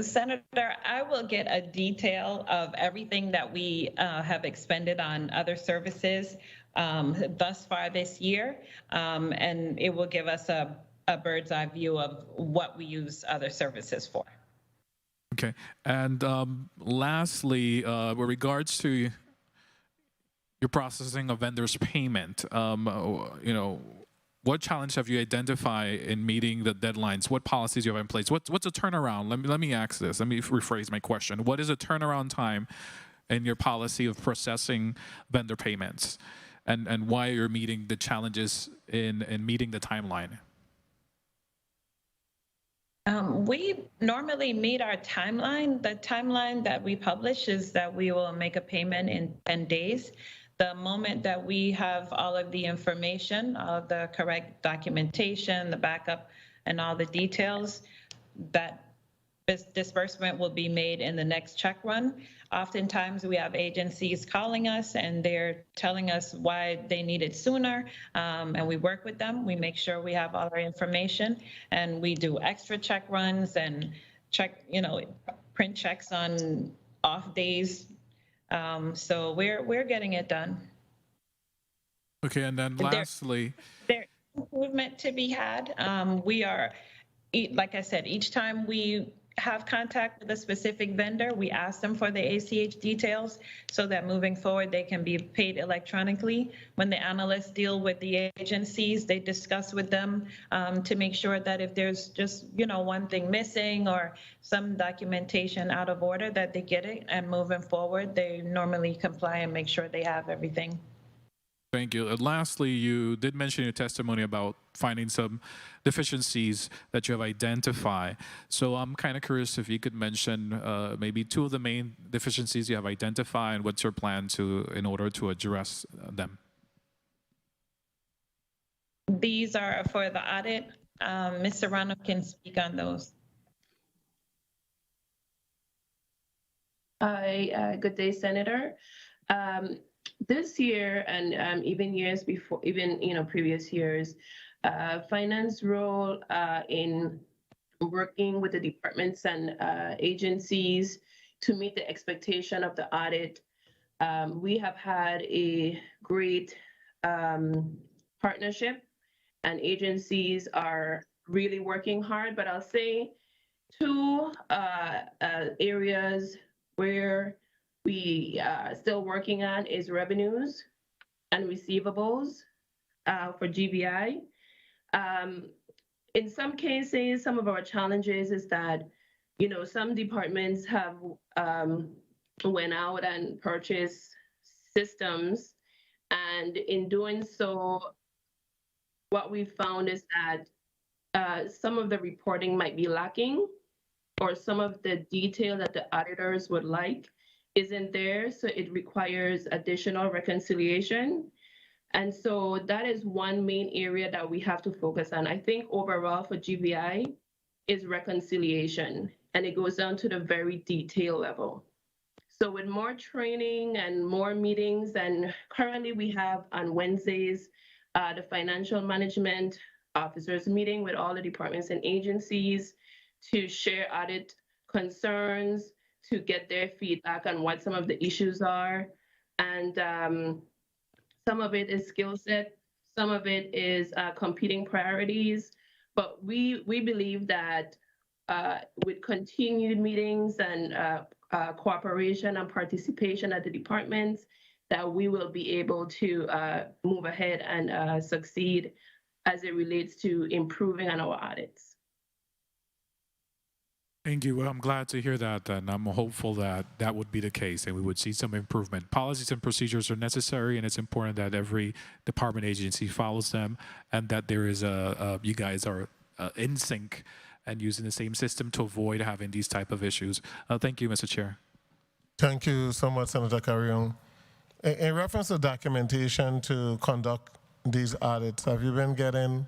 Speaker 4: Senator, I will get a detail of everything that we have expended on other services thus far this year, and it will give us a bird's eye view of what we use other services for.
Speaker 14: Okay, and lastly, with regards to your processing of vendors' payment, what challenge have you identified in meeting the deadlines? What policies you have in place? What's a turnaround? Let me ask this. Let me rephrase my question. What is a turnaround time in your policy of processing vendor payments, and why you're meeting the challenges in meeting the timeline?
Speaker 4: We normally meet our timeline. The timeline that we publish is that we will make a payment in 10 days. The moment that we have all of the information, all of the correct documentation, the backup, and all the details, that disbursement will be made in the next check run. Oftentimes, we have agencies calling us and they're telling us why they need it sooner, and we work with them. We make sure we have all our information, and we do extra check runs and print checks on off days. So we're getting it done.
Speaker 14: Okay, and then lastly,
Speaker 4: there's improvement to be had. We are, like I said, each time we have contact with a specific vendor, we ask them for the ACH details so that moving forward, they can be paid electronically. When the analysts deal with the agencies, they discuss with them to make sure that if there's just, one thing missing or some documentation out of order, that they get it, and moving forward, they normally comply and make sure they have everything.
Speaker 14: Thank you. And lastly, you did mention in your testimony about finding some deficiencies that you have identified. So I'm kind of curious if you could mention maybe 2 of the main deficiencies you have identified and what's your plan in order to address them.
Speaker 4: These are for the audit. Ms. Serrano can speak on those.
Speaker 8: Hi, good day, Senator. This year and even years before, even previous years, finance role in working with the departments and agencies to meet the expectation of the audit. We have had a great partnership, and agencies are really working hard. But I'll say 2 areas where we are still working on is revenues and receivables for GBI. In some cases, some of our challenges is that, some departments have went out and purchased systems, and in doing so, what we found is that some of the reporting might be lacking, or some of the detail that the auditors would like isn't there, so it requires additional reconciliation. And so that is one main area that we have to focus on. I think overall for GBI is reconciliation, and it goes down to the very detail level. So with more training and more meetings, and currently we have on Wednesdays, the financial management officers meeting with all the departments and agencies to share audit concerns, to get their feedback on what some of the issues are. And some of it is skill set, some of it is competing priorities. But we believe that with continued meetings and cooperation and participation at the departments, that we will be able to move ahead and succeed as it relates to improving on our audits.
Speaker 14: Thank you. Well, I'm glad to hear that, and I'm hopeful that that would be the case and we would see some improvement. Policies and procedures are necessary, and it's important that every department agency follows them, and that there is you guys are in sync and using the same system to avoid having these type of issues. Thank you, Mr. Chair.
Speaker 1: Thank you so much, Senator Carrion. In reference to documentation to conduct these audits, have you been getting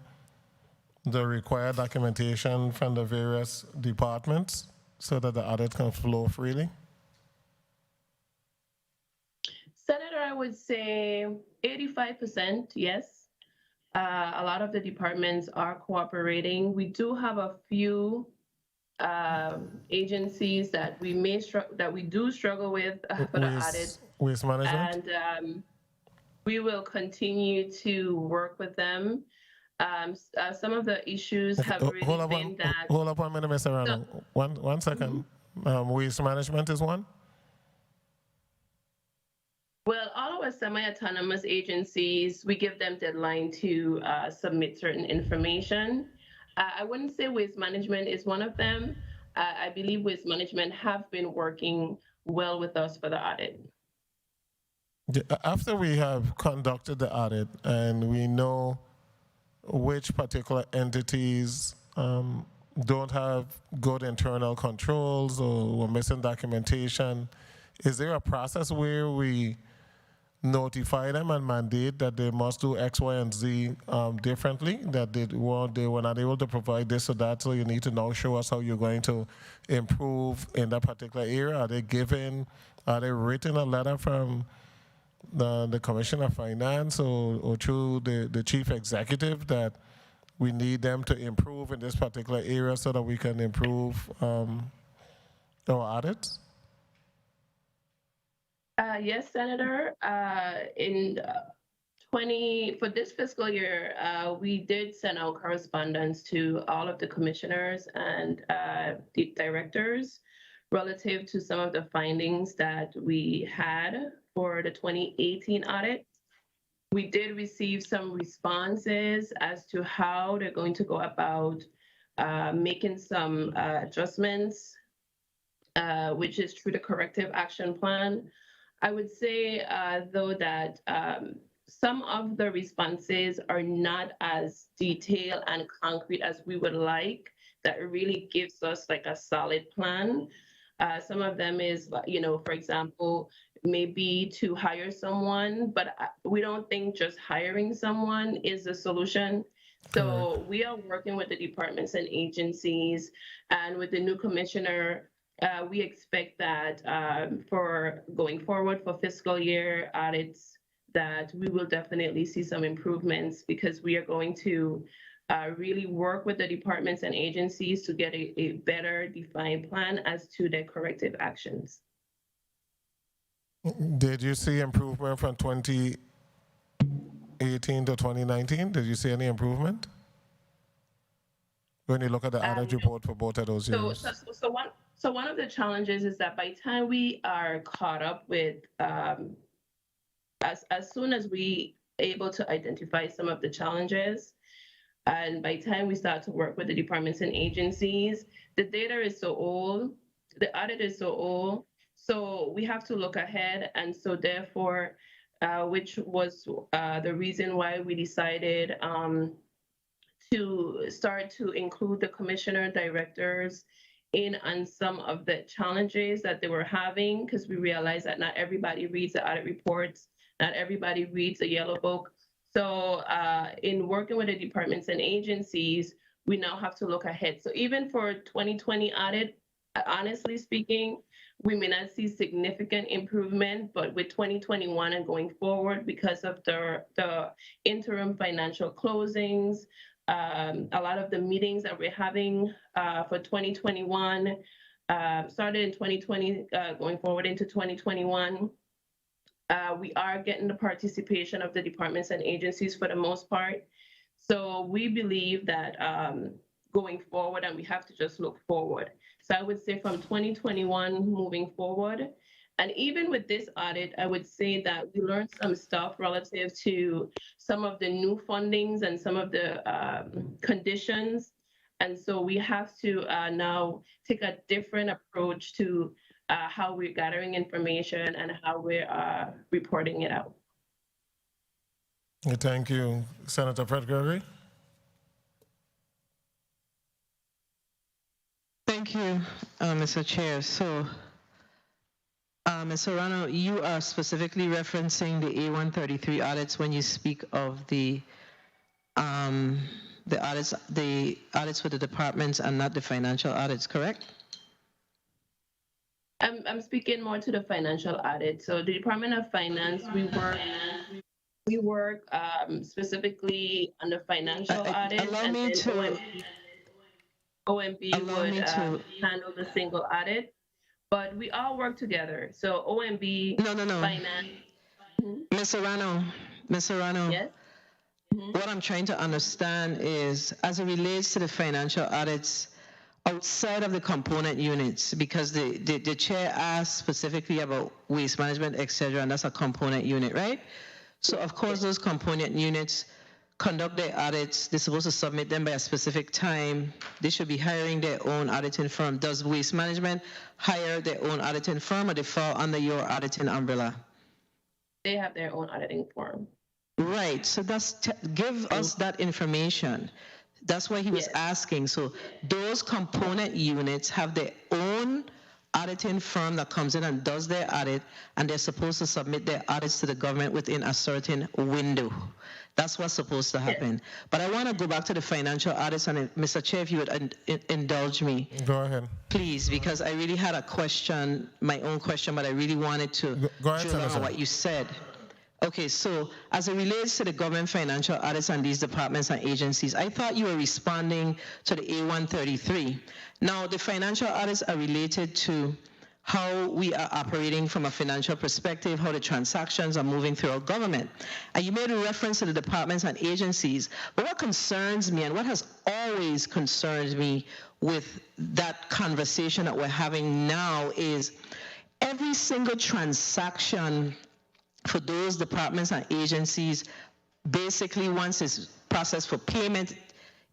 Speaker 1: the required documentation from the various departments so that the audit can flow freely?
Speaker 8: Senator, I would say 85%, yes. A lot of the departments are cooperating. We do have a few agencies that we do struggle with for the audit.
Speaker 1: Waste management?
Speaker 8: And we will continue to work with them. Some of the issues have really been that...
Speaker 1: Hold up 1 minute, Mr. Rano. One second. Waste management is one?
Speaker 8: Well, all our semi-autonomous agencies, we give them deadline to submit certain information. I wouldn't say waste management is one of them. I believe waste management have been working well with us for the audit.
Speaker 1: After we have conducted the audit and we know which particular entities don't have good internal controls or were missing documentation, is there a process where we notify them and mandate that they must do X, Y, and Z differently, that they were not able to provide this or that, so you need to now show us how you're going to improve in that particular area? Are they written a letter from the Commissioner of Finance or through the Chief Executive that we need them to improve in this particular area so that we can improve our audits?
Speaker 8: Yes, Senator. In for this fiscal year, we did send out correspondence to all of the commissioners and the directors relative to some of the findings that we had for the 2018 audit. We did receive some responses as to how they're going to go about making some adjustments, which is through the corrective action plan. I would say, though, that some of the responses are not as detailed and concrete as we would like. That really gives us like a solid plan. Some of them is, for example, maybe to hire someone, but we don't think just hiring someone is the solution. So we are working with the departments and agencies, and with the new commissioner, we expect that for going forward for fiscal year audits, that we will definitely see some improvements, because we are going to really work with the departments and agencies to get a better defined plan as to their corrective actions.
Speaker 1: Did you see improvement from 2018 to 2019? Did you see any improvement when you look at the audit report for both of those years?
Speaker 8: So one of the challenges is that by the time we are caught up with, as soon as we able to identify some of the challenges, and by the time we start to work with the departments and agencies, the data is so old, the audit is so old, so we have to look ahead. And so therefore, which was the reason why we decided to start to include the commissioner directors in on some of the challenges that they were having, because we realized that not everybody reads the audit reports, not everybody reads the yellow book. So in working with the departments and agencies, we now have to look ahead. So even for 2020 audit, honestly speaking, we may not see significant improvement, but with 2021 and going forward, because of the interim financial closings, a lot of the meetings that we're having for 2021 started in 2020, going forward into 2021. We are getting the participation of the departments and agencies for the most part. So we believe that going forward, and we have to just look forward. So I would say from 2021 moving forward, and even with this audit, I would say that we learned some stuff relative to some of the new fundings and some of the conditions. And so we have to now take a different approach to how we're gathering information and how we're reporting it out.
Speaker 1: Thank you. Senator Fred Gregory.
Speaker 11: Thank you, Mr. Chair. So, Ms. Serrano, you are specifically referencing the A133 audits when you speak of the audits for the departments and not the financial audits, correct?
Speaker 8: I'm speaking more to the financial audit. So the Department of Finance, we work specifically on the financial audit, and then OMB would handle the single audit. But we all work together. So OMB, Finance.
Speaker 11: Ms. Serrano. Yes. What I'm trying to understand is, as it relates to the financial audits outside of the component units, because the chair asked specifically about waste management, et cetera, and that's a component unit, right? So of course, those component units conduct their audits. They're supposed to submit them by a specific time. They should be hiring their own auditing firm. Does waste management hire their own auditing firm, or they fall under your auditing umbrella?
Speaker 8: They have their own auditing firm.
Speaker 11: Right, so give us that information. That's why he was asking. So those component units have their own auditing firm that comes in and does their audit, and they're supposed to submit their audits to the government within a certain window. That's what's supposed to happen. But I want to go back to the financial audits, and Mr. Chair, if you would indulge me.
Speaker 1: Go ahead.
Speaker 11: Please, because I really had a question, my own question, but I really wanted to drill down on what you said. Okay, so as it relates to the government financial audits and these departments and agencies, I thought you were responding to the A133. Now, the financial audits are related to how we are operating from a financial perspective, how the transactions are moving through our government. And you made a reference to the departments and agencies, but what concerns me and what has always concerned me with that conversation that we're having now is every single transaction for those departments and agencies, basically once it's processed for payment,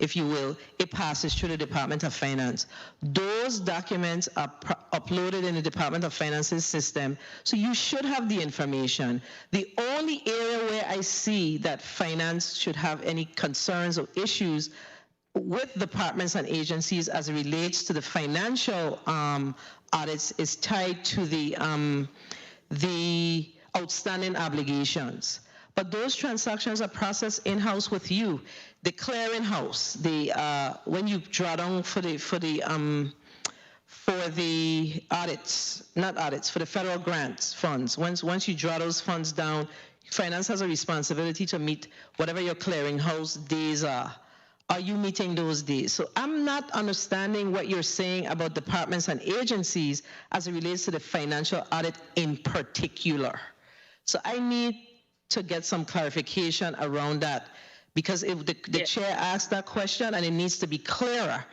Speaker 11: if you will, it passes through the Department of Finance. Those documents are uploaded in the Department of Finance's system, so you should have the information. The only area where I see that finance should have any concerns or issues with departments and agencies as it relates to the financial audits is tied to the outstanding obligations. But those transactions are processed in-house with you. The clearinghouse, when you draw down for the audits, not audits, for the federal grants funds. Once you draw those funds down, finance has a responsibility to meet whatever your clearinghouse days are. Are you meeting those days? So I'm not understanding what you're saying about departments and agencies as it relates to the financial audit in particular. So I need to get some clarification around that, because if the chair asked that question, and it needs to be clearer,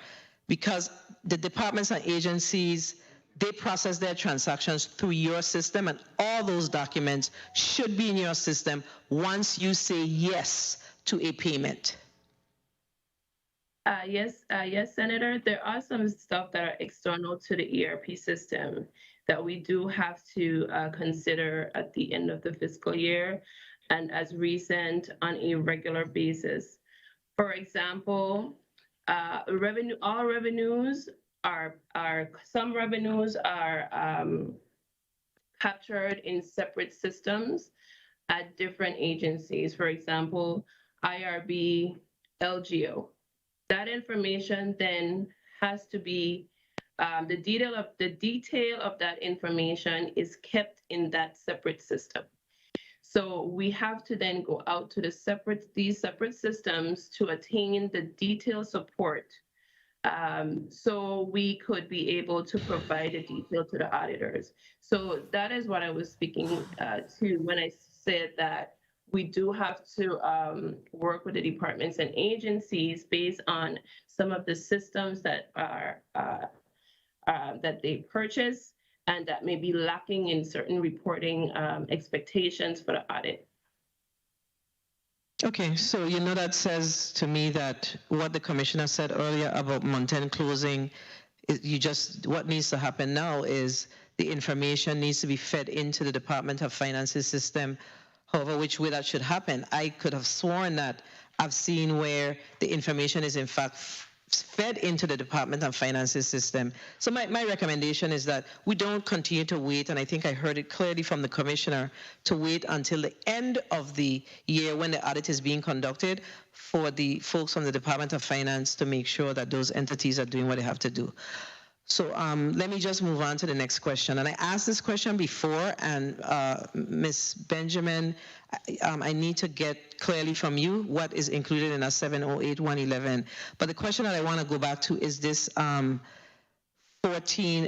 Speaker 11: because the departments and agencies, they process their transactions through your system, and all those documents should be in your system once you say yes to a payment.
Speaker 8: Yes, Senator. There are some stuff that are external to the ERP system that we do have to consider at the end of the fiscal year and as recent on a regular basis. For example, all revenues are some revenues are captured in separate systems at different agencies. For example, IRB, LGO. That information then has to be the detail of that information is kept in that separate system. So we have to then go out to these separate systems to attain the detailed support, so we could be able to provide the detail to the auditors. So that is what I was speaking to when I said that we do have to work with the departments and agencies based on some of the systems that are that they purchase and that may be lacking in certain reporting expectations for the audit.
Speaker 11: Okay, so that says to me that what the commissioner said earlier about month-end closing, what needs to happen now is the information needs to be fed into the Department of Finance's system. However, which way that should happen, I could have sworn that I've seen where the information is in fact fed into the Department of Finance's system. So my recommendation is that we don't continue to wait, and I think I heard it clearly from the commissioner, to wait until the end of the year when the audit is being conducted for the folks from the Department of Finance to make sure that those entities are doing what they have to do. So let me just move on to the next question. And I asked this question before, and Ms. Benjamin, I need to get clearly from you what is included in our 708-111. But the question that I want to go back to is this $14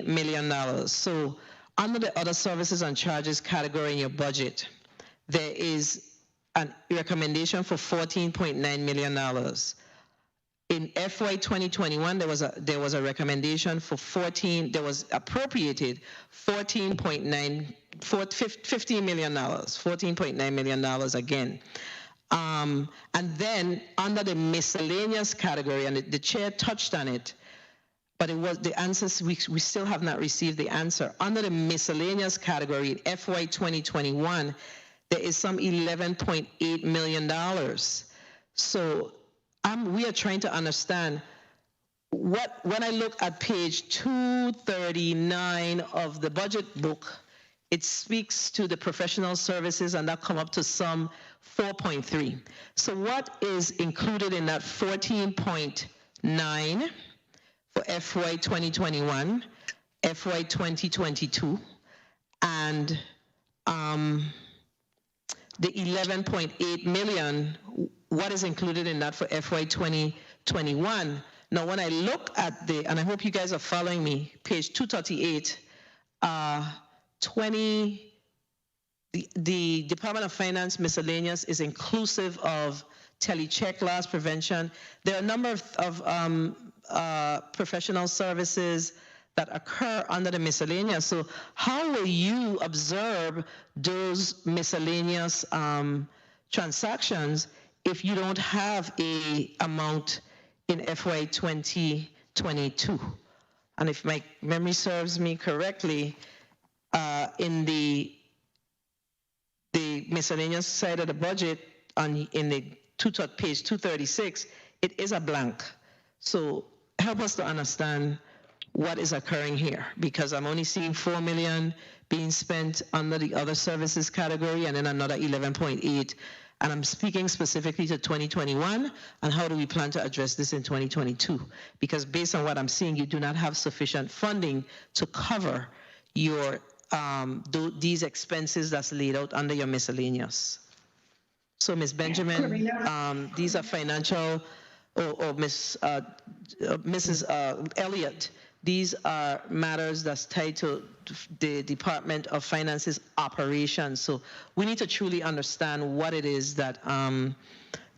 Speaker 11: million. So under the other services and charges category in your budget, there is a recommendation for $14.9 million. In FY 2021, there was a recommendation for there was appropriated $15 million, $14.9 million again. And then under the miscellaneous category, and the chair touched on it, but it was the answers, we still have not received the answer. Under the miscellaneous category in FY 2021, there is some $11.8 million. So we are trying to understand when I look at page 239 of the budget book, it speaks to the professional services, and that come up to some 4.3. So what is included in that 14.9 for FY 2021, FY 2022, and the 11.8 million, what is included in that for FY 2021? Now, when I look at and I hope you guys are following me, page 238 the Department of Finance miscellaneous is inclusive of telecheck loss prevention. There are a number of professional services that occur under the miscellaneous. So how will you observe those miscellaneous transactions if you don't have a amount in FY 2022? And if my memory serves me correctly, in the miscellaneous side of the budget, in the page 236, it is a blank. So help us to understand what is occurring here, because I'm only seeing 4 million being spent under the other services category and then another 11.8. And I'm speaking specifically to 2021 and how do we plan to address this in 2022? Because based on what I'm seeing, you do not have sufficient funding to cover your these expenses that's laid out under your miscellaneous. So Ms. Benjamin, these are financial, or Mrs. Elliott, these are matters that's tied to the Department of Finance's operations. So we need to truly understand what it is that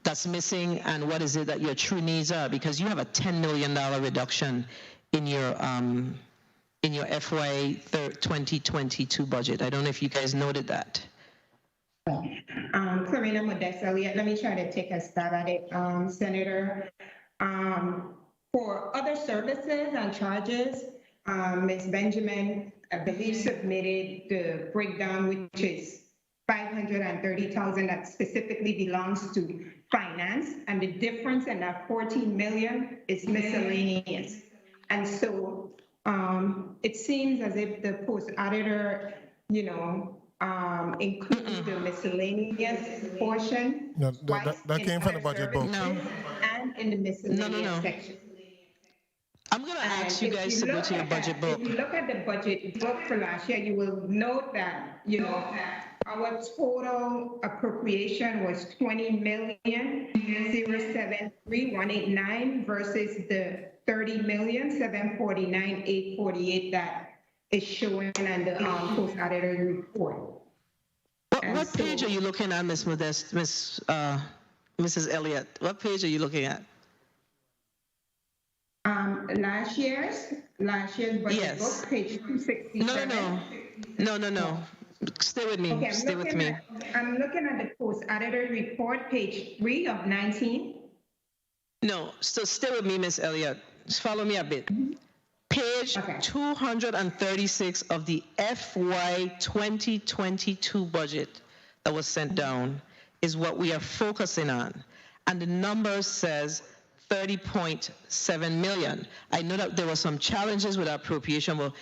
Speaker 11: that's missing and what is it that your true needs are, because you have a $10 million reduction in your FY 2022 budget. I don't know if you guys noted that.
Speaker 5: Clarina Modest Elliott, let me try to take a stab at it, Senator. For other services and charges, Ms. Benjamin, I believe, submitted the breakdown, which is $530,000 that specifically belongs to finance, and the difference in that 14 million is miscellaneous. And so it seems as if the post auditor, included the miscellaneous portion.
Speaker 1: No, that came from the budget book.
Speaker 11: No.
Speaker 5: And in the miscellaneous section.
Speaker 11: I'm going to ask you guys to go to your budget book.
Speaker 5: If you look at the budget book for last year, you will note that, our total appropriation was 20,073,189 versus the 30,749,848 that is showing on the post auditor report.
Speaker 11: What page are you looking at, Ms. Modest, Mrs. Elliott? What page are you looking at?
Speaker 5: Last year's budget book, page 267.
Speaker 11: No. Stay with me.
Speaker 5: Okay,
Speaker 11: Stay with me.
Speaker 5: I'm looking at the post auditor report, page 3 of 19.
Speaker 11: No, so stay with me, Ms. Elliott. Just follow me a bit. Page 236 of the FY 2022 budget that was sent down is what we are focusing on. And the number says 30.7 million. I know that there were some challenges with appropriation. Well,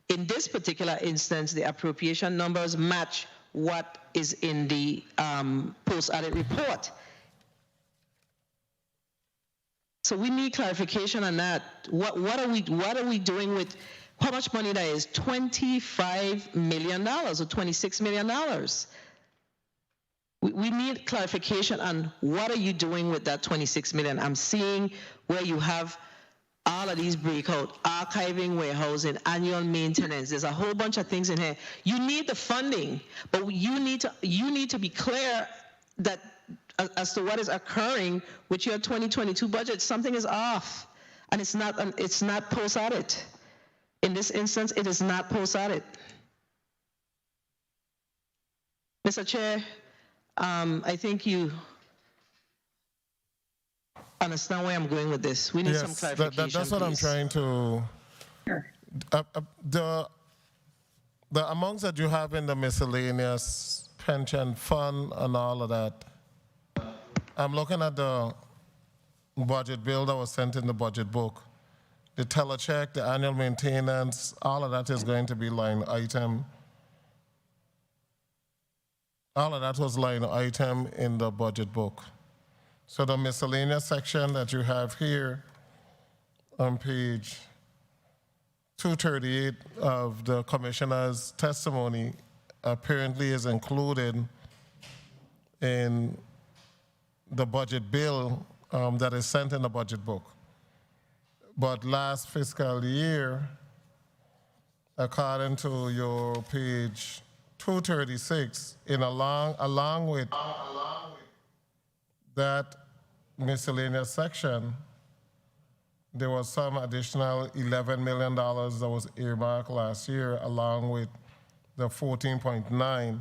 Speaker 11: in this particular instance, the appropriation numbers match what is in the post-audit report. So we need clarification on that. What are we doing with how much money that is? $25 million or $26 million. We need clarification on what are you doing with that 26 million. I'm seeing where you have all of these breakout, archiving, warehousing, annual maintenance. There's a whole bunch of things in here. You need the funding, but you need to be clear that as to what is occurring with your 2022 budget. Something is off, and it's not post-audit. In this instance, it is not post-audit. Mr. Chair, I think you understand where I'm going with this. We need some clarification.
Speaker 1: That's what I'm trying to. The amounts that you have in the miscellaneous pension fund and all of that, I'm looking at the budget bill that was sent in the budget book. The telecheck, the annual maintenance, all of that is going to be line item. All of that was line item in the budget book. So the miscellaneous section that you have here on page 238 of the commissioner's testimony apparently is included in the budget bill that is sent in the budget book. But last fiscal year, according to your page 236, along with that miscellaneous section, there was some additional $11 million that was earmarked last year, along with the 14.9,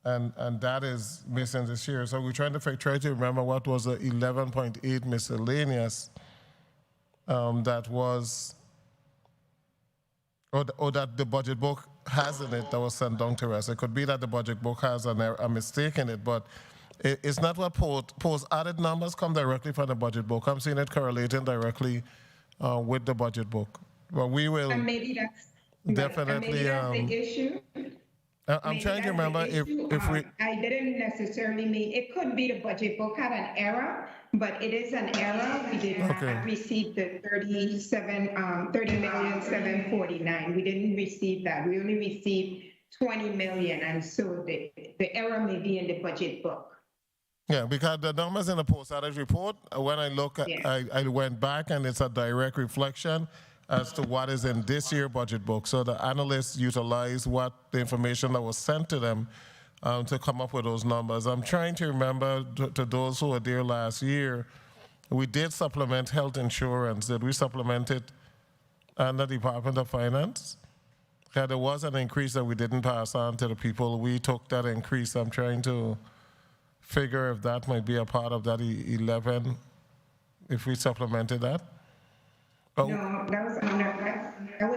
Speaker 1: and that is missing this year. So we're trying to try to remember what was the 11.8 miscellaneous that was, or that the budget book has in it that was sent down to us. It could be that the budget book has a mistake in it, but it's not what post added numbers come directly from the budget book. I'm seeing it correlating directly with the budget book. Well, we will
Speaker 5: And maybe that's
Speaker 1: definitely.
Speaker 5: maybe that's the issue.
Speaker 1: I'm
Speaker 5: Maybe
Speaker 1: trying to
Speaker 5: that's the
Speaker 1: remember
Speaker 5: issue.
Speaker 1: if we.
Speaker 5: I didn't necessarily mean, it could be the budget book had an error, but it is an error. We did not receive the 30,749,000. We didn't receive that. We only received 20 million, and so the error may be in the budget book.
Speaker 1: Yeah, because the numbers in the post-audit report, when I look at, I went back and it's a direct reflection as to what is in this year's budget book. So the analysts utilize what the information that was sent to them to come up with those numbers. I'm trying to remember to those who were there last year, we did supplement health insurance. Did we supplement it under the Department of Finance? Yeah, there was an increase that we didn't pass on to the people. We took that increase. I'm trying to figure if that might be a part of that 11, if we supplemented that. Oh.
Speaker 5: No, that was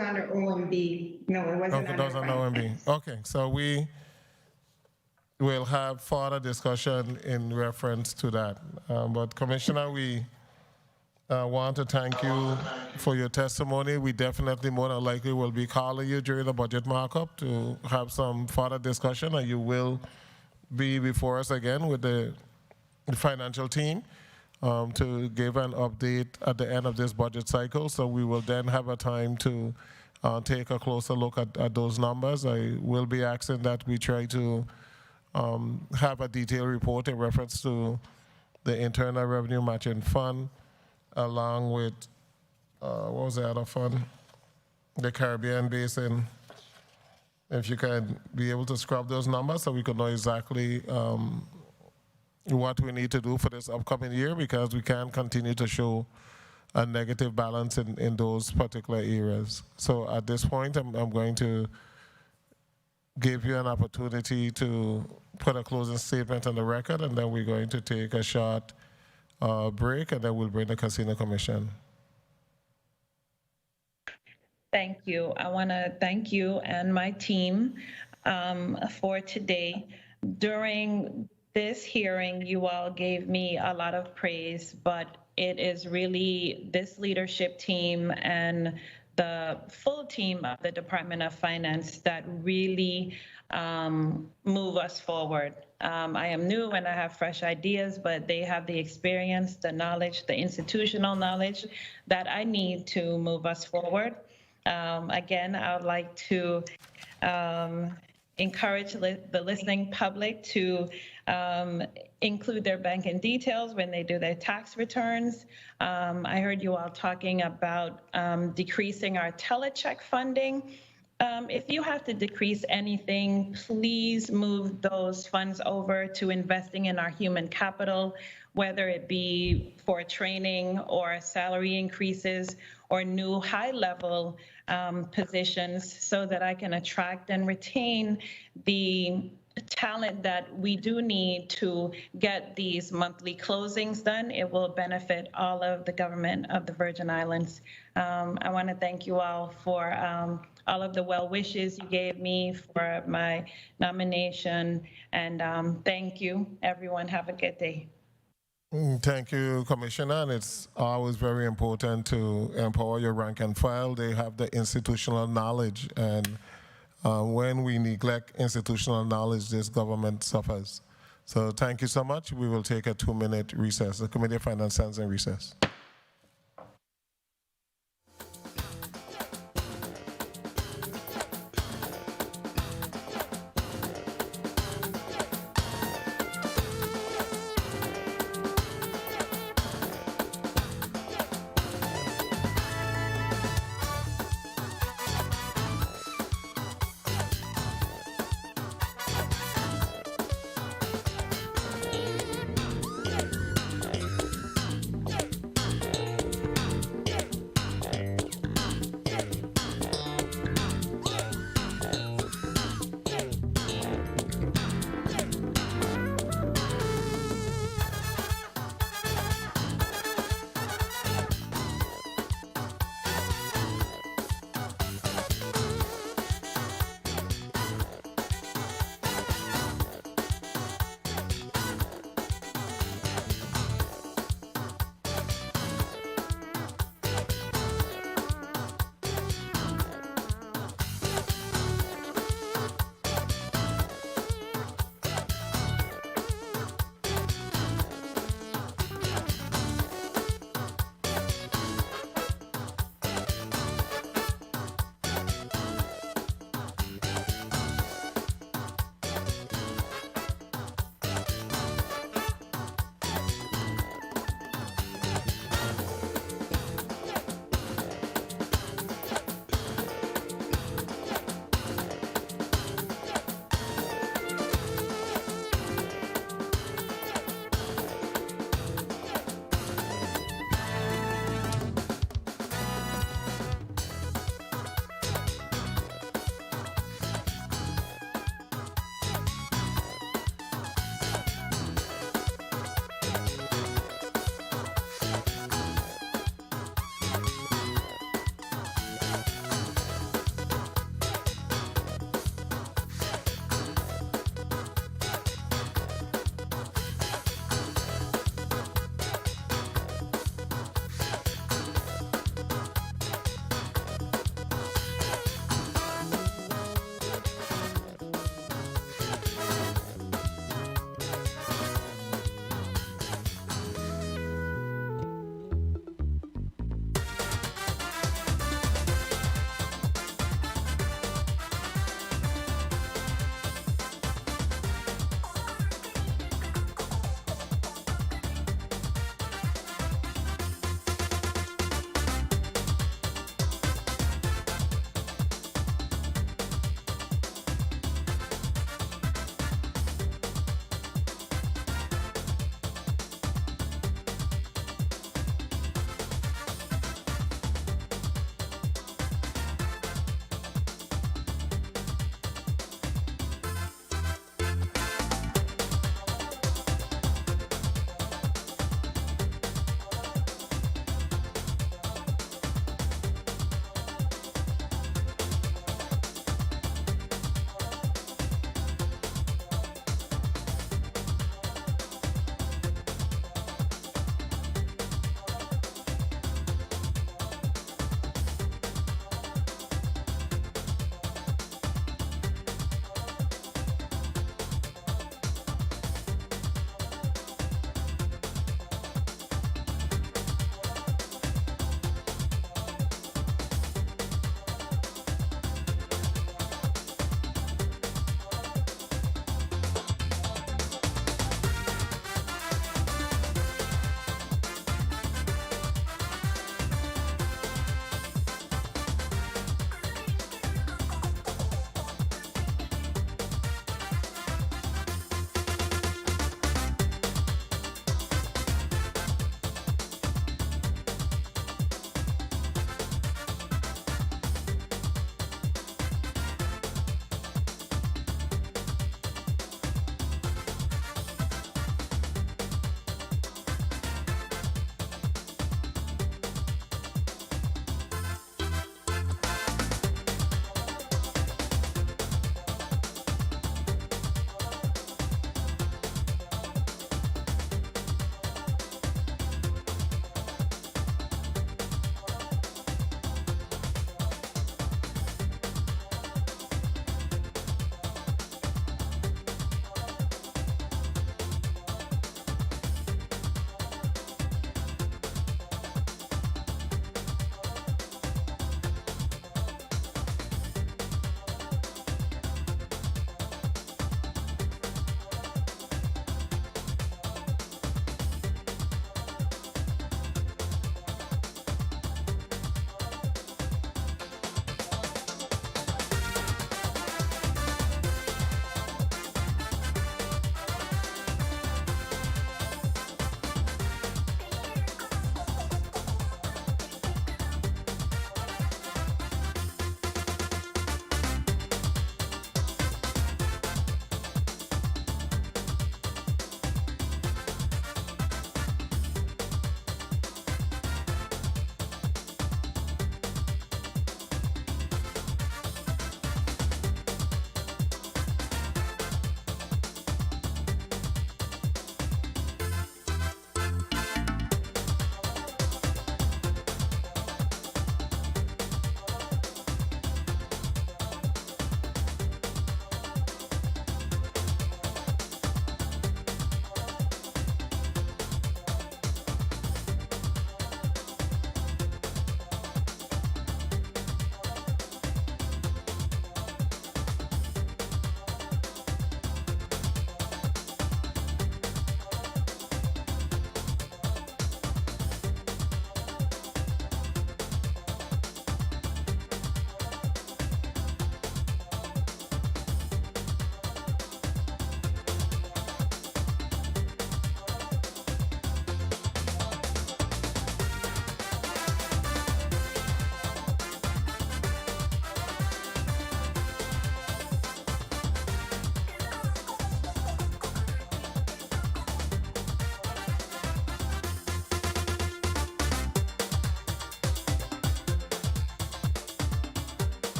Speaker 5: under OMB. No, it wasn't
Speaker 1: Okay, that was under OMB. Okay, so we will have further discussion in reference to that. But Commissioner, we want to thank you for your testimony. We definitely more than likely will be calling you during the budget markup to have some further discussion, and you will be before us again with the financial team to give an update at the end of this budget cycle. So we will then have a time to take a closer look at those numbers. I will be asking that we try to have a detailed report in reference to the Internal Revenue Matching Fund, along with, what was the other fund? The Caribbean Basin. If you can be able to scrub those numbers so we can know exactly what we need to do for this upcoming year, because we can't continue to show a negative balance in those particular areas. So at this point, I'm going to give you an opportunity to put a closing statement on the record, and then we're going to take a short break, and then we'll bring the Casino Commission.
Speaker 4: Thank you. I want to thank you and my team for today. During this hearing, you all gave me a lot of praise, but it is really this leadership team and the full team of the Department of Finance that really move us forward. I am new and I have fresh ideas, but they have the experience, the knowledge, the institutional knowledge that I need to move us forward. Again, I would like to encourage the listening public to include their banking details when they do their tax returns. I heard you all talking about decreasing our telecheck funding. If you have to decrease anything, please move those funds over to investing in our human capital, whether it be for training or salary increases or new high-level positions, so that I can attract and retain the talent that we do need to get these monthly closings done. It will benefit all of the government of the Virgin Islands. I want to thank you all for all of the well wishes you gave me for my nomination, and thank you, everyone. Have a good day.
Speaker 1: Thank you, Commissioner. And it's always very important to empower your rank and file. They have the institutional knowledge, and when we neglect institutional knowledge, this government suffers. So thank you so much. We will take a 2-minute recess. The Committee of Finance stands in recess.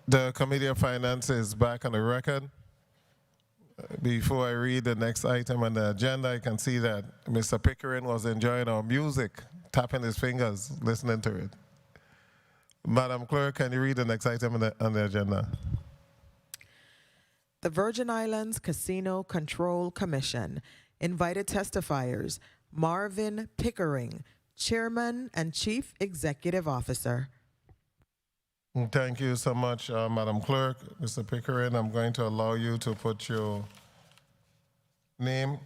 Speaker 1: The Committee of Finance is back on the record. Before I read the next item on the agenda, I can see that Mr. Pickering was enjoying our music, tapping his fingers, listening to it. Madam Clerk, can you read the next item on the agenda?
Speaker 2: The Virgin Islands Casino Control Commission invited testifiers Marvin Pickering, Chairman and Chief Executive Officer.
Speaker 1: Thank you so much, Madam Clerk. Mr. Pickering, I'm going to allow you to put your name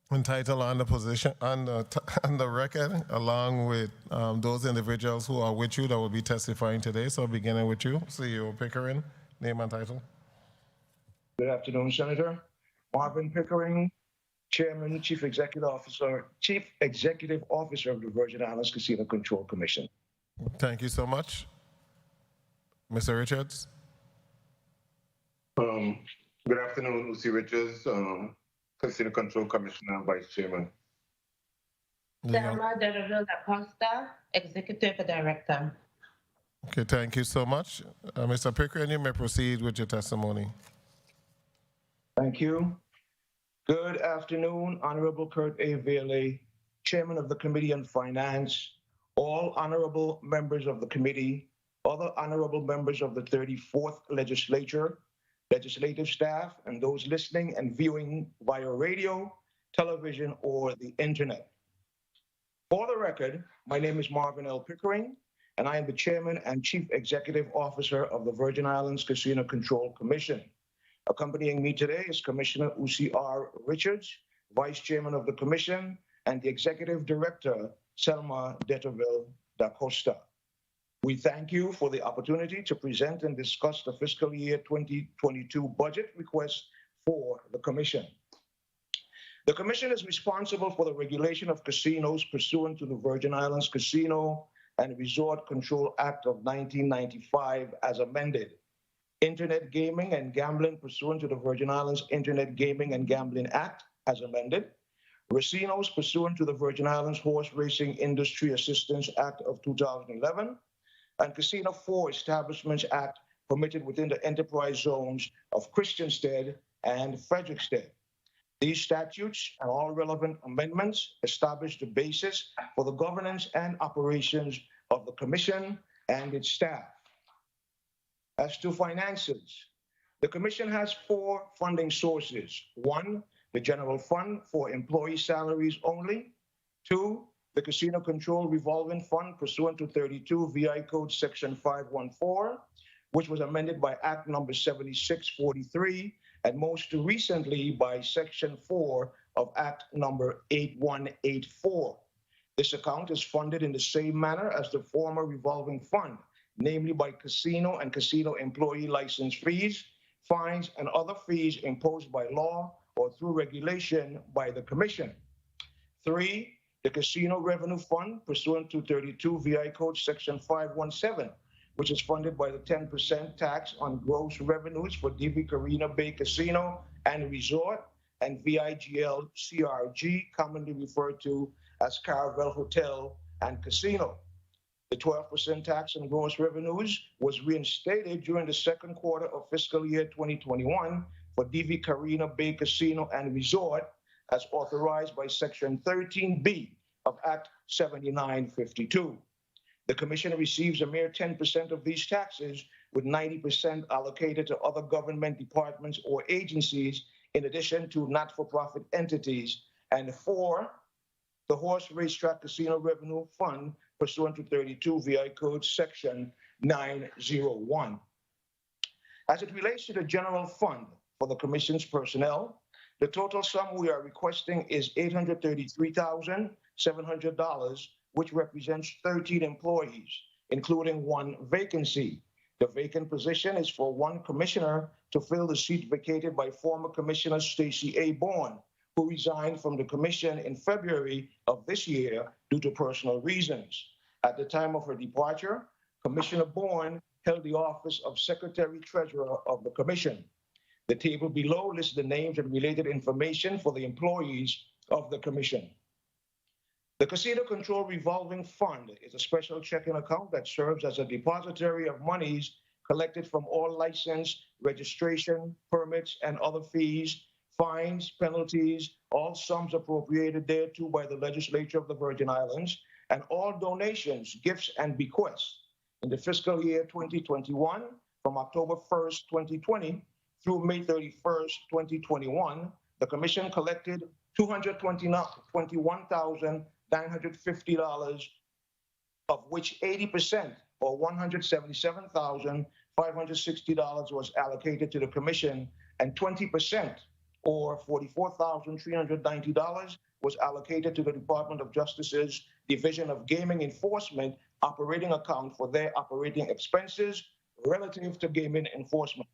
Speaker 1: and title on the position on the record, along with those individuals who are with you that will be testifying today. So beginning with you, CEO Pickering, name and title.
Speaker 16: Good afternoon, Senator. Marvin Pickering, Chairman, Chief Executive Officer of the Virgin Islands Casino Control Commission.
Speaker 1: Thank you so much. Mr. Richards.
Speaker 17: Good afternoon, Lucy Richards, Casino Control Commissioner and Vice Chairman.
Speaker 4: Selma Delaville Acosta, Executive Director.
Speaker 1: Okay, thank you so much. Mr. Pickering, you may proceed with your testimony.
Speaker 16: Thank you. Good afternoon, Honorable Kurt A. Vaile, Chairman of the Committee on Finance, all honorable members of the committee, other honorable members of the 34th Legislature, legislative staff, and those listening and viewing via radio, television, or the internet. For the record, my name is Marvin L. Pickering, and I am the Chairman and Chief Executive Officer of the Virgin Islands Casino Control Commission. Accompanying me today is Commissioner Usi R. Richards, Vice Chairman of the Commission, and the Executive Director, Selma Delaville da Costa. We thank you for the opportunity to present and discuss the fiscal year 2022 budget request for the Commission. The Commission is responsible for the regulation of casinos pursuant to the Virgin Islands Casino and Resort Control Act of 1995 as amended. Internet gaming and gambling pursuant to the Virgin Islands Internet Gaming and Gambling Act as amended. Racinos pursuant to the Virgin Islands Horse Racing Industry Assistance Act of 2011. And Casino 4 Establishments Act permitted within the enterprise zones of Christiansted and Frederiksted. These statutes and all relevant amendments establish the basis for the governance and operations of the Commission and its staff. As to finances, the Commission has 4 funding sources. 1, the General Fund for employee salaries only. 2, the Casino Control Revolving Fund pursuant to 32 VI Code Section 514, which was amended by Act Number 7643, and most recently by Section 4 of Act Number 8184. This account is funded in the same manner as the former revolving fund, namely by casino and casino employee license fees, fines, and other fees imposed by law or through regulation by the Commission. 3, the Casino Revenue Fund pursuant to 32 VI Code Section 517, which is funded by the 10% tax on gross revenues for DV Carina Bay Casino and Resort and VIGL CRG, commonly referred to as Caravel Hotel and Casino. The 12% tax on gross revenues was reinstated during the second quarter of fiscal year 2021 for DV Carina Bay Casino and Resort, as authorized by Section 13B of Act 7952. The Commission receives a mere 10% of these taxes, with 90% allocated to other government departments or agencies, in addition to not-for-profit entities. And 4, the Horse Racetrack Casino Revenue Fund, pursuant to 32 VI Code Section 901. As it relates to the General Fund for the Commission's personnel, the total sum we are requesting is $833,700, which represents 13 employees, including 1 vacancy. The vacant position is for 1 commissioner to fill the seat vacated by former Commissioner Stacey A. Bourne, who resigned from the Commission in February of this year due to personal reasons. At the time of her departure, Commissioner Bourne held the office of Secretary-Treasurer of the Commission. The table below lists the names and related information for the employees of the Commission. The Casino Control Revolving Fund is a special checking account that serves as a depository of monies collected from all license, registration, permits, and other fees, fines, penalties, all sums appropriated thereto by the legislature of the Virgin Islands, and all donations, gifts, and bequests in the fiscal year 2021 from October 1st, 2020 through May 31st, 2021, the Commission collected $221,950, of which 80%, or $177,560, was allocated to the Commission, and 20%, or $44,390, was allocated to the Department of Justice's Division of Gaming Enforcement operating account for their operating expenses relative to gaming enforcement.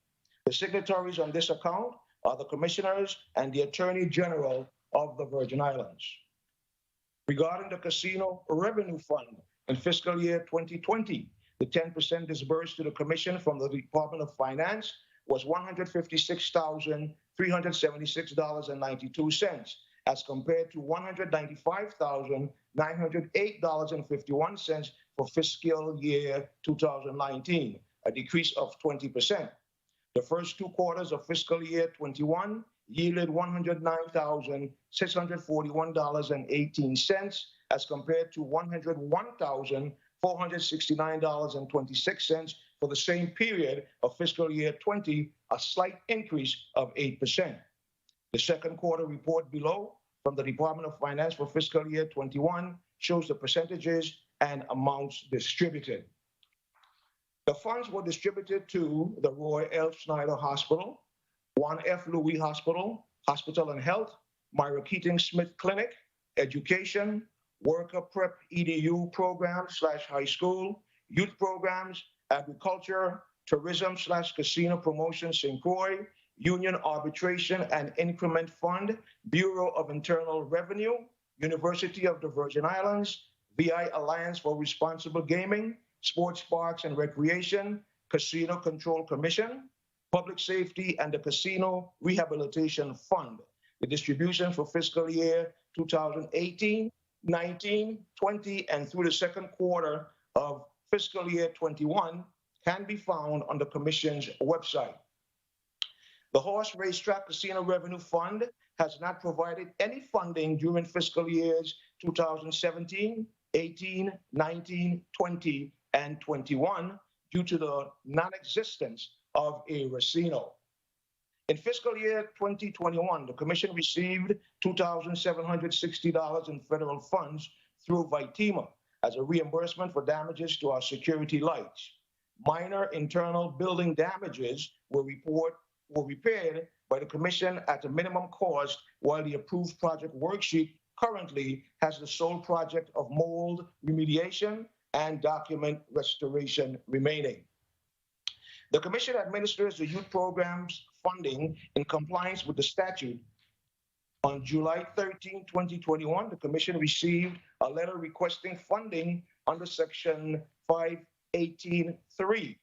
Speaker 16: The signatories on this account are the Commissioners and the Attorney General of the Virgin Islands. Regarding the Casino Revenue Fund in fiscal year 2020, the 10% disbursed to the Commission from the Department of Finance was $156,376.92, as compared to $195,908.51 for fiscal year 2019, a decrease of 20%. The first 2 quarters of fiscal year 21 yielded $109,641.18, as compared to $101,469.26 for the same period of fiscal year 20, a slight increase of 8%. The second quarter report below from the Department of Finance for fiscal year 21 shows the percentages and amounts distributed. The funds were distributed to the Roy L. Schneider Hospital, Juan F. Louis Hospital, Hospital and Health, Myra Keating Smith Clinic, Education, Worker Prep EDU program/high school, youth programs, agriculture, tourism/casino promotion St. Croix, Union Arbitration and Increment Fund, Bureau of Internal Revenue, University of the Virgin Islands, VI Alliance for Responsible Gaming, Sports Parks and Recreation, Casino Control Commission, Public Safety, and the Casino Rehabilitation Fund. The distribution for fiscal year 2018, 19, 20, and through the second quarter of fiscal year 21 can be found on the Commission's website. The Horse Racetrack Casino Revenue Fund has not provided any funding during fiscal years 2017, 18, 19, 20, and 21 due to the non-existence of a casino. In fiscal year 2021, the Commission received $2,760 in federal funds through VITEMA as a reimbursement for damages to our security lights. Minor internal building damages were repaired by the Commission at a minimum cost, while the approved project worksheet currently has the sole project of mold remediation and document restoration remaining. The Commission administers the youth programs funding in compliance with the statute. On July 13, 2021, the Commission received a letter requesting funding under Section 518.3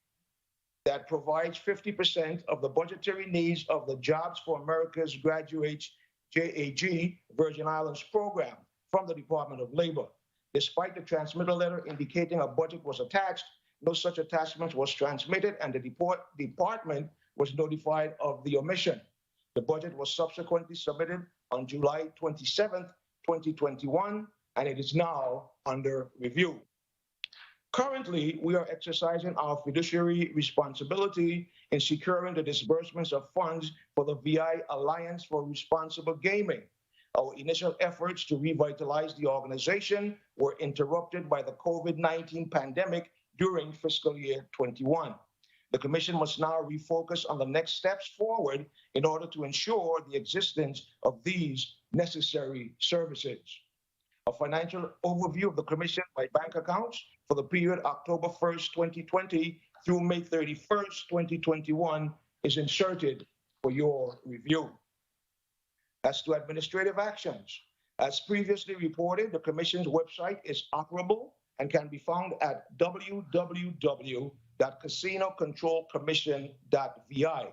Speaker 16: that provides 50% of the budgetary needs of the Jobs for America's Graduates JAG Virgin Islands program from the Department of Labor. Despite the transmittal letter indicating a budget was attached, no such attachment was transmitted, and the department was notified of the omission. The budget was subsequently submitted on July 27, 2021, and it is now under review. Currently, we are exercising our fiduciary responsibility in securing the disbursements of funds for the VI Alliance for Responsible Gaming. Our initial efforts to revitalize the organization were interrupted by the COVID-19 pandemic during fiscal year 21. The Commission must now refocus on the next steps forward in order to ensure the existence of these necessary services. A financial overview of the Commission by bank accounts for the period October 1st, 2020 through May 31st, 2021 is inserted for your review. As to administrative actions, as previously reported, the Commission's website is operable and can be found at www.casinocontrolcommission.vi.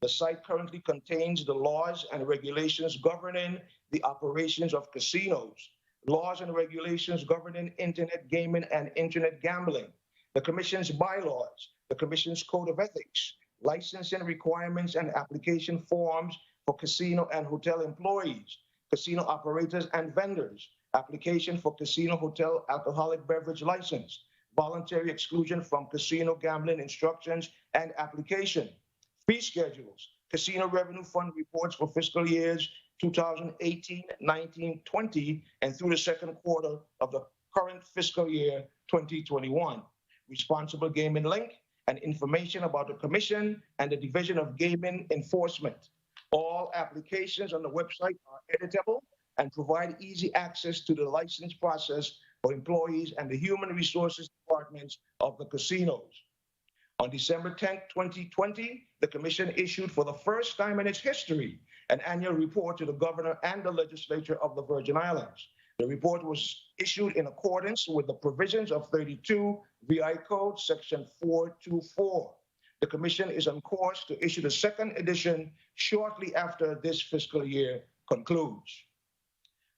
Speaker 16: The site currently contains the laws and regulations governing the operations of casinos, laws and regulations governing internet gaming and internet gambling, the Commission's bylaws, the Commission's code of ethics, licensing requirements and application forms for casino and hotel employees, casino operators and vendors, application for casino hotel alcoholic beverage license, voluntary exclusion from casino gambling instructions and application, fee schedules, casino revenue fund reports for fiscal years 2018, 19, 20, and through the second quarter of the current fiscal year 2021, responsible gaming link, and information about the Commission and the Division of Gaming Enforcement. All applications on the website are editable and provide easy access to the license process for employees and the human resources departments of the casinos. On December 10, 2020, the Commission issued for the first time in its history an annual report to the Governor and the Legislature of the Virgin Islands. The report was issued in accordance with the provisions of 32 VI Code, Section 424. The Commission is on course to issue the second edition shortly after this fiscal year concludes.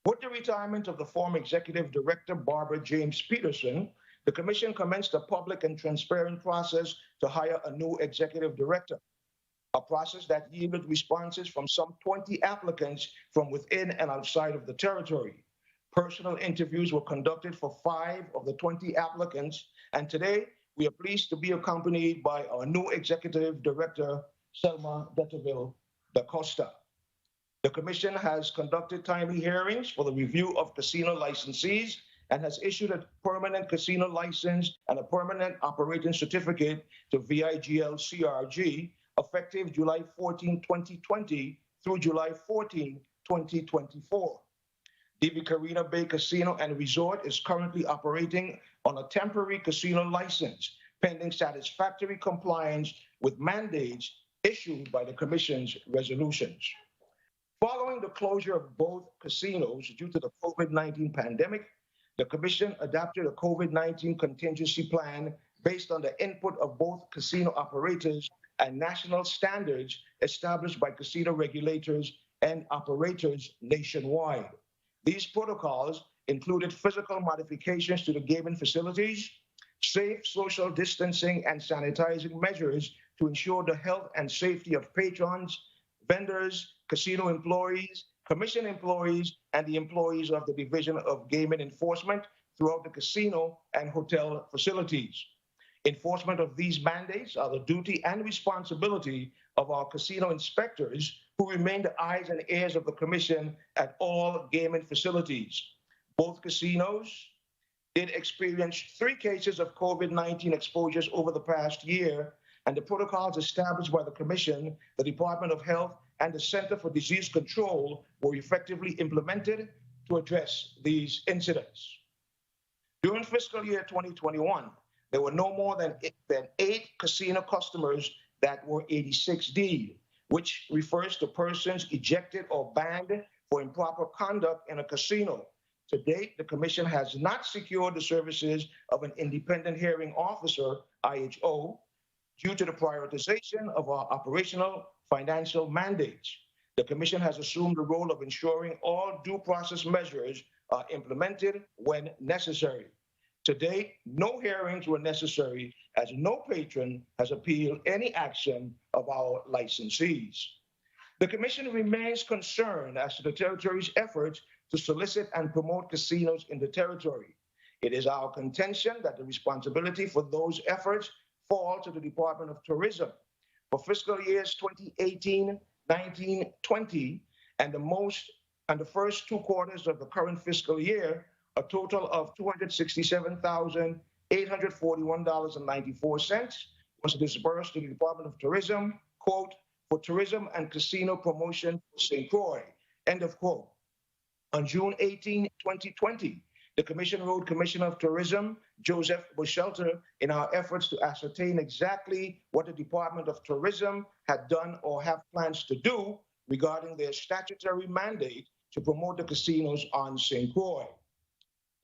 Speaker 16: With the retirement of the former Executive Director, Barbara James Peterson, the Commission commenced a public and transparent process to hire a new Executive Director, a process that yielded responses from some 20 applicants from within and outside of the territory. Personal interviews were conducted for 5 of the 20 applicants, and today we are pleased to be accompanied by our new Executive Director, Selma Deteville da Costa. The Commission has conducted timely hearings for the review of casino licensees and has issued a permanent casino license and a permanent operating certificate to VIGL CRG effective July 14, 2020 through July 14, 2024. DV Carina Bay Casino and Resort is currently operating on a temporary casino license pending satisfactory compliance with mandates issued by the Commission's resolutions. Following the closure of both casinos due to the COVID-19 pandemic, the Commission adopted a COVID-19 contingency plan based on the input of both casino operators and national standards established by casino regulators and operators nationwide. These protocols included physical modifications to the gaming facilities, safe social distancing and sanitizing measures to ensure the health and safety of patrons, vendors, casino employees, Commission employees, and the employees of the Division of Gaming Enforcement throughout the casino and hotel facilities. Enforcement of these mandates are the duty and responsibility of our casino inspectors, who remain the eyes and ears of the Commission at all gaming facilities. Both casinos did experience 3 cases of COVID-19 exposures over the past year, and the protocols established by the Commission, the Department of Health, and the Center for Disease Control were effectively implemented to address these incidents. During fiscal year 2021, there were no more than 8 casino customers that were 86D, which refers to persons ejected or banned for improper conduct in a casino. To date, the Commission has not secured the services of an independent hearing officer, IHO, due to the prioritization of our operational financial mandates. The Commission has assumed the role of ensuring all due process measures are implemented when necessary. To date, no hearings were necessary, as no patron has appealed any action of our licensees. The Commission remains concerned as to the territory's efforts to solicit and promote casinos in the territory. It is our contention that the responsibility for those efforts fall to the Department of Tourism. For fiscal years 2018, 19, 20, and the first 2 quarters of the current fiscal year, a total of $267,841.94 was disbursed to the Department of Tourism, quote, for tourism and casino promotion for St. Croix, end of quote. On June 18, 2020, the Commission wrote Commissioner of Tourism, Joseph Buchalter, in our efforts to ascertain exactly what the Department of Tourism had done or have plans to do regarding their statutory mandate to promote the casinos on St. Croix.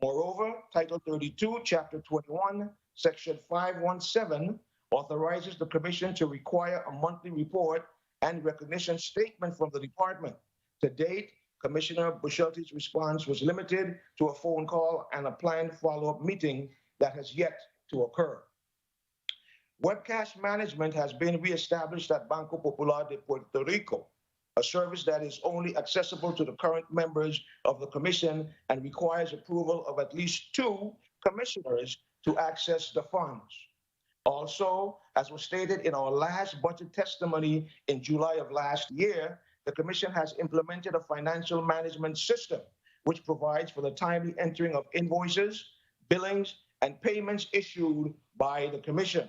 Speaker 16: Moreover, Title 32, Chapter 21, Section 517 authorizes the Commission to require a monthly report and recognition statement from the department. To date, Commissioner Buchalter's response was limited to a phone call and a planned follow-up meeting that has yet to occur. Webcast management has been reestablished at Banco Popular de Puerto Rico, a service that is only accessible to the current members of the commission and requires approval of at least 2 commissioners to access the funds. Also, as was stated in our last budget testimony in July of last year, the commission has implemented a financial management system which provides for the timely entering of invoices, billings, and payments issued by the commission.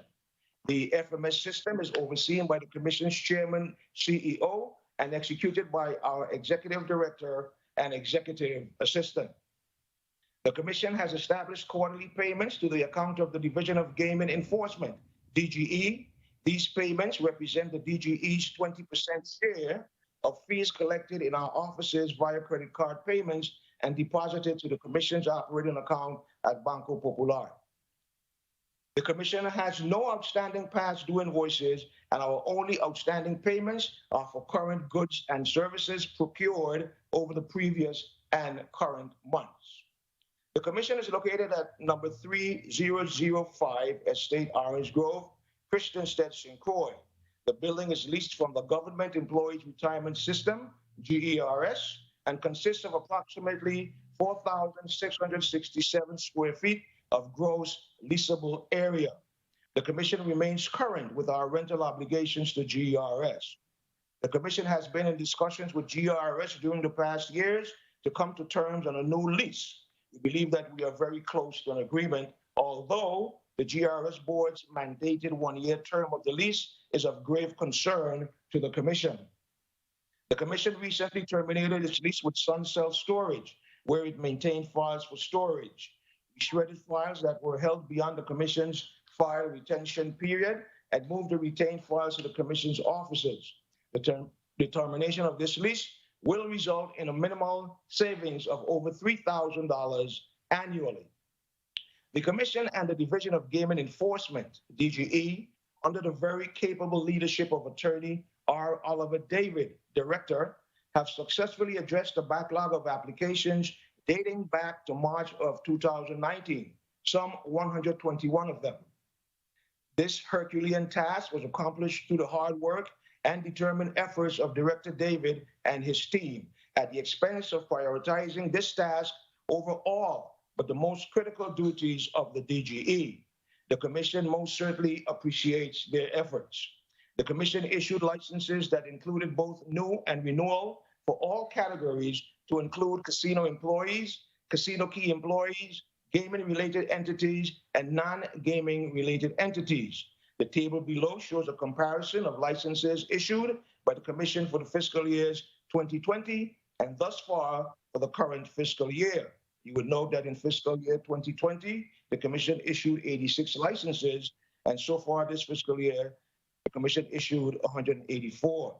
Speaker 16: The FMS system is overseen by the commission's chairman, CEO, and executed by our executive director and executive assistant. The commission has established quarterly payments to the account of the Division of Gaming Enforcement, DGE. These payments represent the DGE's 20% share of fees collected in our offices via credit card payments and deposited to the commission's operating account at Banco Popular. The commission has no outstanding past due invoices, and our only outstanding payments are for current goods and services procured over the previous and current months. The commission is located at number 3005 Estate Orange Grove, Christiansted, St. Croix. The building is leased from the Government Employees Retirement System, GERS, and consists of approximately 4,667 square feet of gross leasable area. The commission remains current with our rental obligations to GERS. The commission has been in discussions with GERS during the past years to come to terms on a new lease. We believe that we are very close to an agreement, although the GERS board's mandated one-year term of the lease is of grave concern to the commission. The commission recently terminated its lease with Sun Self Storage, where it maintained files for storage. We shredded files that were held beyond the commission's file retention period and moved the retained files to the commission's offices. The termination of this lease will result in a minimal savings of over $3,000 annually. The commission and the Division of Gaming Enforcement, DGE, under the very capable leadership of Attorney R. Oliver David, Director, have successfully addressed the backlog of applications dating back to March of 2019, some 121 of them. This Herculean task was accomplished through the hard work and determined efforts of Director David and his team at the expense of prioritizing this task over all but the most critical duties of the DGE. The commission most certainly appreciates their efforts. The commission issued licenses that included both new and renewal for all categories to include casino employees, casino key employees, gaming-related entities, and non-gaming related entities. The table below shows a comparison of licenses issued by the commission for the fiscal years 2020 and thus far for the current fiscal year. You would note that in fiscal year 2020, the commission issued 86 licenses, and so far this fiscal year, the commission issued 184.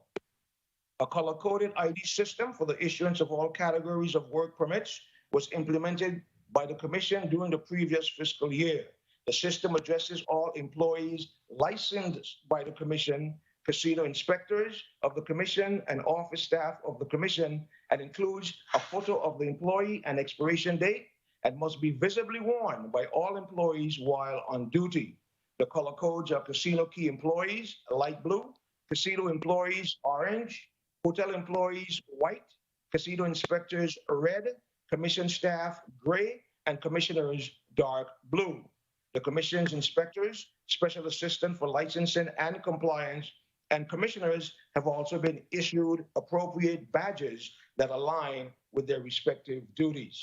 Speaker 16: A color-coded ID system for the issuance of all categories of work permits was implemented by the commission during the previous fiscal year. The system addresses all employees licensed by the commission, casino inspectors of the commission, and office staff of the commission, and includes a photo of the employee and expiration date, and must be visibly worn by all employees while on duty. The color codes are casino key employees, light blue, casino employees, orange, hotel employees, white, casino inspectors, red, commission staff, gray, and commissioners, dark blue. The commission's inspectors, special assistant for licensing and compliance, and commissioners have also been issued appropriate badges that align with their respective duties.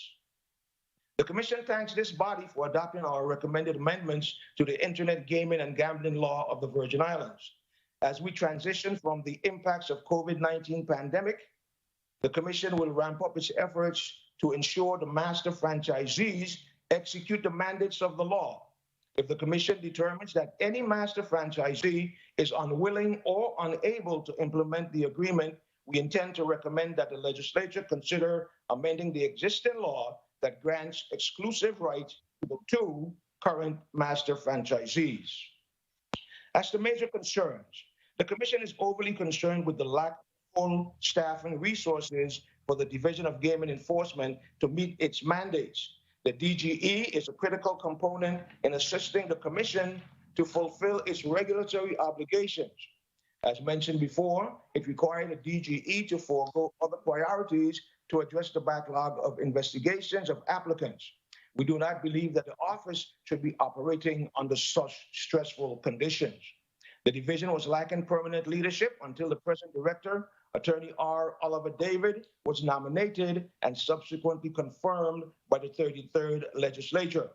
Speaker 16: The commission thanks this body for adopting our recommended amendments to the Internet Gaming and Gambling Law of the Virgin Islands. As we transition from the impacts of COVID-19 pandemic, the commission will ramp up its efforts to ensure the master franchisees execute the mandates of the law. If the commission determines that any master franchisee is unwilling or unable to implement the agreement, we intend to recommend that the legislature consider amending the existing law that grants exclusive rights to the 2 current master franchisees. As to major concerns, the commission is overly concerned with the lack of full staffing resources for the Division of Gaming Enforcement to meet its mandates. The DGE is a critical component in assisting the commission to fulfill its regulatory obligations. As mentioned before, it required the DGE to forego other priorities to address the backlog of investigations of applicants. We do not believe that the office should be operating under such stressful conditions. The division was lacking permanent leadership until the present director, Attorney R. Oliver David, was nominated and subsequently confirmed by the 33rd legislature.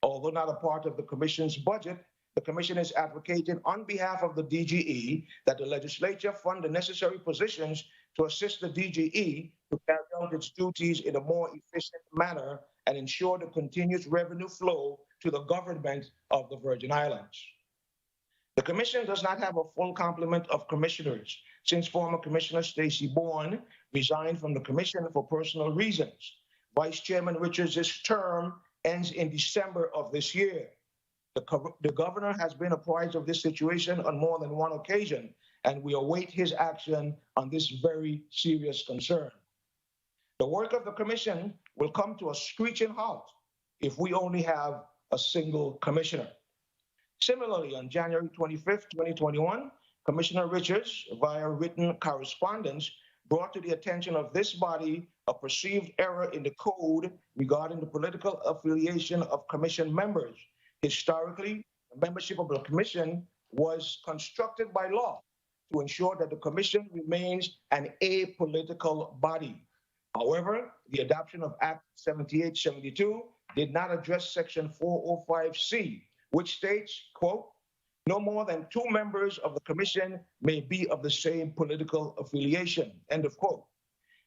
Speaker 16: Although not a part of the commission's budget, the commission is advocating on behalf of the DGE that the legislature fund the necessary positions to assist the DGE to carry out its duties in a more efficient manner and ensure the continuous revenue flow to the government of the Virgin Islands. The commission does not have a full complement of commissioners since former Commissioner Stacey Bourne resigned from the commission for personal reasons. Vice Chairman Richards' term ends in December of this year. The governor has been apprised of this situation on more than one occasion, and we await his action on this very serious concern. The work of the commission will come to a screeching halt if we only have a single commissioner. Similarly, on January 25th, 2021, Commissioner Richards, via written correspondence, brought to the attention of this body a perceived error in the code regarding the political affiliation of commission members. Historically, the membership of the commission was constructed by law to ensure that the commission remains an apolitical body. However, the adoption of Act 7872 did not address Section 405C, which states, quote, no more than 2 members of the commission may be of the same political affiliation, end of quote.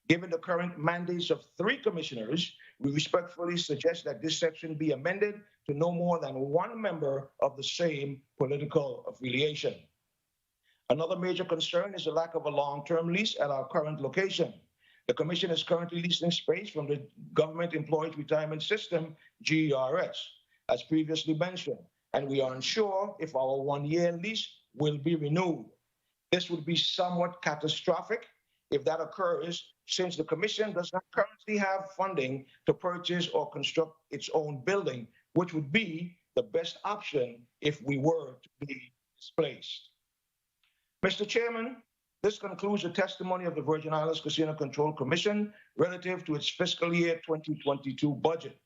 Speaker 16: Given the current mandates of 3 commissioners, we respectfully suggest that this section be amended to no more than 1 member of the same political affiliation. Another major concern is the lack of a long-term lease at our current location. The commission is currently leasing space from the Government Employees Retirement System, GERS, as previously mentioned, and we are unsure if our 1-year lease will be renewed. This would be somewhat catastrophic if that occurs, since the commission does not currently have funding to purchase or construct its own building, which would be the best option if we were to be displaced. Mr. Chairman, this concludes the testimony of the Virgin Islands Casino Control Commission relative to its fiscal year 2022 budget.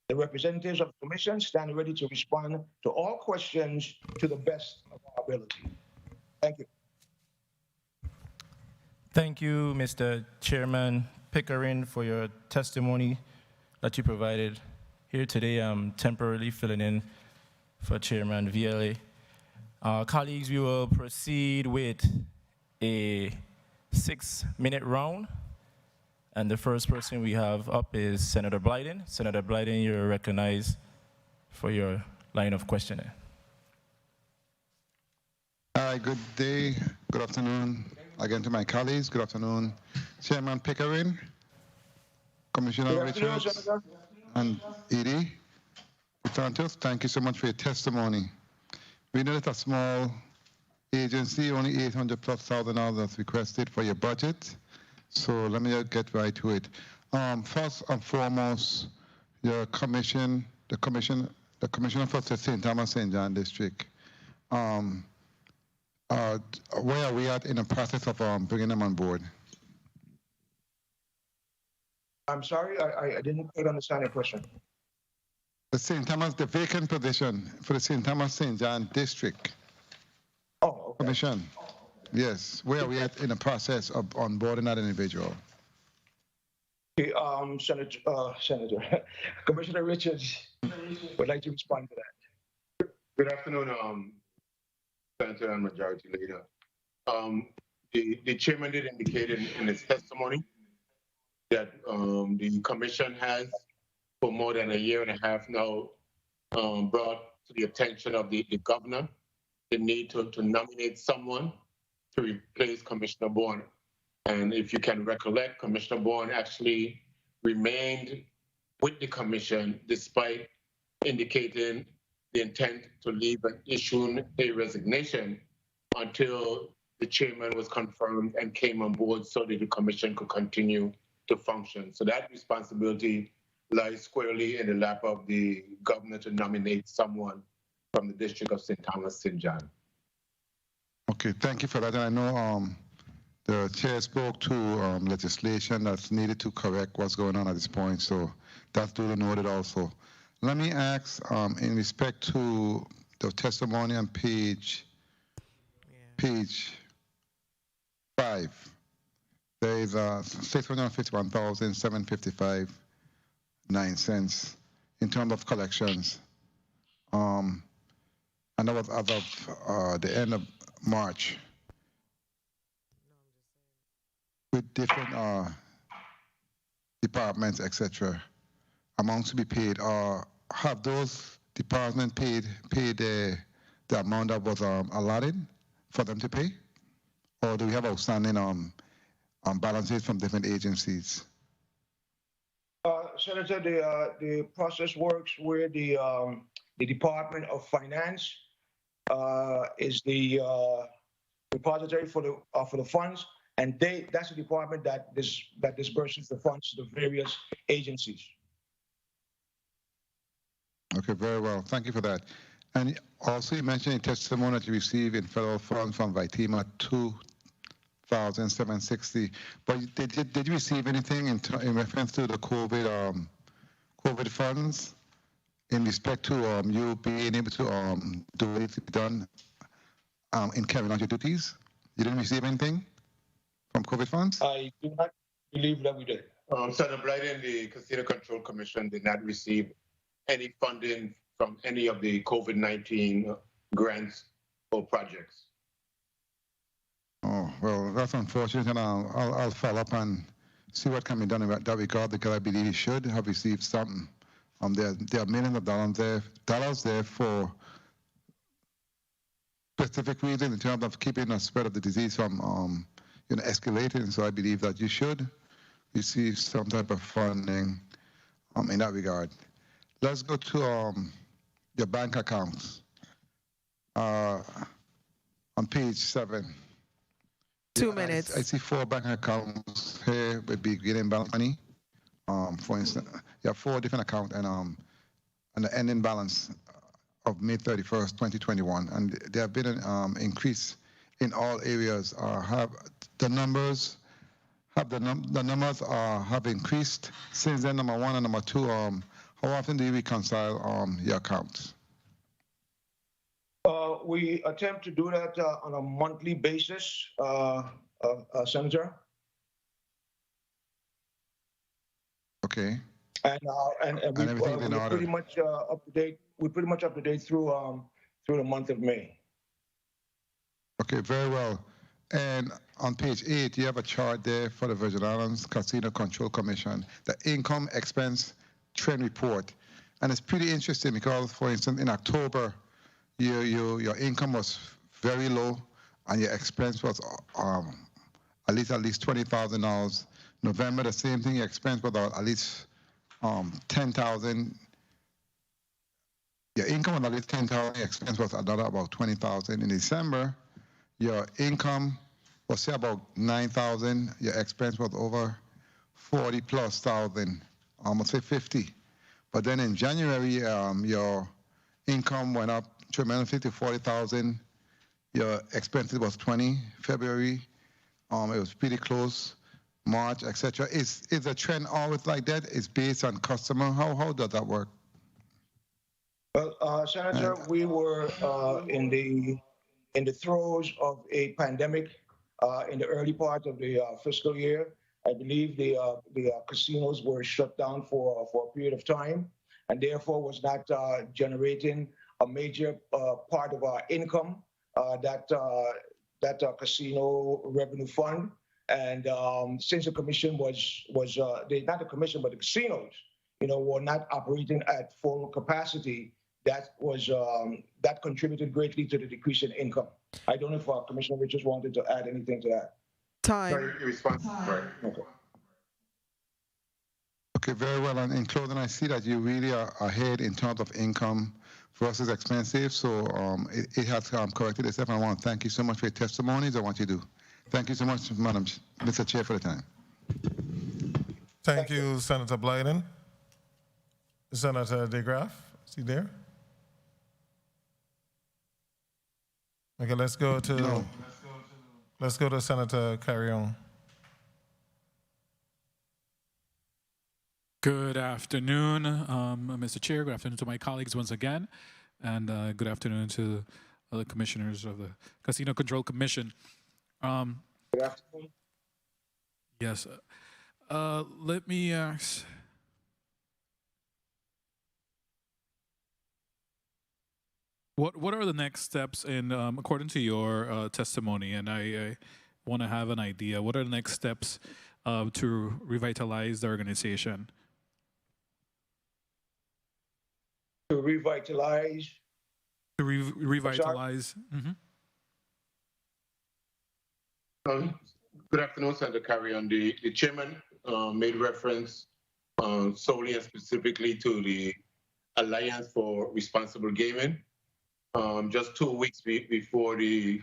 Speaker 16: The representatives of the commission stand ready to respond to all questions to the best of our ability. Thank you.
Speaker 12: Thank you, Mr. Chairman Pickering, for your testimony that you provided here today. I'm temporarily filling in for Chairman VLA. Colleagues, we will proceed with a 6-minute round. And the first person we have up is Senator Blyden. Senator Blyden, you're recognized for your line of questioning.
Speaker 3: Good day, good afternoon again to my colleagues. Good afternoon, Chairman Pickering, Commissioner Richards, and Edie. Thank you so much for your testimony. We know that a small agency, only $800,000+ that's requested for your budget. So let me get right to it. First and foremost, your commission, the commissioner for the St. Thomas St. John District. Where are we at in the process of bringing them on board?
Speaker 16: I'm sorry, I didn't quite understand your question.
Speaker 3: The St. Thomas, the vacant position for the St. Thomas St. John District.
Speaker 16: Oh, okay.
Speaker 3: Commission. Yes, where are we at in the process of onboarding that individual?
Speaker 16: Okay, Senator, Commissioner Richards would like to respond to that.
Speaker 17: Good afternoon, Senator and Majority Leader. The chairman did indicate in his testimony that the commission has, for more than a year and a half now, brought to the attention of the governor the need to nominate someone to replace Commissioner Bourne. And if you can recollect, Commissioner Bourne actually remained with the commission despite indicating the intent to leave and issue a resignation until the chairman was confirmed and came on board so that the commission could continue to function. So that responsibility lies squarely in the lap of the governor to nominate someone from the district of St. Thomas, St. John.
Speaker 3: Okay, thank you for that. And I know the chair spoke to legislation that's needed to correct what's going on at this point, so that's duly noted also. Let me ask, in respect to the testimony on page 5, there is $651,755.09 in terms of collections. And that was as of the end of March. With different departments, etc., amounts to be paid. Have those departments paid the amount that was allotted for them to pay, or do we have outstanding balances from different agencies?
Speaker 16: Senator, the process works where the Department of Finance is the repository for the funds, and that's the department that disburses the funds to the various agencies.
Speaker 3: Okay, very well. Thank you for that. And also, you mentioned in testimony that you received in federal funds from Vitima $2,760. But did you receive anything in reference to the COVID funds in respect to you being able to do what needs to be done in carrying out your duties? You didn't receive anything from COVID funds?
Speaker 16: I do not believe that we did.
Speaker 17: Senator Blyden, the Casino Control Commission did not receive any funding from any of the COVID-19 grants or projects.
Speaker 3: Oh, well, that's unfortunate, and I'll follow up and see what can be done in that regard, because I believe you should have received something. There are millions of dollars there for specific reasons in terms of keeping the spread of the disease from escalating. So I believe that you should receive some type of funding in that regard. Let's go to your bank accounts on page 7.
Speaker 2: 2 minutes.
Speaker 3: I see 4 bank accounts here with beginning balance money. For instance, you have 4 different accounts and the ending balance of May 31st, 2021, and there have been an increase in all areas. Have the numbers have increased since then? Number 1 and number 2. How often do you reconcile your accounts?
Speaker 16: We attempt to do that on a monthly basis, Senator.
Speaker 3: Okay.
Speaker 16: And we're pretty much up to date. We're pretty much up to date through the month of May.
Speaker 3: Okay, very well. And on page 8, you have a chart there for the Virgin Islands Casino Control Commission, the income expense trend report. And it's pretty interesting because, for instance, in October, your income was very low and your expense was at least $20,000. November, the same thing, your expense was at least $10,000. Your income was at least $10,000, your expense was another about $20,000. In December, your income was say about $9,000, your expense was over $40,000+, almost say 50. But then in January, your income went up tremendously to $40,000. Your expenses was 20. February, it was pretty close. March, etc. Is the trend always like that? It's based on customer. How does that work?
Speaker 16: Well, Senator, we were in the throes of a pandemic in the early part of the fiscal year. I believe the casinos were shut down for a period of time, and therefore was not generating a major part of our income, that casino revenue fund. And since the commission was not the commission, but the casinos, were not operating at full capacity, that contributed greatly to the decrease in income. I don't know if Commissioner Richards wanted to add anything to that.
Speaker 2: Time.
Speaker 17: Right.
Speaker 3: Okay, very well. And in closing, I see that you really are ahead in terms of income versus expenses. So it has corrected itself. And I want to thank you so much for your testimonies and what you do. Thank you so much, Mr. Chair, for the time.
Speaker 1: Thank you, Senator Blyden. Senator DeGraff, is he there? Okay, let's go to Senator Carrion.
Speaker 14: Good afternoon, Mr. Chair. Good afternoon to my colleagues once again, and good afternoon to the commissioners of the Casino Control Commission.
Speaker 16: Good afternoon.
Speaker 14: Yes. Let me ask. What are the next steps in according to your testimony? And I want to have an idea. What are the next steps to revitalize the organization?
Speaker 16: To revitalize.
Speaker 14: To revitalize.
Speaker 17: Good afternoon, Senator Carrion. The chairman made reference solely and specifically to the Alliance for Responsible Gaming. Just 2 weeks before the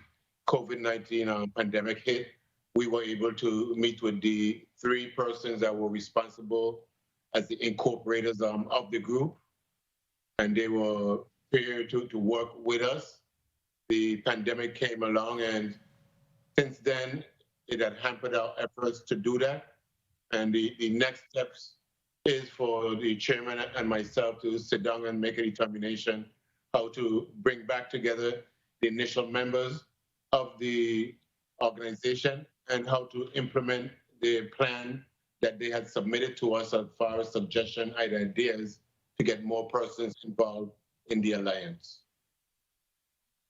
Speaker 17: COVID-19 pandemic hit, we were able to meet with the 3 persons that were responsible as the incorporators of the group, and they were prepared to work with us. The pandemic came along, and since then, it had hampered our efforts to do that. And the next steps is for the chairman and myself to sit down and make a determination how to bring back together the initial members of the organization and how to implement the plan that they had submitted to us as far as suggestion and ideas to get more persons involved in the alliance.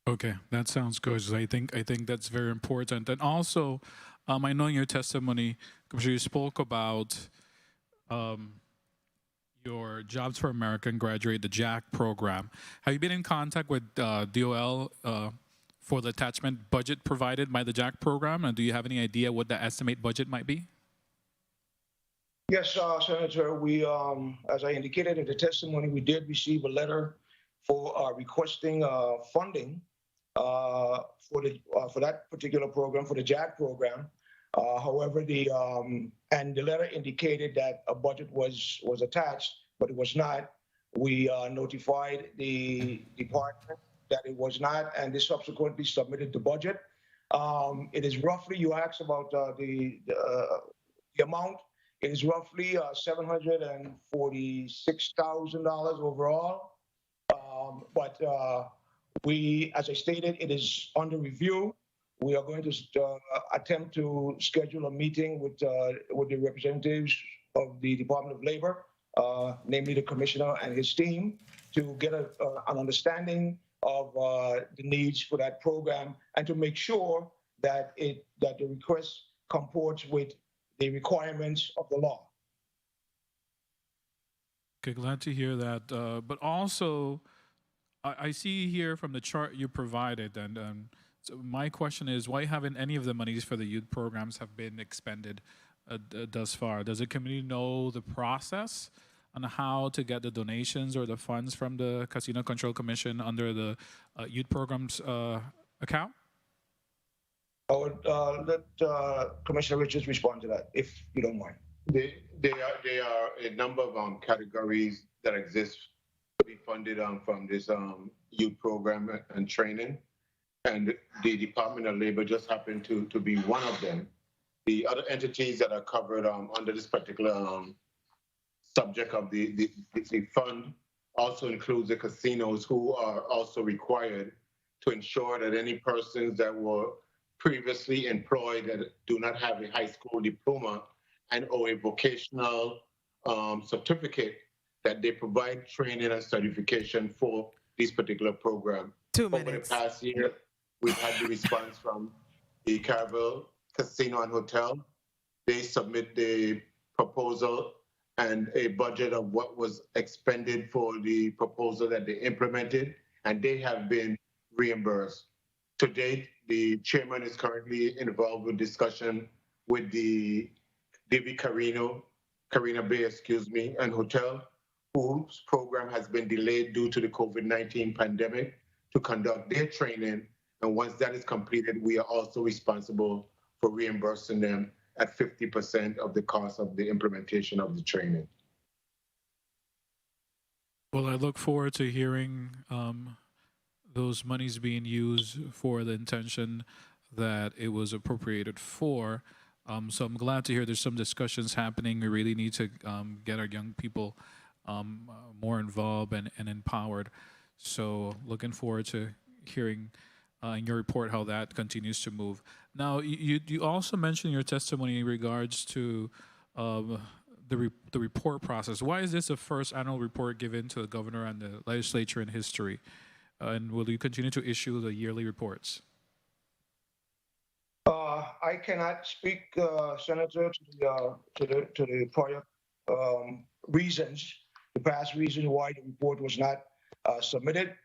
Speaker 14: Okay, that sounds good. I think that's very important. And also, I know in your testimony, Commissioner, you spoke about your Jobs for America graduate, the JAC program. Have you been in contact with DOL for the attachment budget provided by the JAC program? And do you have any idea what the estimate budget might be?
Speaker 16: Yes, Senator, we, as I indicated in the testimony, we did receive a letter for requesting funding for that particular program, for the JAC program. However, the letter indicated that a budget was attached, but it was not. We notified the department that it was not, and they subsequently submitted the budget. It is roughly, you asked about the amount. It is roughly $746,000 overall. But we, as I stated, it is under review. We are going to attempt to schedule a meeting with the representatives of the Department of Labor, namely the commissioner and his team, to get an understanding of the needs for that program and to make sure that the request comports with the requirements of the law.
Speaker 14: Okay, glad to hear that. But also, I see here from the chart you provided, and so my question is, why haven't any of the monies for the youth programs have been expended thus far? Does the community know the process on how to get the donations or the funds from the Casino Control Commission under the youth programs account?
Speaker 16: I would let Commissioner Richards respond to that, if you don't mind.
Speaker 17: There are a number of categories that exist to be funded from this youth program and training. And the Department of Labor just happened to be one of them. The other entities that are covered under this particular subject of the fund also includes the casinos, who are also required to ensure that any persons that were previously employed that do not have a high school diploma and or a vocational certificate, that they provide training and certification for this particular program.
Speaker 2: 2 minutes.
Speaker 17: Over the past year, we've had the response from the Carvel Casino and Hotel. They submit the proposal and a budget of what was expended for the proposal that they implemented, and they have been reimbursed. To date, the chairman is currently involved with discussion with the Divi Carina Bay, and Hotel, whose program has been delayed due to the COVID-19 pandemic, to conduct their training. And once that is completed, we are also responsible for reimbursing them at 50% of the cost of the implementation of the training.
Speaker 14: Well, I look forward to hearing those monies being used for the intention that it was appropriated for. So I'm glad to hear there's some discussions happening. We really need to get our young people more involved and empowered. So looking forward to hearing in your report how that continues to move. Now, you also mentioned in your testimony in regards to the report process. Why is this the first annual report given to the governor and the legislature in history? And will you continue to issue the yearly reports?
Speaker 16: I cannot speak, Senator, to the prior reasons, the past reason why the report was not submitted,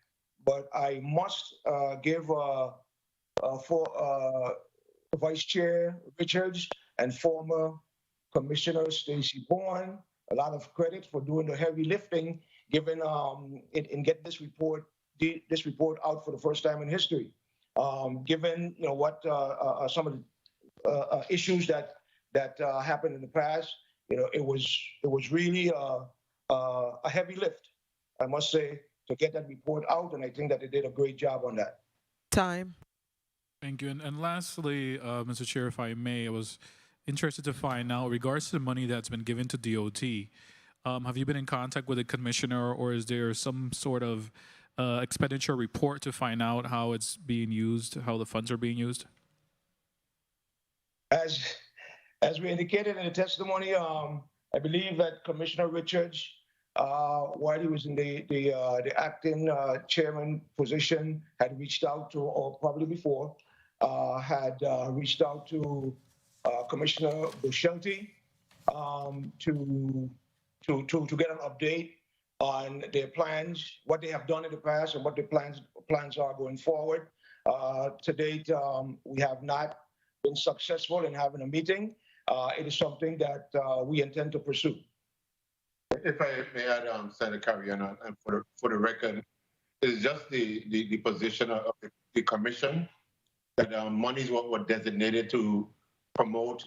Speaker 16: but I must give for Vice Chair Richards and former Commissioner Stacy Bourne a lot of credit for doing the heavy lifting, given in getting this report out for the first time in history. Given what some of the issues that happened in the past, it was really a heavy lift, I must say, to get that report out, and I think that they did a great job on that.
Speaker 2: Time.
Speaker 14: Thank you. And lastly, Mr. Chair, if I may, I was interested to find out, in regards to the money that's been given to DOT, have you been in contact with the commissioner, or is there some sort of expenditure report to find out how it's being used, how the funds are being used?
Speaker 16: As we indicated in the testimony, I believe that Commissioner Richards, while he was in the acting chairman position, had reached out to, or probably before, had reached out to Commissioner Buscelti to get an update on their plans, what they have done in the past, and what their plans are going forward. To date, we have not been successful in having a meeting. It is something that we intend to pursue.
Speaker 17: If I may add, Senator Carrion, and for the record, it's just the position of the commission that monies were designated to promote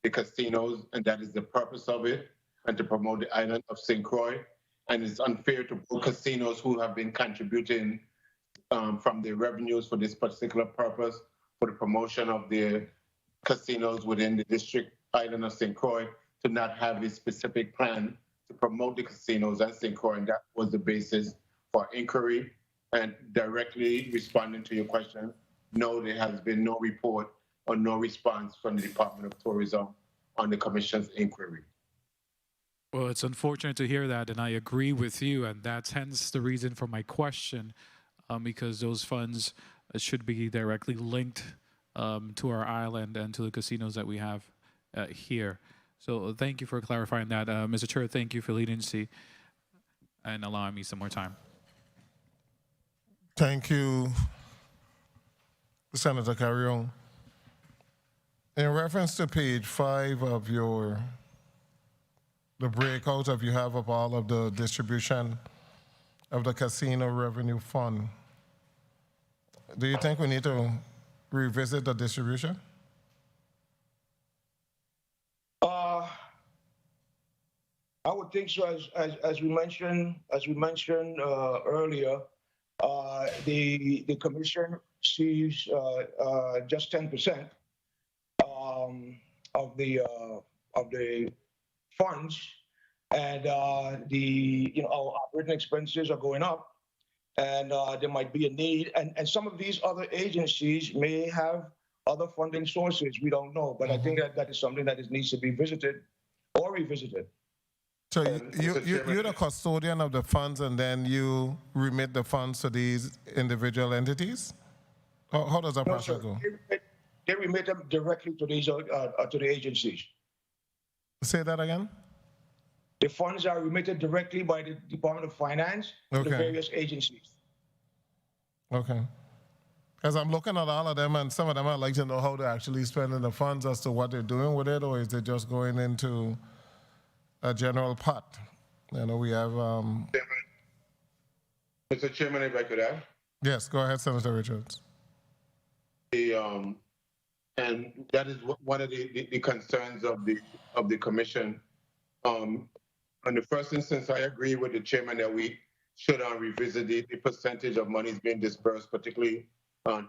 Speaker 17: the casinos, and that is the purpose of it, and to promote the island of St. Croix. And it's unfair to both casinos who have been contributing from their revenues for this particular purpose, for the promotion of their casinos within the district island of St. Croix, to not have a specific plan to promote the casinos at St. Croix. And that was the basis for inquiry. And directly responding to your question, no, there has been no report or no response from the Department of Tourism on the Commission's inquiry.
Speaker 14: Well, it's unfortunate to hear that, and I agree with you, and that's hence the reason for my question, because those funds should be directly linked to our island and to the casinos that we have here. So thank you for clarifying that. Mr. Chair, thank you for leniency and allowing me some more time.
Speaker 1: Thank you, Senator Carrion. In reference to page 5 of the breakout of you have of all of the distribution of the casino revenue fund, do you think we need to revisit the distribution?
Speaker 16: I would think so. As we mentioned earlier, the commission sees just 10% of the funds, and our operating expenses are going up, and there might be a need, and some of these other agencies may have other funding sources. We don't know, but I think that is something that needs to be visited or revisited.
Speaker 1: So you're the custodian of the funds, and then you remit the funds to these individual entities? How does that process go?
Speaker 16: They remit them directly to the agencies.
Speaker 1: Say that again?
Speaker 16: The funds are remitted directly by the Department of Finance to the various agencies.
Speaker 1: Okay. Because I'm looking at all of them, and some of them I'd like to know how they're actually spending the funds as to what they're doing with it, or is it just going into a general pot? We have...
Speaker 17: Mr. Chairman, if I could add?
Speaker 1: Yes, go ahead, Senator Richards.
Speaker 17: And that is one of the concerns of the commission. In the first instance, I agree with the chairman that we should revisit the percentage of monies being dispersed, particularly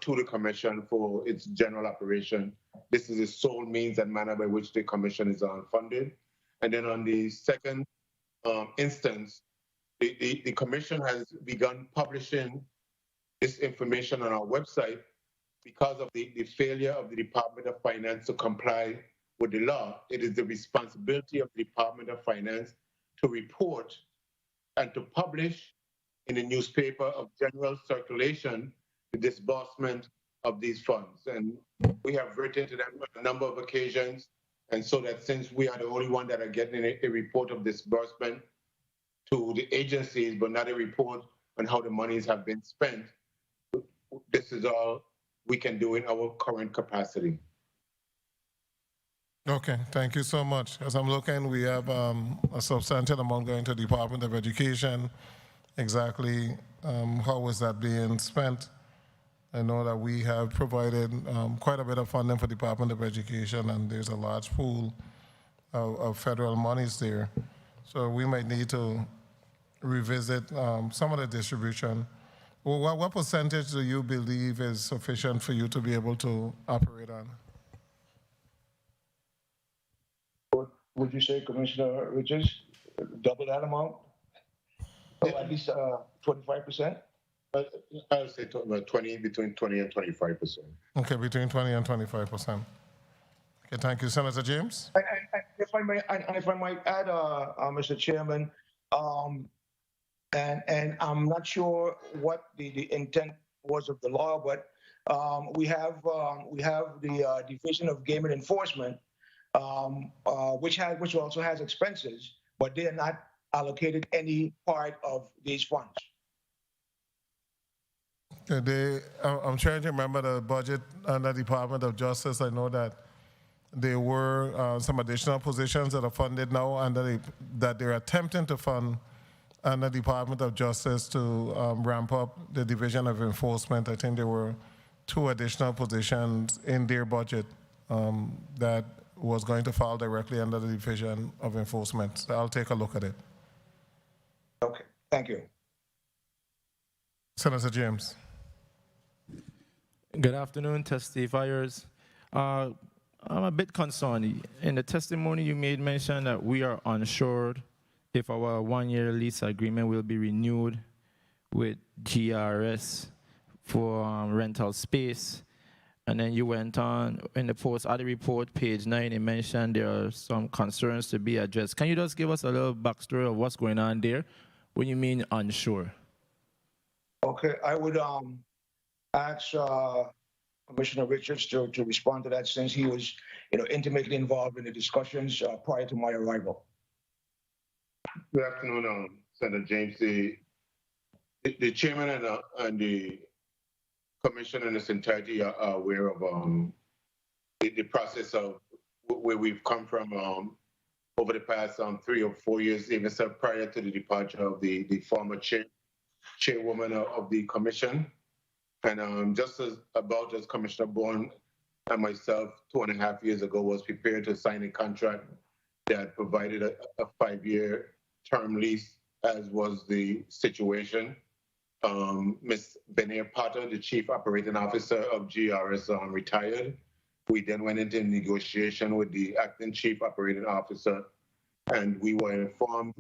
Speaker 17: to the commission for its general operation. This is the sole means and manner by which the commission is funded. And then on the second instance, the commission has begun publishing this information on our website because of the failure of the Department of Finance to comply with the law. It is the responsibility of the Department of Finance to report and to publish in the newspaper of general circulation the disbursement of these funds. And we have written to them on a number of occasions. And so that since we are the only one that are getting a report of disbursement to the agencies, but not a report on how the monies have been spent, this is all we can do in our current capacity.
Speaker 1: Okay, thank you so much. As I'm looking, we have a substantial amount going to the Department of Education. Exactly how is that being spent? I know that we have provided quite a bit of funding for Department of Education, and there's a large pool of federal monies there. So we might need to revisit some of the distribution. Well, what percentage do you believe is sufficient for you to be able to operate on?
Speaker 16: What would you say, Commissioner Richards? Double that amount? Or at least 25%?
Speaker 17: I would say about 20, between 20 and 25%.
Speaker 1: Okay, between 20 and 25%. Okay, thank you. Senator James?
Speaker 16: And if I might add, Mr. Chairman, and I'm not sure what the intent was of the law, but we have the Division of Game and Enforcement, which also has expenses, but they are not allocated any part of these funds.
Speaker 1: I'm trying to remember the budget under the Department of Justice. I know that there were some additional positions that are funded now and that they're attempting to fund under the Department of Justice to ramp up the Division of Enforcement. I think there were 2 additional positions in their budget that was going to fall directly under the Division of Enforcement. So I'll take a look at it.
Speaker 16: Okay, thank you.
Speaker 1: Senator James.
Speaker 12: Good afternoon, testifiers. I'm a bit concerned. In the testimony, you made mention that we are unsure if our 1-year lease agreement will be renewed with GRS for rental space. And then you went on in the post-audit report, page 9, it mentioned there are some concerns to be addressed. Can you just give us a little backstory of what's going on there when you mean unsure?
Speaker 16: Okay, I would ask Commissioner Richards to respond to that, since he was, intimately involved in the discussions prior to my arrival.
Speaker 17: Good afternoon, Senator James. The chairman and the commission in its entirety are aware of the process of where we've come from over the past 3 or 4 years, even so prior to the departure of the former chairwoman of the commission. And just as Commissioner Bourne and myself 2.5 years ago was prepared to sign a contract that provided a 5-year term lease, as was the situation. Ms. Benair Potter, the Chief Operating Officer of GRS, retired. We then went into negotiation with the Acting Chief Operating Officer, and we were informed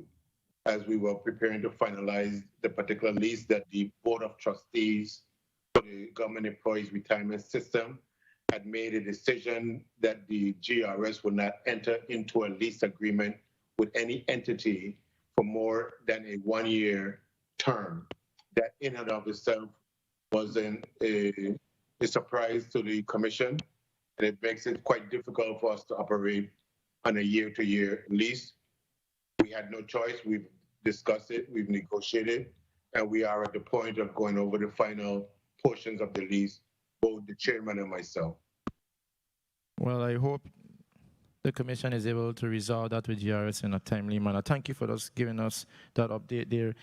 Speaker 17: as we were preparing to finalize the particular lease that the Board of Trustees for the Government Employees Retirement System had made a decision that the GRS would not enter into a lease agreement with any entity for more than a 1-year term. That in and of itself was a surprise to the commission, and it makes it quite difficult for us to operate on a year-to-year lease. We had no choice. We've discussed it, we've negotiated, and we are at the point of going over the final portions of the lease, both the chairman and myself.
Speaker 12: Well, I hope the commission is able to resolve that with GRS in a timely manner. Thank you for just giving us that update there.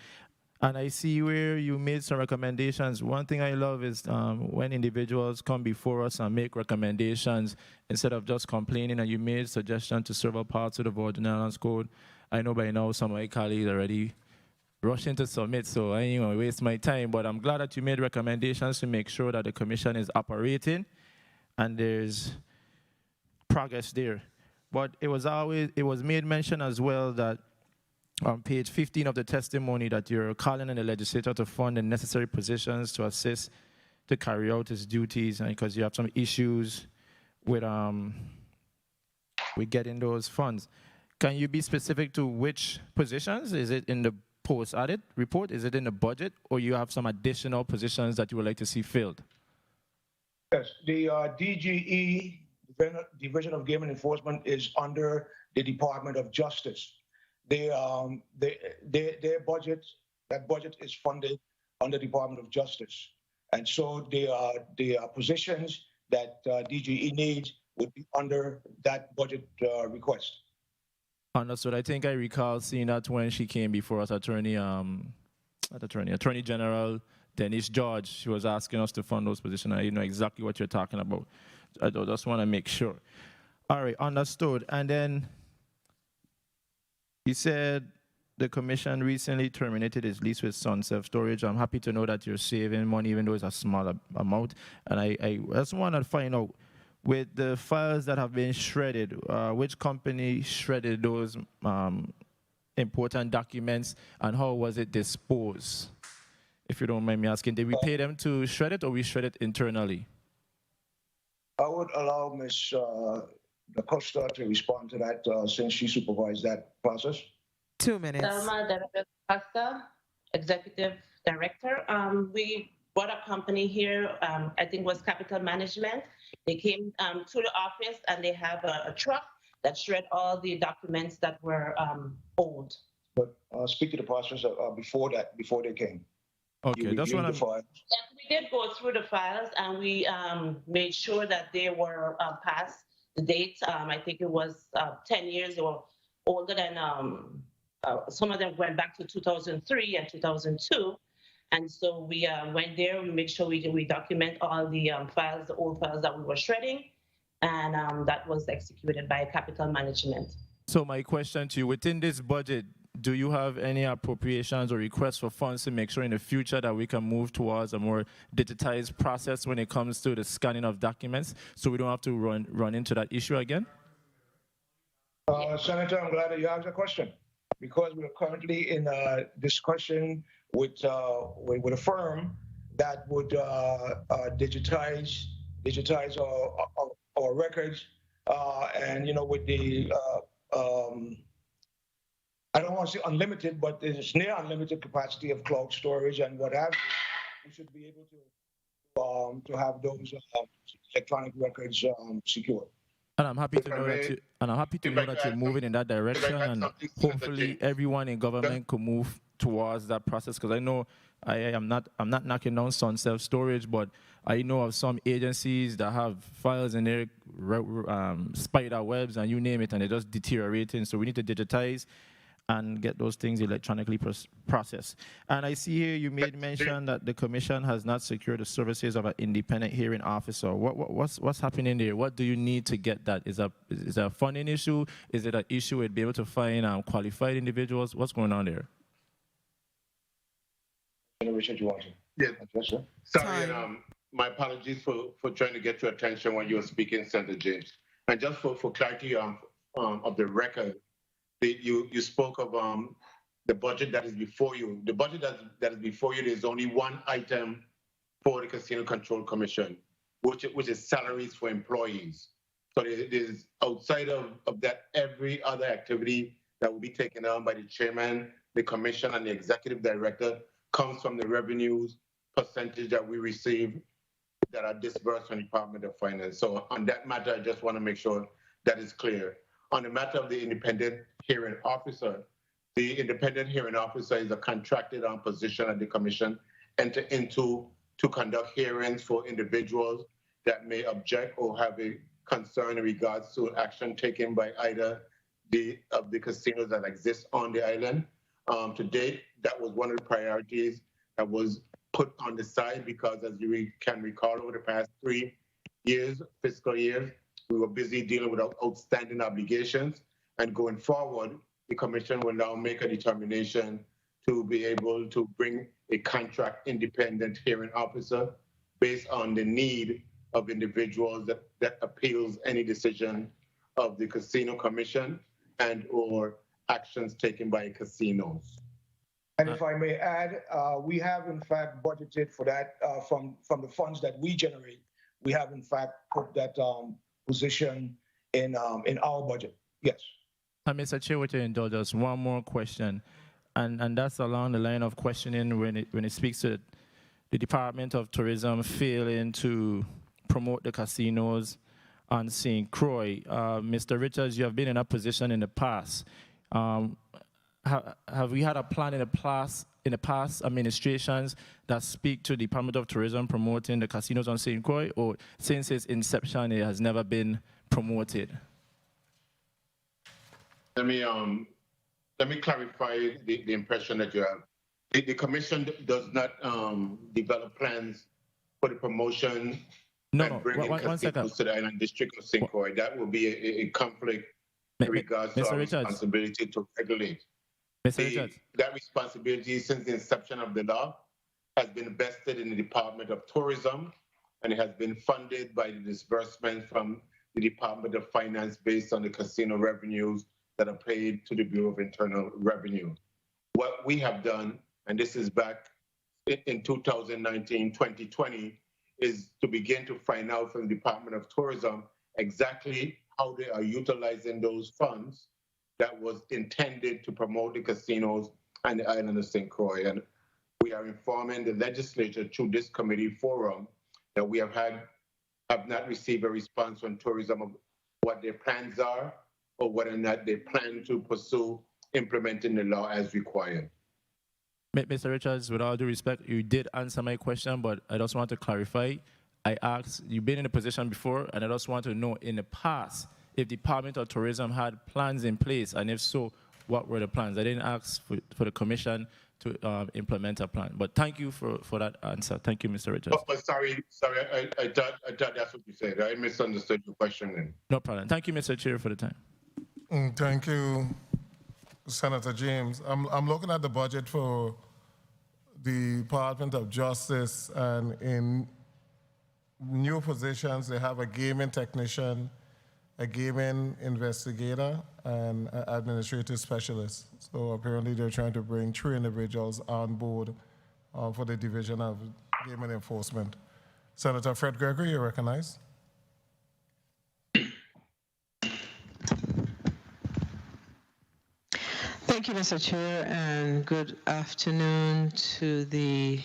Speaker 12: And I see where you made some recommendations. One thing I love is when individuals come before us and make recommendations instead of just complaining, and you made suggestions to several parts of the Virgin Islands Code. I know by now some of my colleagues already rushing to submit, so I ain't gonna waste my time. But I'm glad that you made recommendations to make sure that the commission is operating and there's progress there. But it was made mention as well that on page 15 of the testimony that you're calling on the legislature to fund the necessary positions to assist to carry out its duties, and because you have some issues with getting those funds. Can you be specific to which positions? Is it in the post-audit report? Is it in the budget? Or you have some additional positions that you would like to see filled?
Speaker 16: Yes, the DGE, Division of Game and Enforcement, is under the Department of Justice. Their budget, that budget is funded under the Department of Justice. And so the positions that DGE needs would be under that budget request.
Speaker 12: Understood. I think I recall seeing that when she came before us, Attorney General Denise George. She was asking us to fund those positions. I know exactly what you're talking about. I just want to make sure. All right, understood. And then you said the commission recently terminated its lease with Sun Self Storage. I'm happy to know that you're saving money, even though it's a small amount. And I just want to find out, with the files that have been shredded, which company shredded those important documents, and how was it disposed? If you don't mind me asking, did we pay them to shred it, or we shred it internally?
Speaker 16: I would allow Ms. DaCosta to respond to that since she supervised that process.
Speaker 2: 2 minutes.
Speaker 18: Director Costa, Executive Director. We brought a company here, I think it was Capital Management. They came to the office and they have a truck that shred all the documents that were old.
Speaker 16: But speak to the process before they came.
Speaker 12: Okay, that's what I'm.
Speaker 18: Yes, we did go through the files and we made sure that they were past the date. I think it was 10 years or older than, some of them went back to 2003 and 2002. And so we went there, we made sure we document all the files, the old files that we were shredding, and that was executed by Capital Management.
Speaker 12: So my question to you, within this budget, do you have any appropriations or requests for funds to make sure in the future that we can move towards a more digitized process when it comes to the scanning of documents, so we don't have to run into that issue again?
Speaker 16: Senator, I'm glad that you asked the question, because we're currently in a discussion with a firm that would digitize our records, and with the I don't want to say unlimited, but it's near unlimited capacity of cloud storage and what have you. We should be able to have those electronic records secure.
Speaker 12: And I'm happy to know that you're moving in that direction, and hopefully everyone in government could move towards that process. Because I know I'm not knocking down Sun Self Storage, but I know of some agencies that have files in their spider webs and you name it, and they're just deteriorating. So we need to digitize and get those things electronically processed. And I see here you made mention that the commission has not secured the services of an independent hearing officer. What's happening there? What do you need to get that? Is that a funding issue? Is it an issue with being able to find qualified individuals? What's going on there?
Speaker 16: Richard, you want to?
Speaker 17: Yes. Sir. Sorry, and, my apologies for trying to get your attention when you were speaking, Senator James. And just for clarity of the record, you spoke of the budget that is before you. The budget that is before you, there's only one item for the Casino Control Commission, which is salaries for employees. So there's outside of that, every other activity that will be taken on by the chairman, the commission, and the executive director comes from the revenues percentage that we receive that are disbursed from the Department of Finance. So on that matter, I just want to make sure that is clear. On the matter of the independent hearing officer, the independent hearing officer is a contracted position at the commission enter into to conduct hearings for individuals that may object or have a concern in regards to action taken by either the casinos that exist on the island. To date, that was one of the priorities that was put on the side because, as you can recall, over the past 3 years, fiscal years, we were busy dealing with outstanding obligations. And going forward, the commission will now make a determination to be able to bring a contract independent hearing officer based on the need of individuals that appeals any decision of the casino commission and or actions taken by casinos.
Speaker 16: And if I may add, we have in fact budgeted for that from the funds that we generate. We have in fact put that position in our budget. Yes.
Speaker 12: Mr. Chair, with your indulgence, one more question, and that's along the line of questioning when it speaks to the Department of Tourism failing to promote the casinos on St. Croix. Mr. Richards, you have been in a position in the past. Have we had a plan in the past administrations that speak to the Department of Tourism promoting the casinos on St. Croix, or since its inception it has never been promoted?
Speaker 17: Let me clarify the impression that you have. The commission does not develop plans for the promotion and bringing casinos to the island district of St. Croix. That will be a conflict in regards to our responsibility to regulate. That responsibility, since the inception of the law, has been vested in the Department of Tourism, and it has been funded by the disbursement from the Department of Finance based on the casino revenues that are paid to the Bureau of Internal Revenue. What we have done, and this is back in 2019, 2020, is to begin to find out from the Department of Tourism exactly how they are utilizing those funds that was intended to promote the casinos and the island of St. Croix. And we are informing the legislature through this committee forum that we have not received a response from tourism of what their plans are or whether or not they plan to pursue implementing the law as required.
Speaker 12: Mr. Richards, with all due respect, you did answer my question, but I just want to clarify. I asked, you've been in a position before, and I just want to know in the past if the Department of Tourism had plans in place, and if so, what were the plans? I didn't ask for the commission to implement a plan, but thank you for that answer. Thank you, Mr. Richards.
Speaker 17: Oh, but sorry, I thought that's what you said. I misunderstood your question then.
Speaker 12: No problem. Thank you, Mr. Chair, for the time.
Speaker 1: Thank you, Senator James. I'm looking at the budget for the Department of Justice, and in new positions, they have a gaming technician, a gaming investigator, and an administrative specialist. So apparently they're trying to bring 3 individuals on board for the Division of Gaming Enforcement. Senator Fred Gregory, you're recognized.
Speaker 11: Thank you, Mr. Chair, and good afternoon to the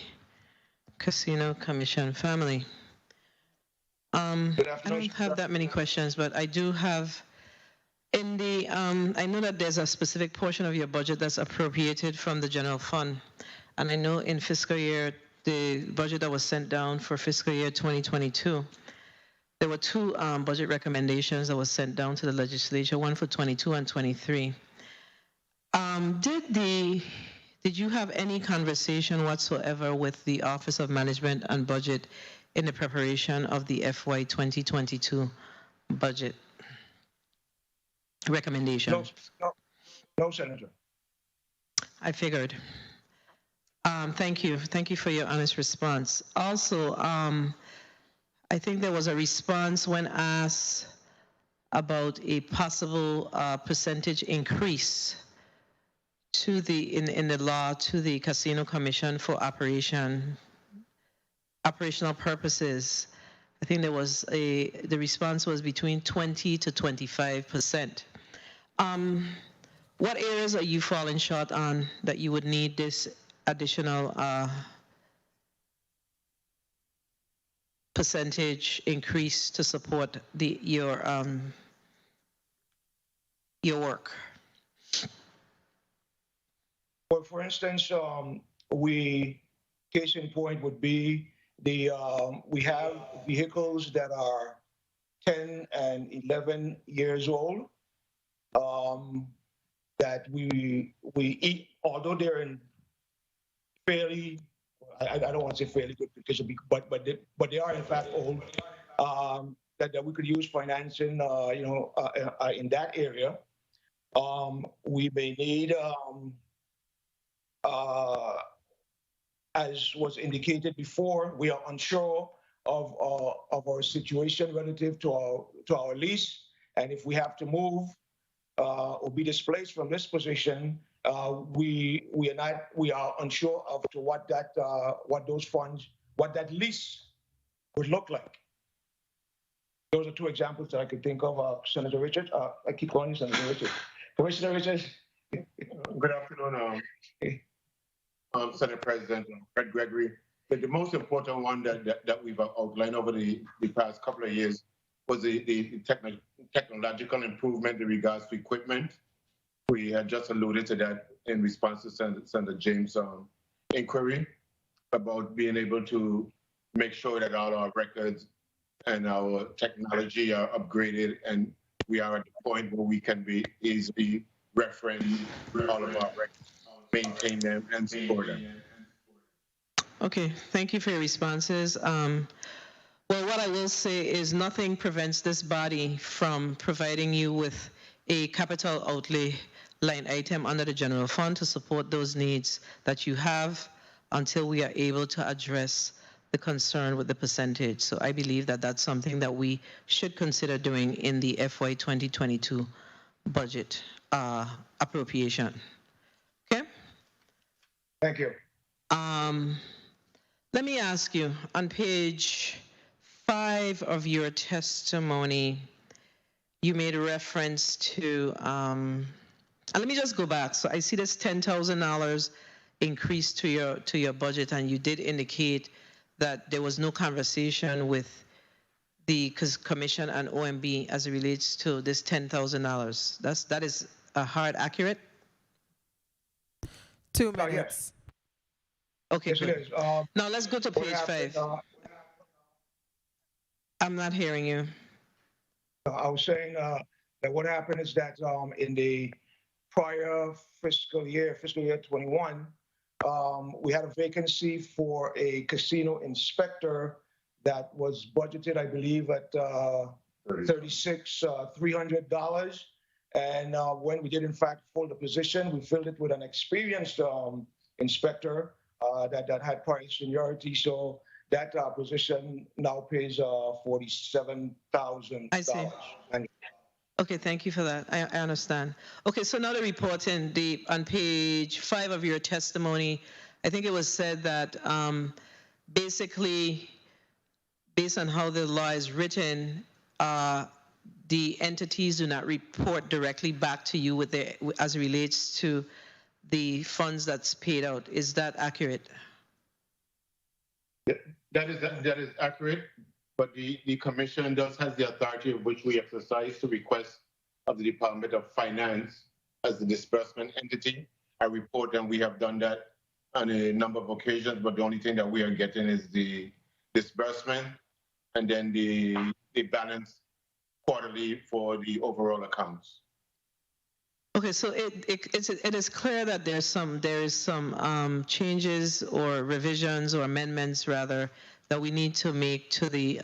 Speaker 11: Casino Commission family. I don't have that many questions, but I do have in the, I know that there's a specific portion of your budget that's appropriated from the general fund. And I know in fiscal year, the budget that was sent down for fiscal year 2022, there were 2 budget recommendations that was sent down to the legislature, one for 22 and 23. Did you have any conversation whatsoever with the Office of Management and Budget in the preparation of the FY 2022 budget recommendation?
Speaker 16: No, Senator.
Speaker 11: I figured. Thank you. Thank you for your honest response. Also, I think there was a response when asked about a possible percentage increase to the in the law to the Casino Commission for operational purposes. I think there was the response was between 20 to 25%. What areas are you falling short on that you would need this additional percentage increase to support your work?
Speaker 16: Well, for instance, case in point would be we have vehicles that are 10 and 11 years old that we eat, although they're in fairly, I don't want to say fairly good condition, but they are in fact old, that we could use financing, in that area. We may need as was indicated before, we are unsure of our situation relative to our lease, and if we have to move or be displaced from this position, we are unsure of to what those funds, what that lease would look like. Those are two examples that I could think of. Senator Richards, I keep calling you Senator Richards. Commissioner Richards.
Speaker 17: Good afternoon, Senate President Fred Gregory. But the most important one that we've outlined over the past couple of years was the technological improvement in regards to equipment. We had just alluded to that in response to Senator James' inquiry about being able to make sure that all our records and our technology are upgraded, and we are at the point where we can be easily reference all of our records, maintain them, and support them.
Speaker 11: Okay, thank you for your responses. Well, what I will say is nothing prevents this body from providing you with a capital outlay line item under the general fund to support those needs that you have until we are able to address the concern with the percentage. So I believe that that's something that we should consider doing in the FY 2022 budget appropriation. Okay?
Speaker 16: Thank you.
Speaker 11: Let me ask you, on page 5 of your testimony, you made a reference to, and let me just go back. So I see this $10,000 increase to your budget, and you did indicate that there was no conversation with the commission and OMB as it relates to this $10,000. That is a hard accurate?
Speaker 2: 2 minutes.
Speaker 11: Okay,
Speaker 16: yes,
Speaker 11: good.
Speaker 16: it is.
Speaker 11: Now let's go to page 5. I'm not hearing you.
Speaker 16: I was saying that what happened is that in the prior fiscal year 21, we had a vacancy for a casino inspector that was budgeted, I believe, at $300. And when we did, in fact, fill the position, we filled it with an experienced inspector that had prior seniority. So that position now pays $47,000.
Speaker 11: I see. Okay, thank you for that. I understand. Okay, so now the reporting, on page 5 of your testimony, I think it was said that basically, based on how the law is written, the entities do not report directly back to you as it relates to the funds that's paid out. Is that accurate?
Speaker 17: That is accurate, but the commission does have the authority of which we exercise to request of the Department of Finance as the disbursement entity a report, and we have done that on a number of occasions, but the only thing that we are getting is the disbursement and then the balance quarterly for the overall accounts.
Speaker 11: Okay, so it is clear that there is some changes or revisions or amendments rather that we need to make to the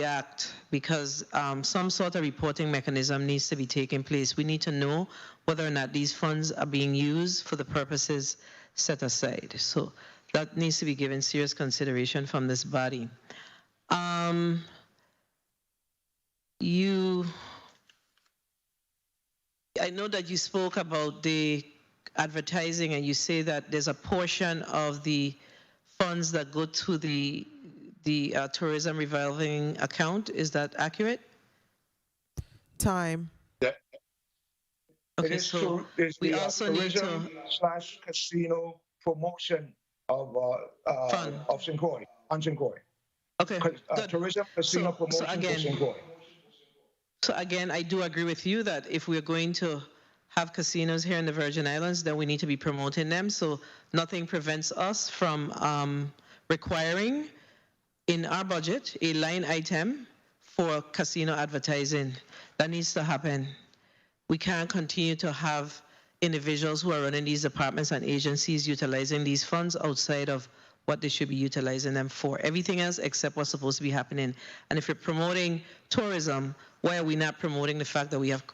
Speaker 11: act, because some sort of reporting mechanism needs to be taking place. We need to know whether or not these funds are being used for the purposes set aside. So that needs to be given serious consideration from this body. I know that you spoke about the advertising, and you say that there's a portion of the funds that go to the tourism revolving account. Is that accurate?
Speaker 2: Time.
Speaker 11: Okay, so we also need to
Speaker 16: / casino promotion of St. Croix, on St. Croix.
Speaker 11: Okay.
Speaker 16: Tourism casino promotion
Speaker 11: again,
Speaker 16: for St. Croix.
Speaker 11: So again, I do agree with you that if we're going to have casinos here in the Virgin Islands, then we need to be promoting them. So nothing prevents us from requiring in our budget a line item for casino advertising. That needs to happen. We can't continue to have individuals who are running these departments and agencies utilizing these funds outside of what they should be utilizing them for. Everything else except what's supposed to be happening. And if you're promoting tourism, why are we not promoting the fact that we have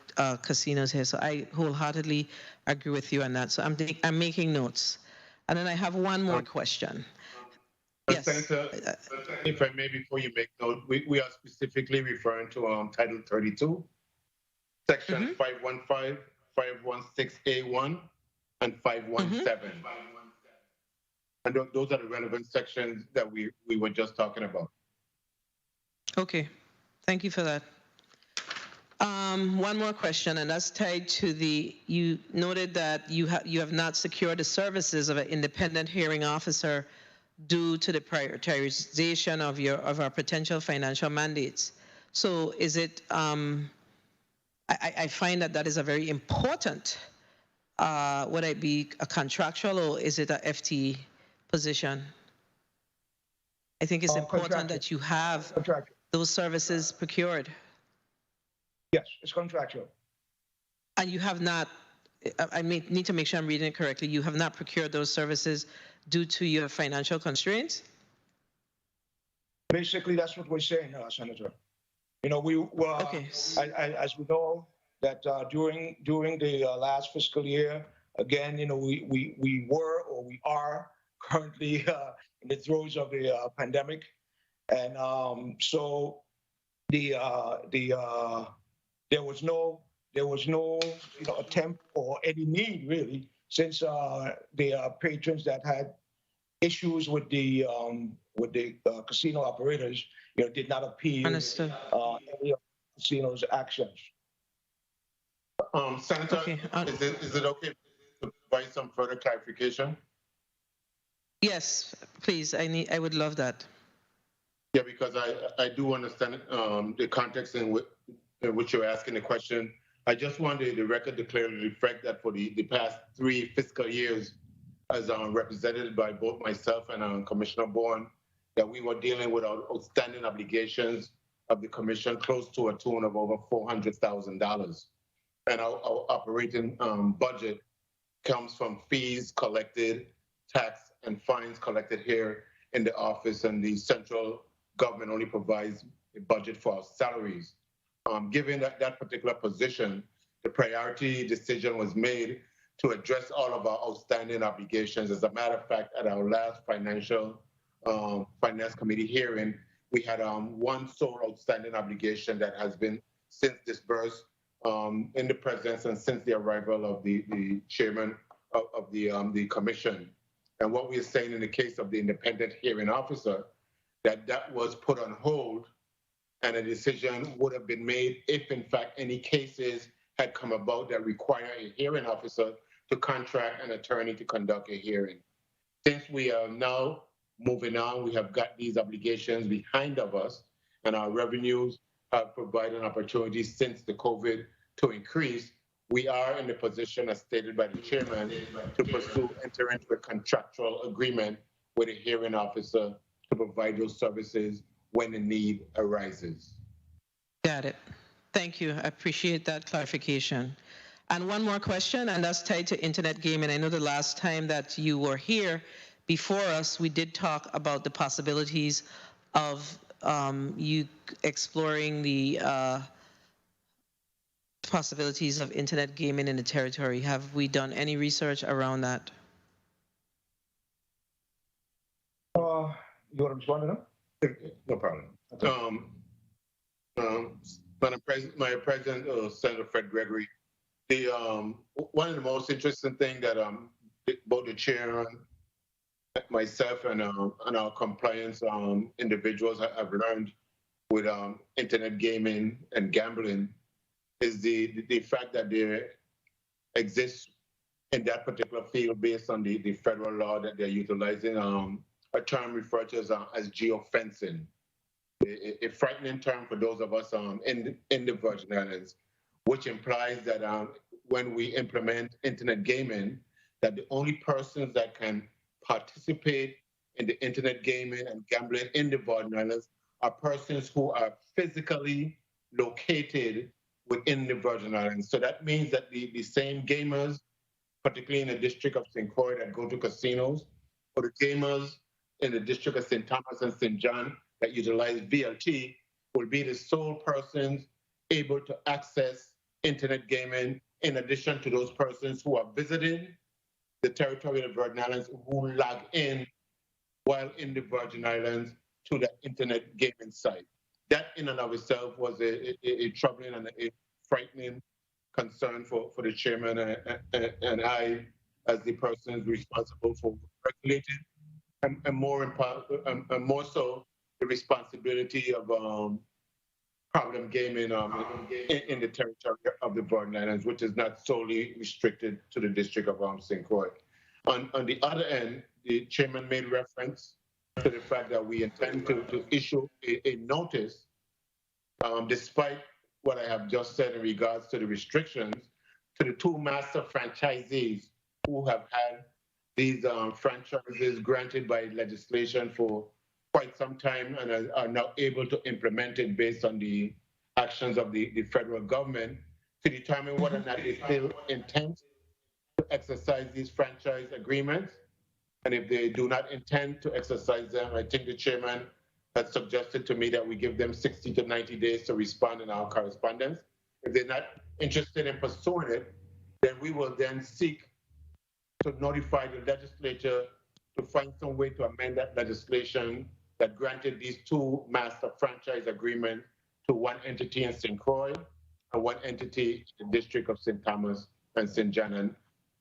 Speaker 11: casinos here? So I wholeheartedly agree with you on that. So I'm making notes. And then I have one more question. Yes.
Speaker 17: Senator, if I may, before you make note, we are specifically referring to Title 32, Section 515, 516A1, and 517. And those are the relevant sections that we were just talking about.
Speaker 11: Okay, thank you for that. One more question, and that's tied to you noted that you have not secured the services of an independent hearing officer due to the prioritization of our potential financial mandates. So is it, I find that is a very important, would it be a contractual or is it a FTE position? I think it's important that you have those services procured.
Speaker 16: Yes, it's contractual.
Speaker 11: And you have not, need to make sure I'm reading it correctly, you have not procured those services due to your financial constraints?
Speaker 16: Basically, that's what we're saying, Senator. You know, we were, as we know, that during the last fiscal year, again, you know, we were or we are currently in the throes of the pandemic, and so there was no attempt or any need really, since the patrons that had issues with the casino operators, you know, did not appeal any of the casino's actions.
Speaker 17: Senator, is it okay to provide some further clarification?
Speaker 11: Yes, please. I would love that.
Speaker 17: Yeah, because I do understand the context in which you're asking the question. I just wanted the record to clearly reflect that for the past 3 fiscal years, as represented by both myself and Commissioner Bourne, that we were dealing with outstanding obligations of the commission close to a tune of over $400,000. And our operating budget comes from fees collected, tax and fines collected here in the office, and the central government only provides a budget for our salaries. Given that particular position, the priority decision was made to address all of our outstanding obligations. As a matter of fact, at our last Finance Committee hearing, we had one sole outstanding obligation that has been since disbursed in the presence and since the arrival of the chairman of the commission. And what we are saying in the case of the independent hearing officer, that was put on hold, and a decision would have been made if, in fact, any cases had come about that require a hearing officer to contract an attorney to conduct a hearing. Since we are now moving on, we have got these obligations behind of us, and our revenues have provided an opportunity since the COVID to increase. We are in the position, as stated by the chairman, to enter into a contractual agreement with a hearing officer to provide those services when the need arises.
Speaker 11: Got it. Thank you. I appreciate that clarification. And one more question, and that's tied to internet gaming. I know the last time that you were here before us, we did talk about the possibilities of you exploring the possibilities of internet gaming in the territory. Have we done any research around that?
Speaker 16: You want to respond to that?
Speaker 17: No problem. My President, Senator Fred Gregory, one of the most interesting things that both the chair, myself, and our compliance individuals have learned with internet gaming and gambling is the fact that there exists in that particular field, based on the federal law that they're utilizing, a term referred to as geofencing, a frightening term for those of us in the Virgin Islands, which implies that when we implement internet gaming, that the only persons that can participate in the internet gaming and gambling in the Virgin Islands are persons who are physically located within the Virgin Islands. So that means that the same gamers, particularly in the District of St. Croix, that go to casinos, or the gamers in the district of St. Thomas and St. John that utilize VLT will be the sole persons able to access internet gaming, in addition to those persons who are visiting the territory of the Virgin Islands who log in while in the Virgin Islands to the internet gaming site. That in and of itself was a troubling and a frightening concern for the chairman and I, as the persons responsible for regulating, and more so the responsibility of problem gaming in the territory of the Virgin Islands, which is not solely restricted to the district of St. Croix. On the other end, the chairman made reference to the fact that we intend to issue a notice, despite what I have just said in regards to the restrictions, to the two master franchisees who have had these franchises granted by legislation for quite some time and are now able to implement it based on the actions of the federal government to determine whether or not they still intend to exercise these franchise agreements. And if they do not intend to exercise them, I think the chairman has suggested to me that we give them 60 to 90 days to respond in our correspondence. If they're not interested in pursuing it, then we will then seek to notify the legislature to find some way to amend that legislation that granted these two master franchise agreements to one entity in St. Croix and one entity in the district of St. Thomas and St. John.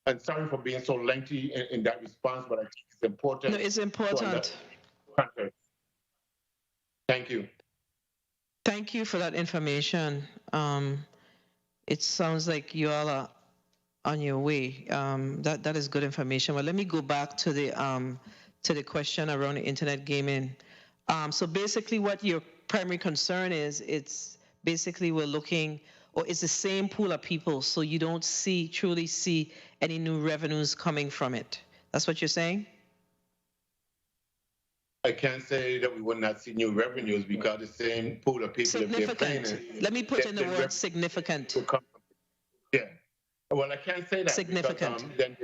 Speaker 17: And sorry for being so lengthy in that response, but I think it's important.
Speaker 11: No, it's important.
Speaker 17: Thank you.
Speaker 11: Thank you for that information. It sounds like you all are on your way. That is good information. Well, let me go back to the question around the internet gaming. So basically, what your primary concern is, it's basically we're looking, or it's the same pool of people, so you don't truly see any new revenues coming from it. That's what you're saying?
Speaker 17: I can't say that we would not see new revenues because the same pool of people, if they're playing it.
Speaker 11: Let me put in the word significant.
Speaker 17: Yeah. Well, I can't say that.
Speaker 11: Significant.
Speaker 17: Because,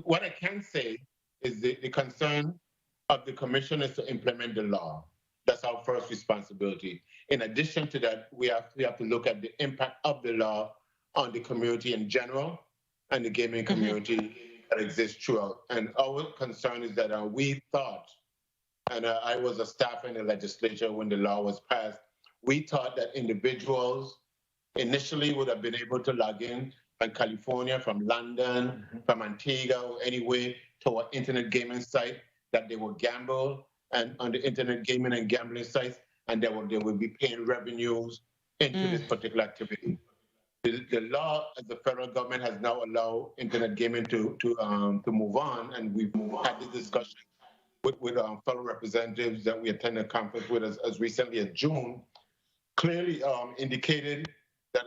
Speaker 17: what I can say is the concern of the commission is to implement the law. That's our first responsibility. In addition to that, we have to look at the impact of the law on the community in general and the gaming community that exists throughout. And our concern is that we thought, and I was a staff in the legislature when the law was passed, we thought that individuals initially would have been able to log in from California, from London, from Antigua, or anywhere to our internet gaming site, that they would gamble and on the internet gaming and gambling sites, and they would be paying revenues into this particular activity. The law, as the federal government has now allowed internet gaming to move on, and we've had this discussion with fellow representatives that we attended a conference with as recently as June, clearly indicated that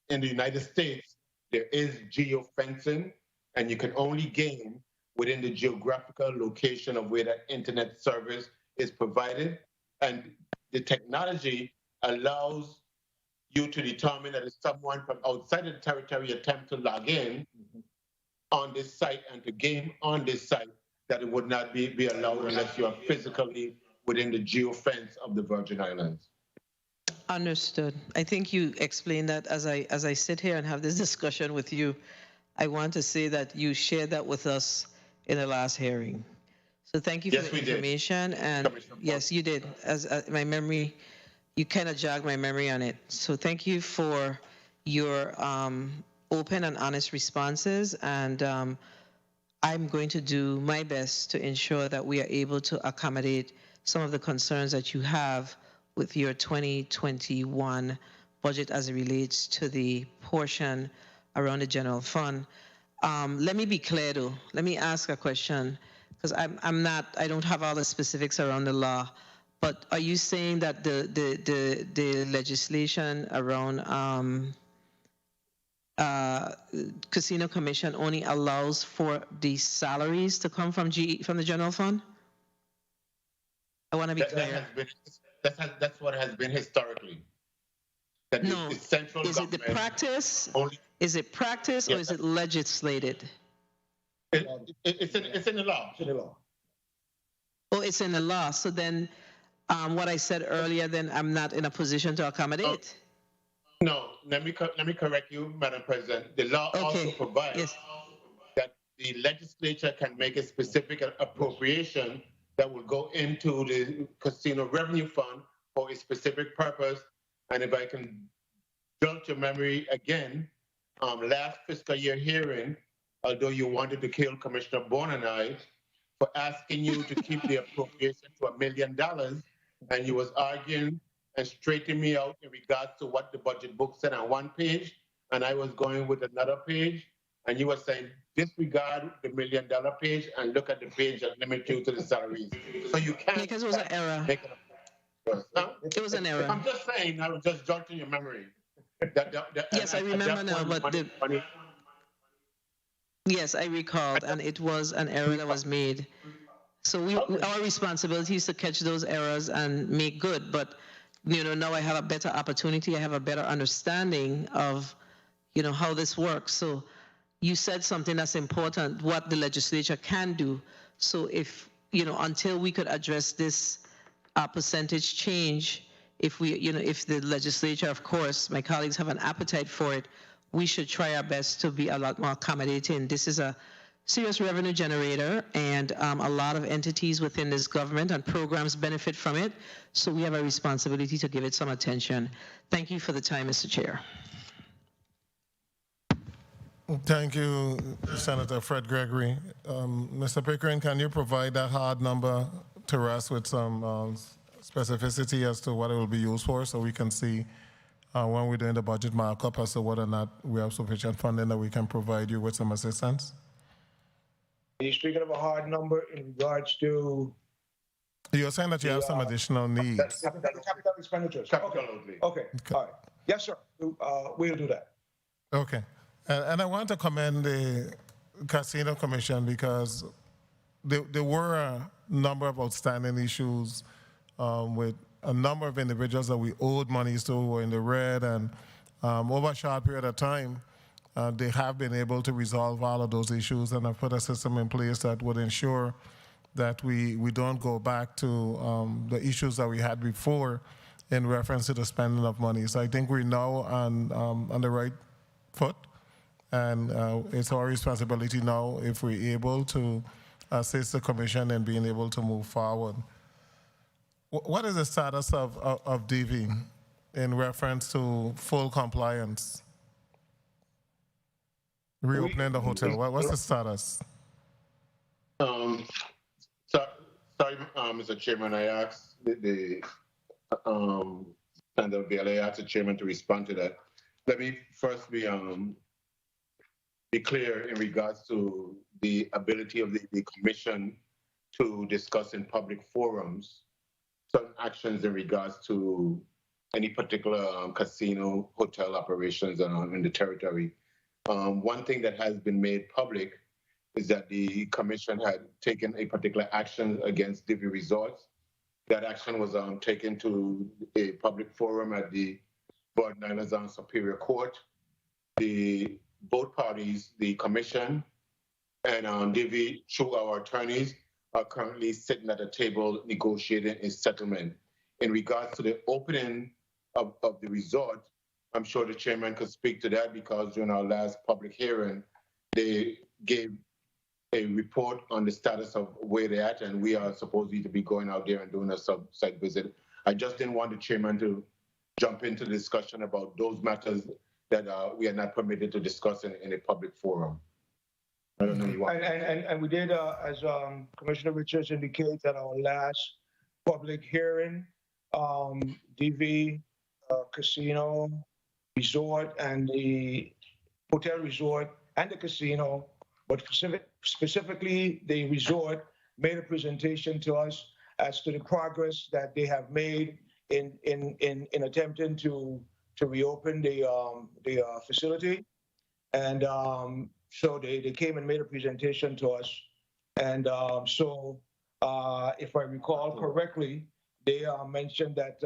Speaker 17: in the United States, there is geofencing, and you can only game within the geographical location of where that internet service is provided. And the technology allows you to determine that if someone from outside the territory attempt to log in on this site and to game on this site, that it would not be allowed unless you are physically within the geofence of the Virgin Islands.
Speaker 11: Understood. I think you explained that. As I sit here and have this discussion with you, I want to say that you shared that with us in the last hearing. So thank you for the information. And yes, you did. As my memory, you kind of jogged my memory on it. So thank you for your open and honest responses. And I'm going to do my best to ensure that we are able to accommodate some of the concerns that you have with your 2021 budget as it relates to the portion around the general fund. Let me be clear though. Let me ask a question, because I don't have all the specifics around the law, but are you saying that the legislation around Casino Commission only allows for the salaries to come from the general fund? I want to be clear.
Speaker 17: That's what has been historically. That
Speaker 11: no,
Speaker 17: is it
Speaker 11: the practice? Is it practice or is it legislated?
Speaker 17: It's in the law. It's in the law.
Speaker 11: Oh, it's in the law. So then what I said earlier, then I'm not in a position to accommodate.
Speaker 17: No, let me correct you, Madam President. The law also provides that the legislature can make a specific appropriation that will go into the casino revenue fund for a specific purpose. And if I can jog your memory again, last fiscal year hearing, although you wanted to kill Commissioner Bourne and I for asking you to keep the appropriation to $1 million, and you was arguing and straightening me out in regards to what the budget book said on one page, and I was going with another page, and you were saying disregard the $1 million page and look at the page that limits you to the salaries. So you can't.
Speaker 11: Because it was an error. It was an error.
Speaker 17: I'm just saying, I was just jogging your memory.
Speaker 11: Yes, I remember now, but yes, I recalled, and it was an error that was made. So our responsibility is to catch those errors and make good. But now I have a better opportunity. I have a better understanding of, how this works. So you said something that's important, what the legislature can do. So if, until we could address this percentage change, if the legislature, of course, my colleagues have an appetite for it, we should try our best to be a lot more accommodating. This is a serious revenue generator, and a lot of entities within this government and programs benefit from it. So we have a responsibility to give it some attention. Thank you for the time, Mr. Chair.
Speaker 1: Thank you, Senator Fred Gregory. Mr. Pickering, can you provide that hard number to us with some specificity as to what it will be used for, so we can see when we're doing the budget markup as to whether or not we have sufficient funding that we can provide you with some assistance?
Speaker 16: Are you speaking of a hard number in regards to?
Speaker 1: You're saying that you have some additional needs.
Speaker 16: Capital expenditures. Okay. All right. Yes, sir. We'll do that.
Speaker 1: Okay. And I want to commend the Casino Commission because there were a number of outstanding issues with a number of individuals that we owed monies to who were in the red, and over a short period of time, they have been able to resolve all of those issues and have put a system in place that would ensure that we don't go back to the issues that we had before in reference to the spending of money. So I think we're now on the right foot, and it's our responsibility now, if we're able, to assist the Commission in being able to move forward. What is the status of DV in reference to full compliance? Reopening the hotel, what's the status?
Speaker 17: Sorry, Mr. Chairman, I asked the VLA asked the chairman to respond to that. Let me first be clear in regards to the ability of the Commission to discuss in public forums some actions in regards to any particular casino, hotel operations in the territory. One thing that has been made public is that the Commission had taken a particular action against Divi Resorts. That action was taken to a public forum at the Virgin Islands Superior Court. Both parties, the Commission and Divi, through our attorneys, are currently sitting at a table negotiating a settlement. In regards to the opening of the resort, I'm sure the chairman could speak to that, because during our last public hearing, they gave a report on the status of where they're at, and we are supposedly to be going out there and doing a site visit. I just didn't want the chairman to jump into the discussion about those matters that we are not permitted to discuss in a public forum. I don't know you want.
Speaker 16: And we did, as Commissioner Richards indicated at our last public hearing, DV, casino, resort, and the hotel resort and the casino, but specifically the resort, made a presentation to us as to the progress that they have made in attempting to reopen the facility. And so they came and made a presentation to us. And so if I recall correctly, they mentioned that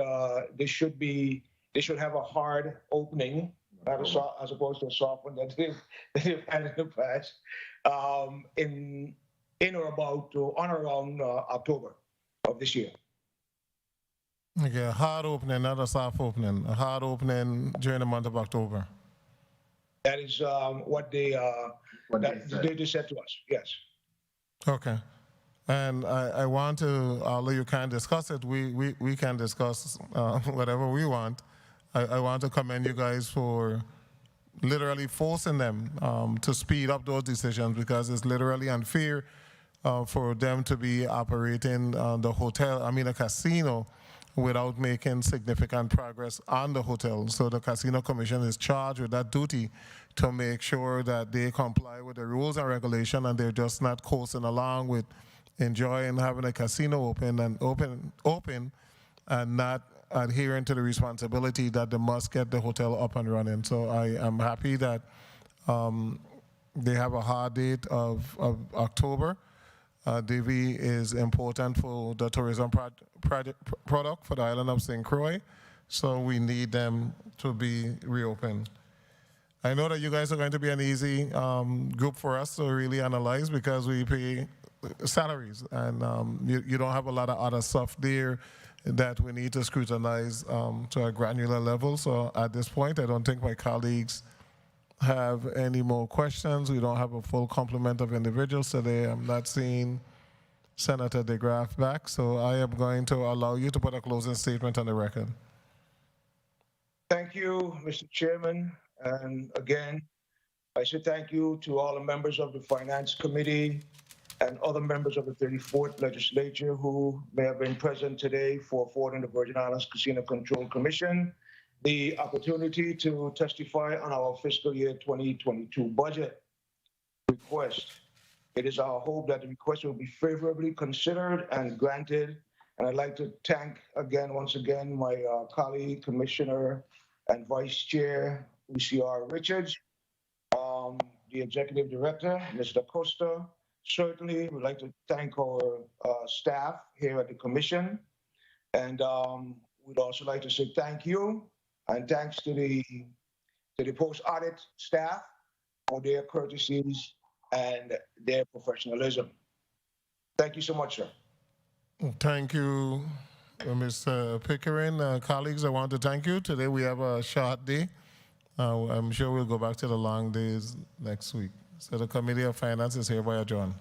Speaker 16: they should have a hard opening, as opposed to a soft one that they've had in the past, in or about on or around October. of this year.
Speaker 1: Okay, a hard opening, not a soft opening. A hard opening during the month of October.
Speaker 16: That is what they said to us. Yes.
Speaker 1: Okay. And I want to, although you can't discuss it, we can discuss whatever we want. I want to commend you guys for literally forcing them to speed up those decisions, because it's literally unfair for them to be operating the hotel, a casino, without making significant progress on the hotel. So the Casino Commission is charged with that duty to make sure that they comply with the rules and regulation, and they're just not coasting along with enjoying having a casino open and not adhering to the responsibility that they must get the hotel up and running. So I am happy that they have a hard date of October. DV is important for the tourism product for the island of St. Croix, so we need them to be reopened. I know that you guys are going to be an easy group for us to really analyze, because we pay salaries, and you don't have a lot of other stuff there that we need to scrutinize to a granular level. So at this point, I don't think my colleagues have any more questions. We don't have a full complement of individuals today. I'm not seeing Senator DeGraff back, so I am going to allow you to put a closing statement on the record.
Speaker 16: Thank you, Mr. Chairman. And again, I should thank you to all the members of the Finance Committee and other members of the 34th Legislature who may have been present today for affording the Virgin Islands Casino Control Commission the opportunity to testify on our fiscal year 2022 budget request. It is our hope that the request will be favorably considered and granted. And I'd like to thank once again, my colleague, Commissioner and Vice Chair, UCR Richards, the Executive Director, Mr. Costa. Certainly, we'd like to thank our staff here at the Commission. And we'd also like to say thank you, and thanks to the post-audit staff for their courtesies and their professionalism. Thank you so much, sir.
Speaker 1: Thank you, Mr. Pickering. Colleagues, I want to thank you. Today we have a short day. I'm sure we'll go back to the long days next week. So the Committee of Finance is hereby adjourned.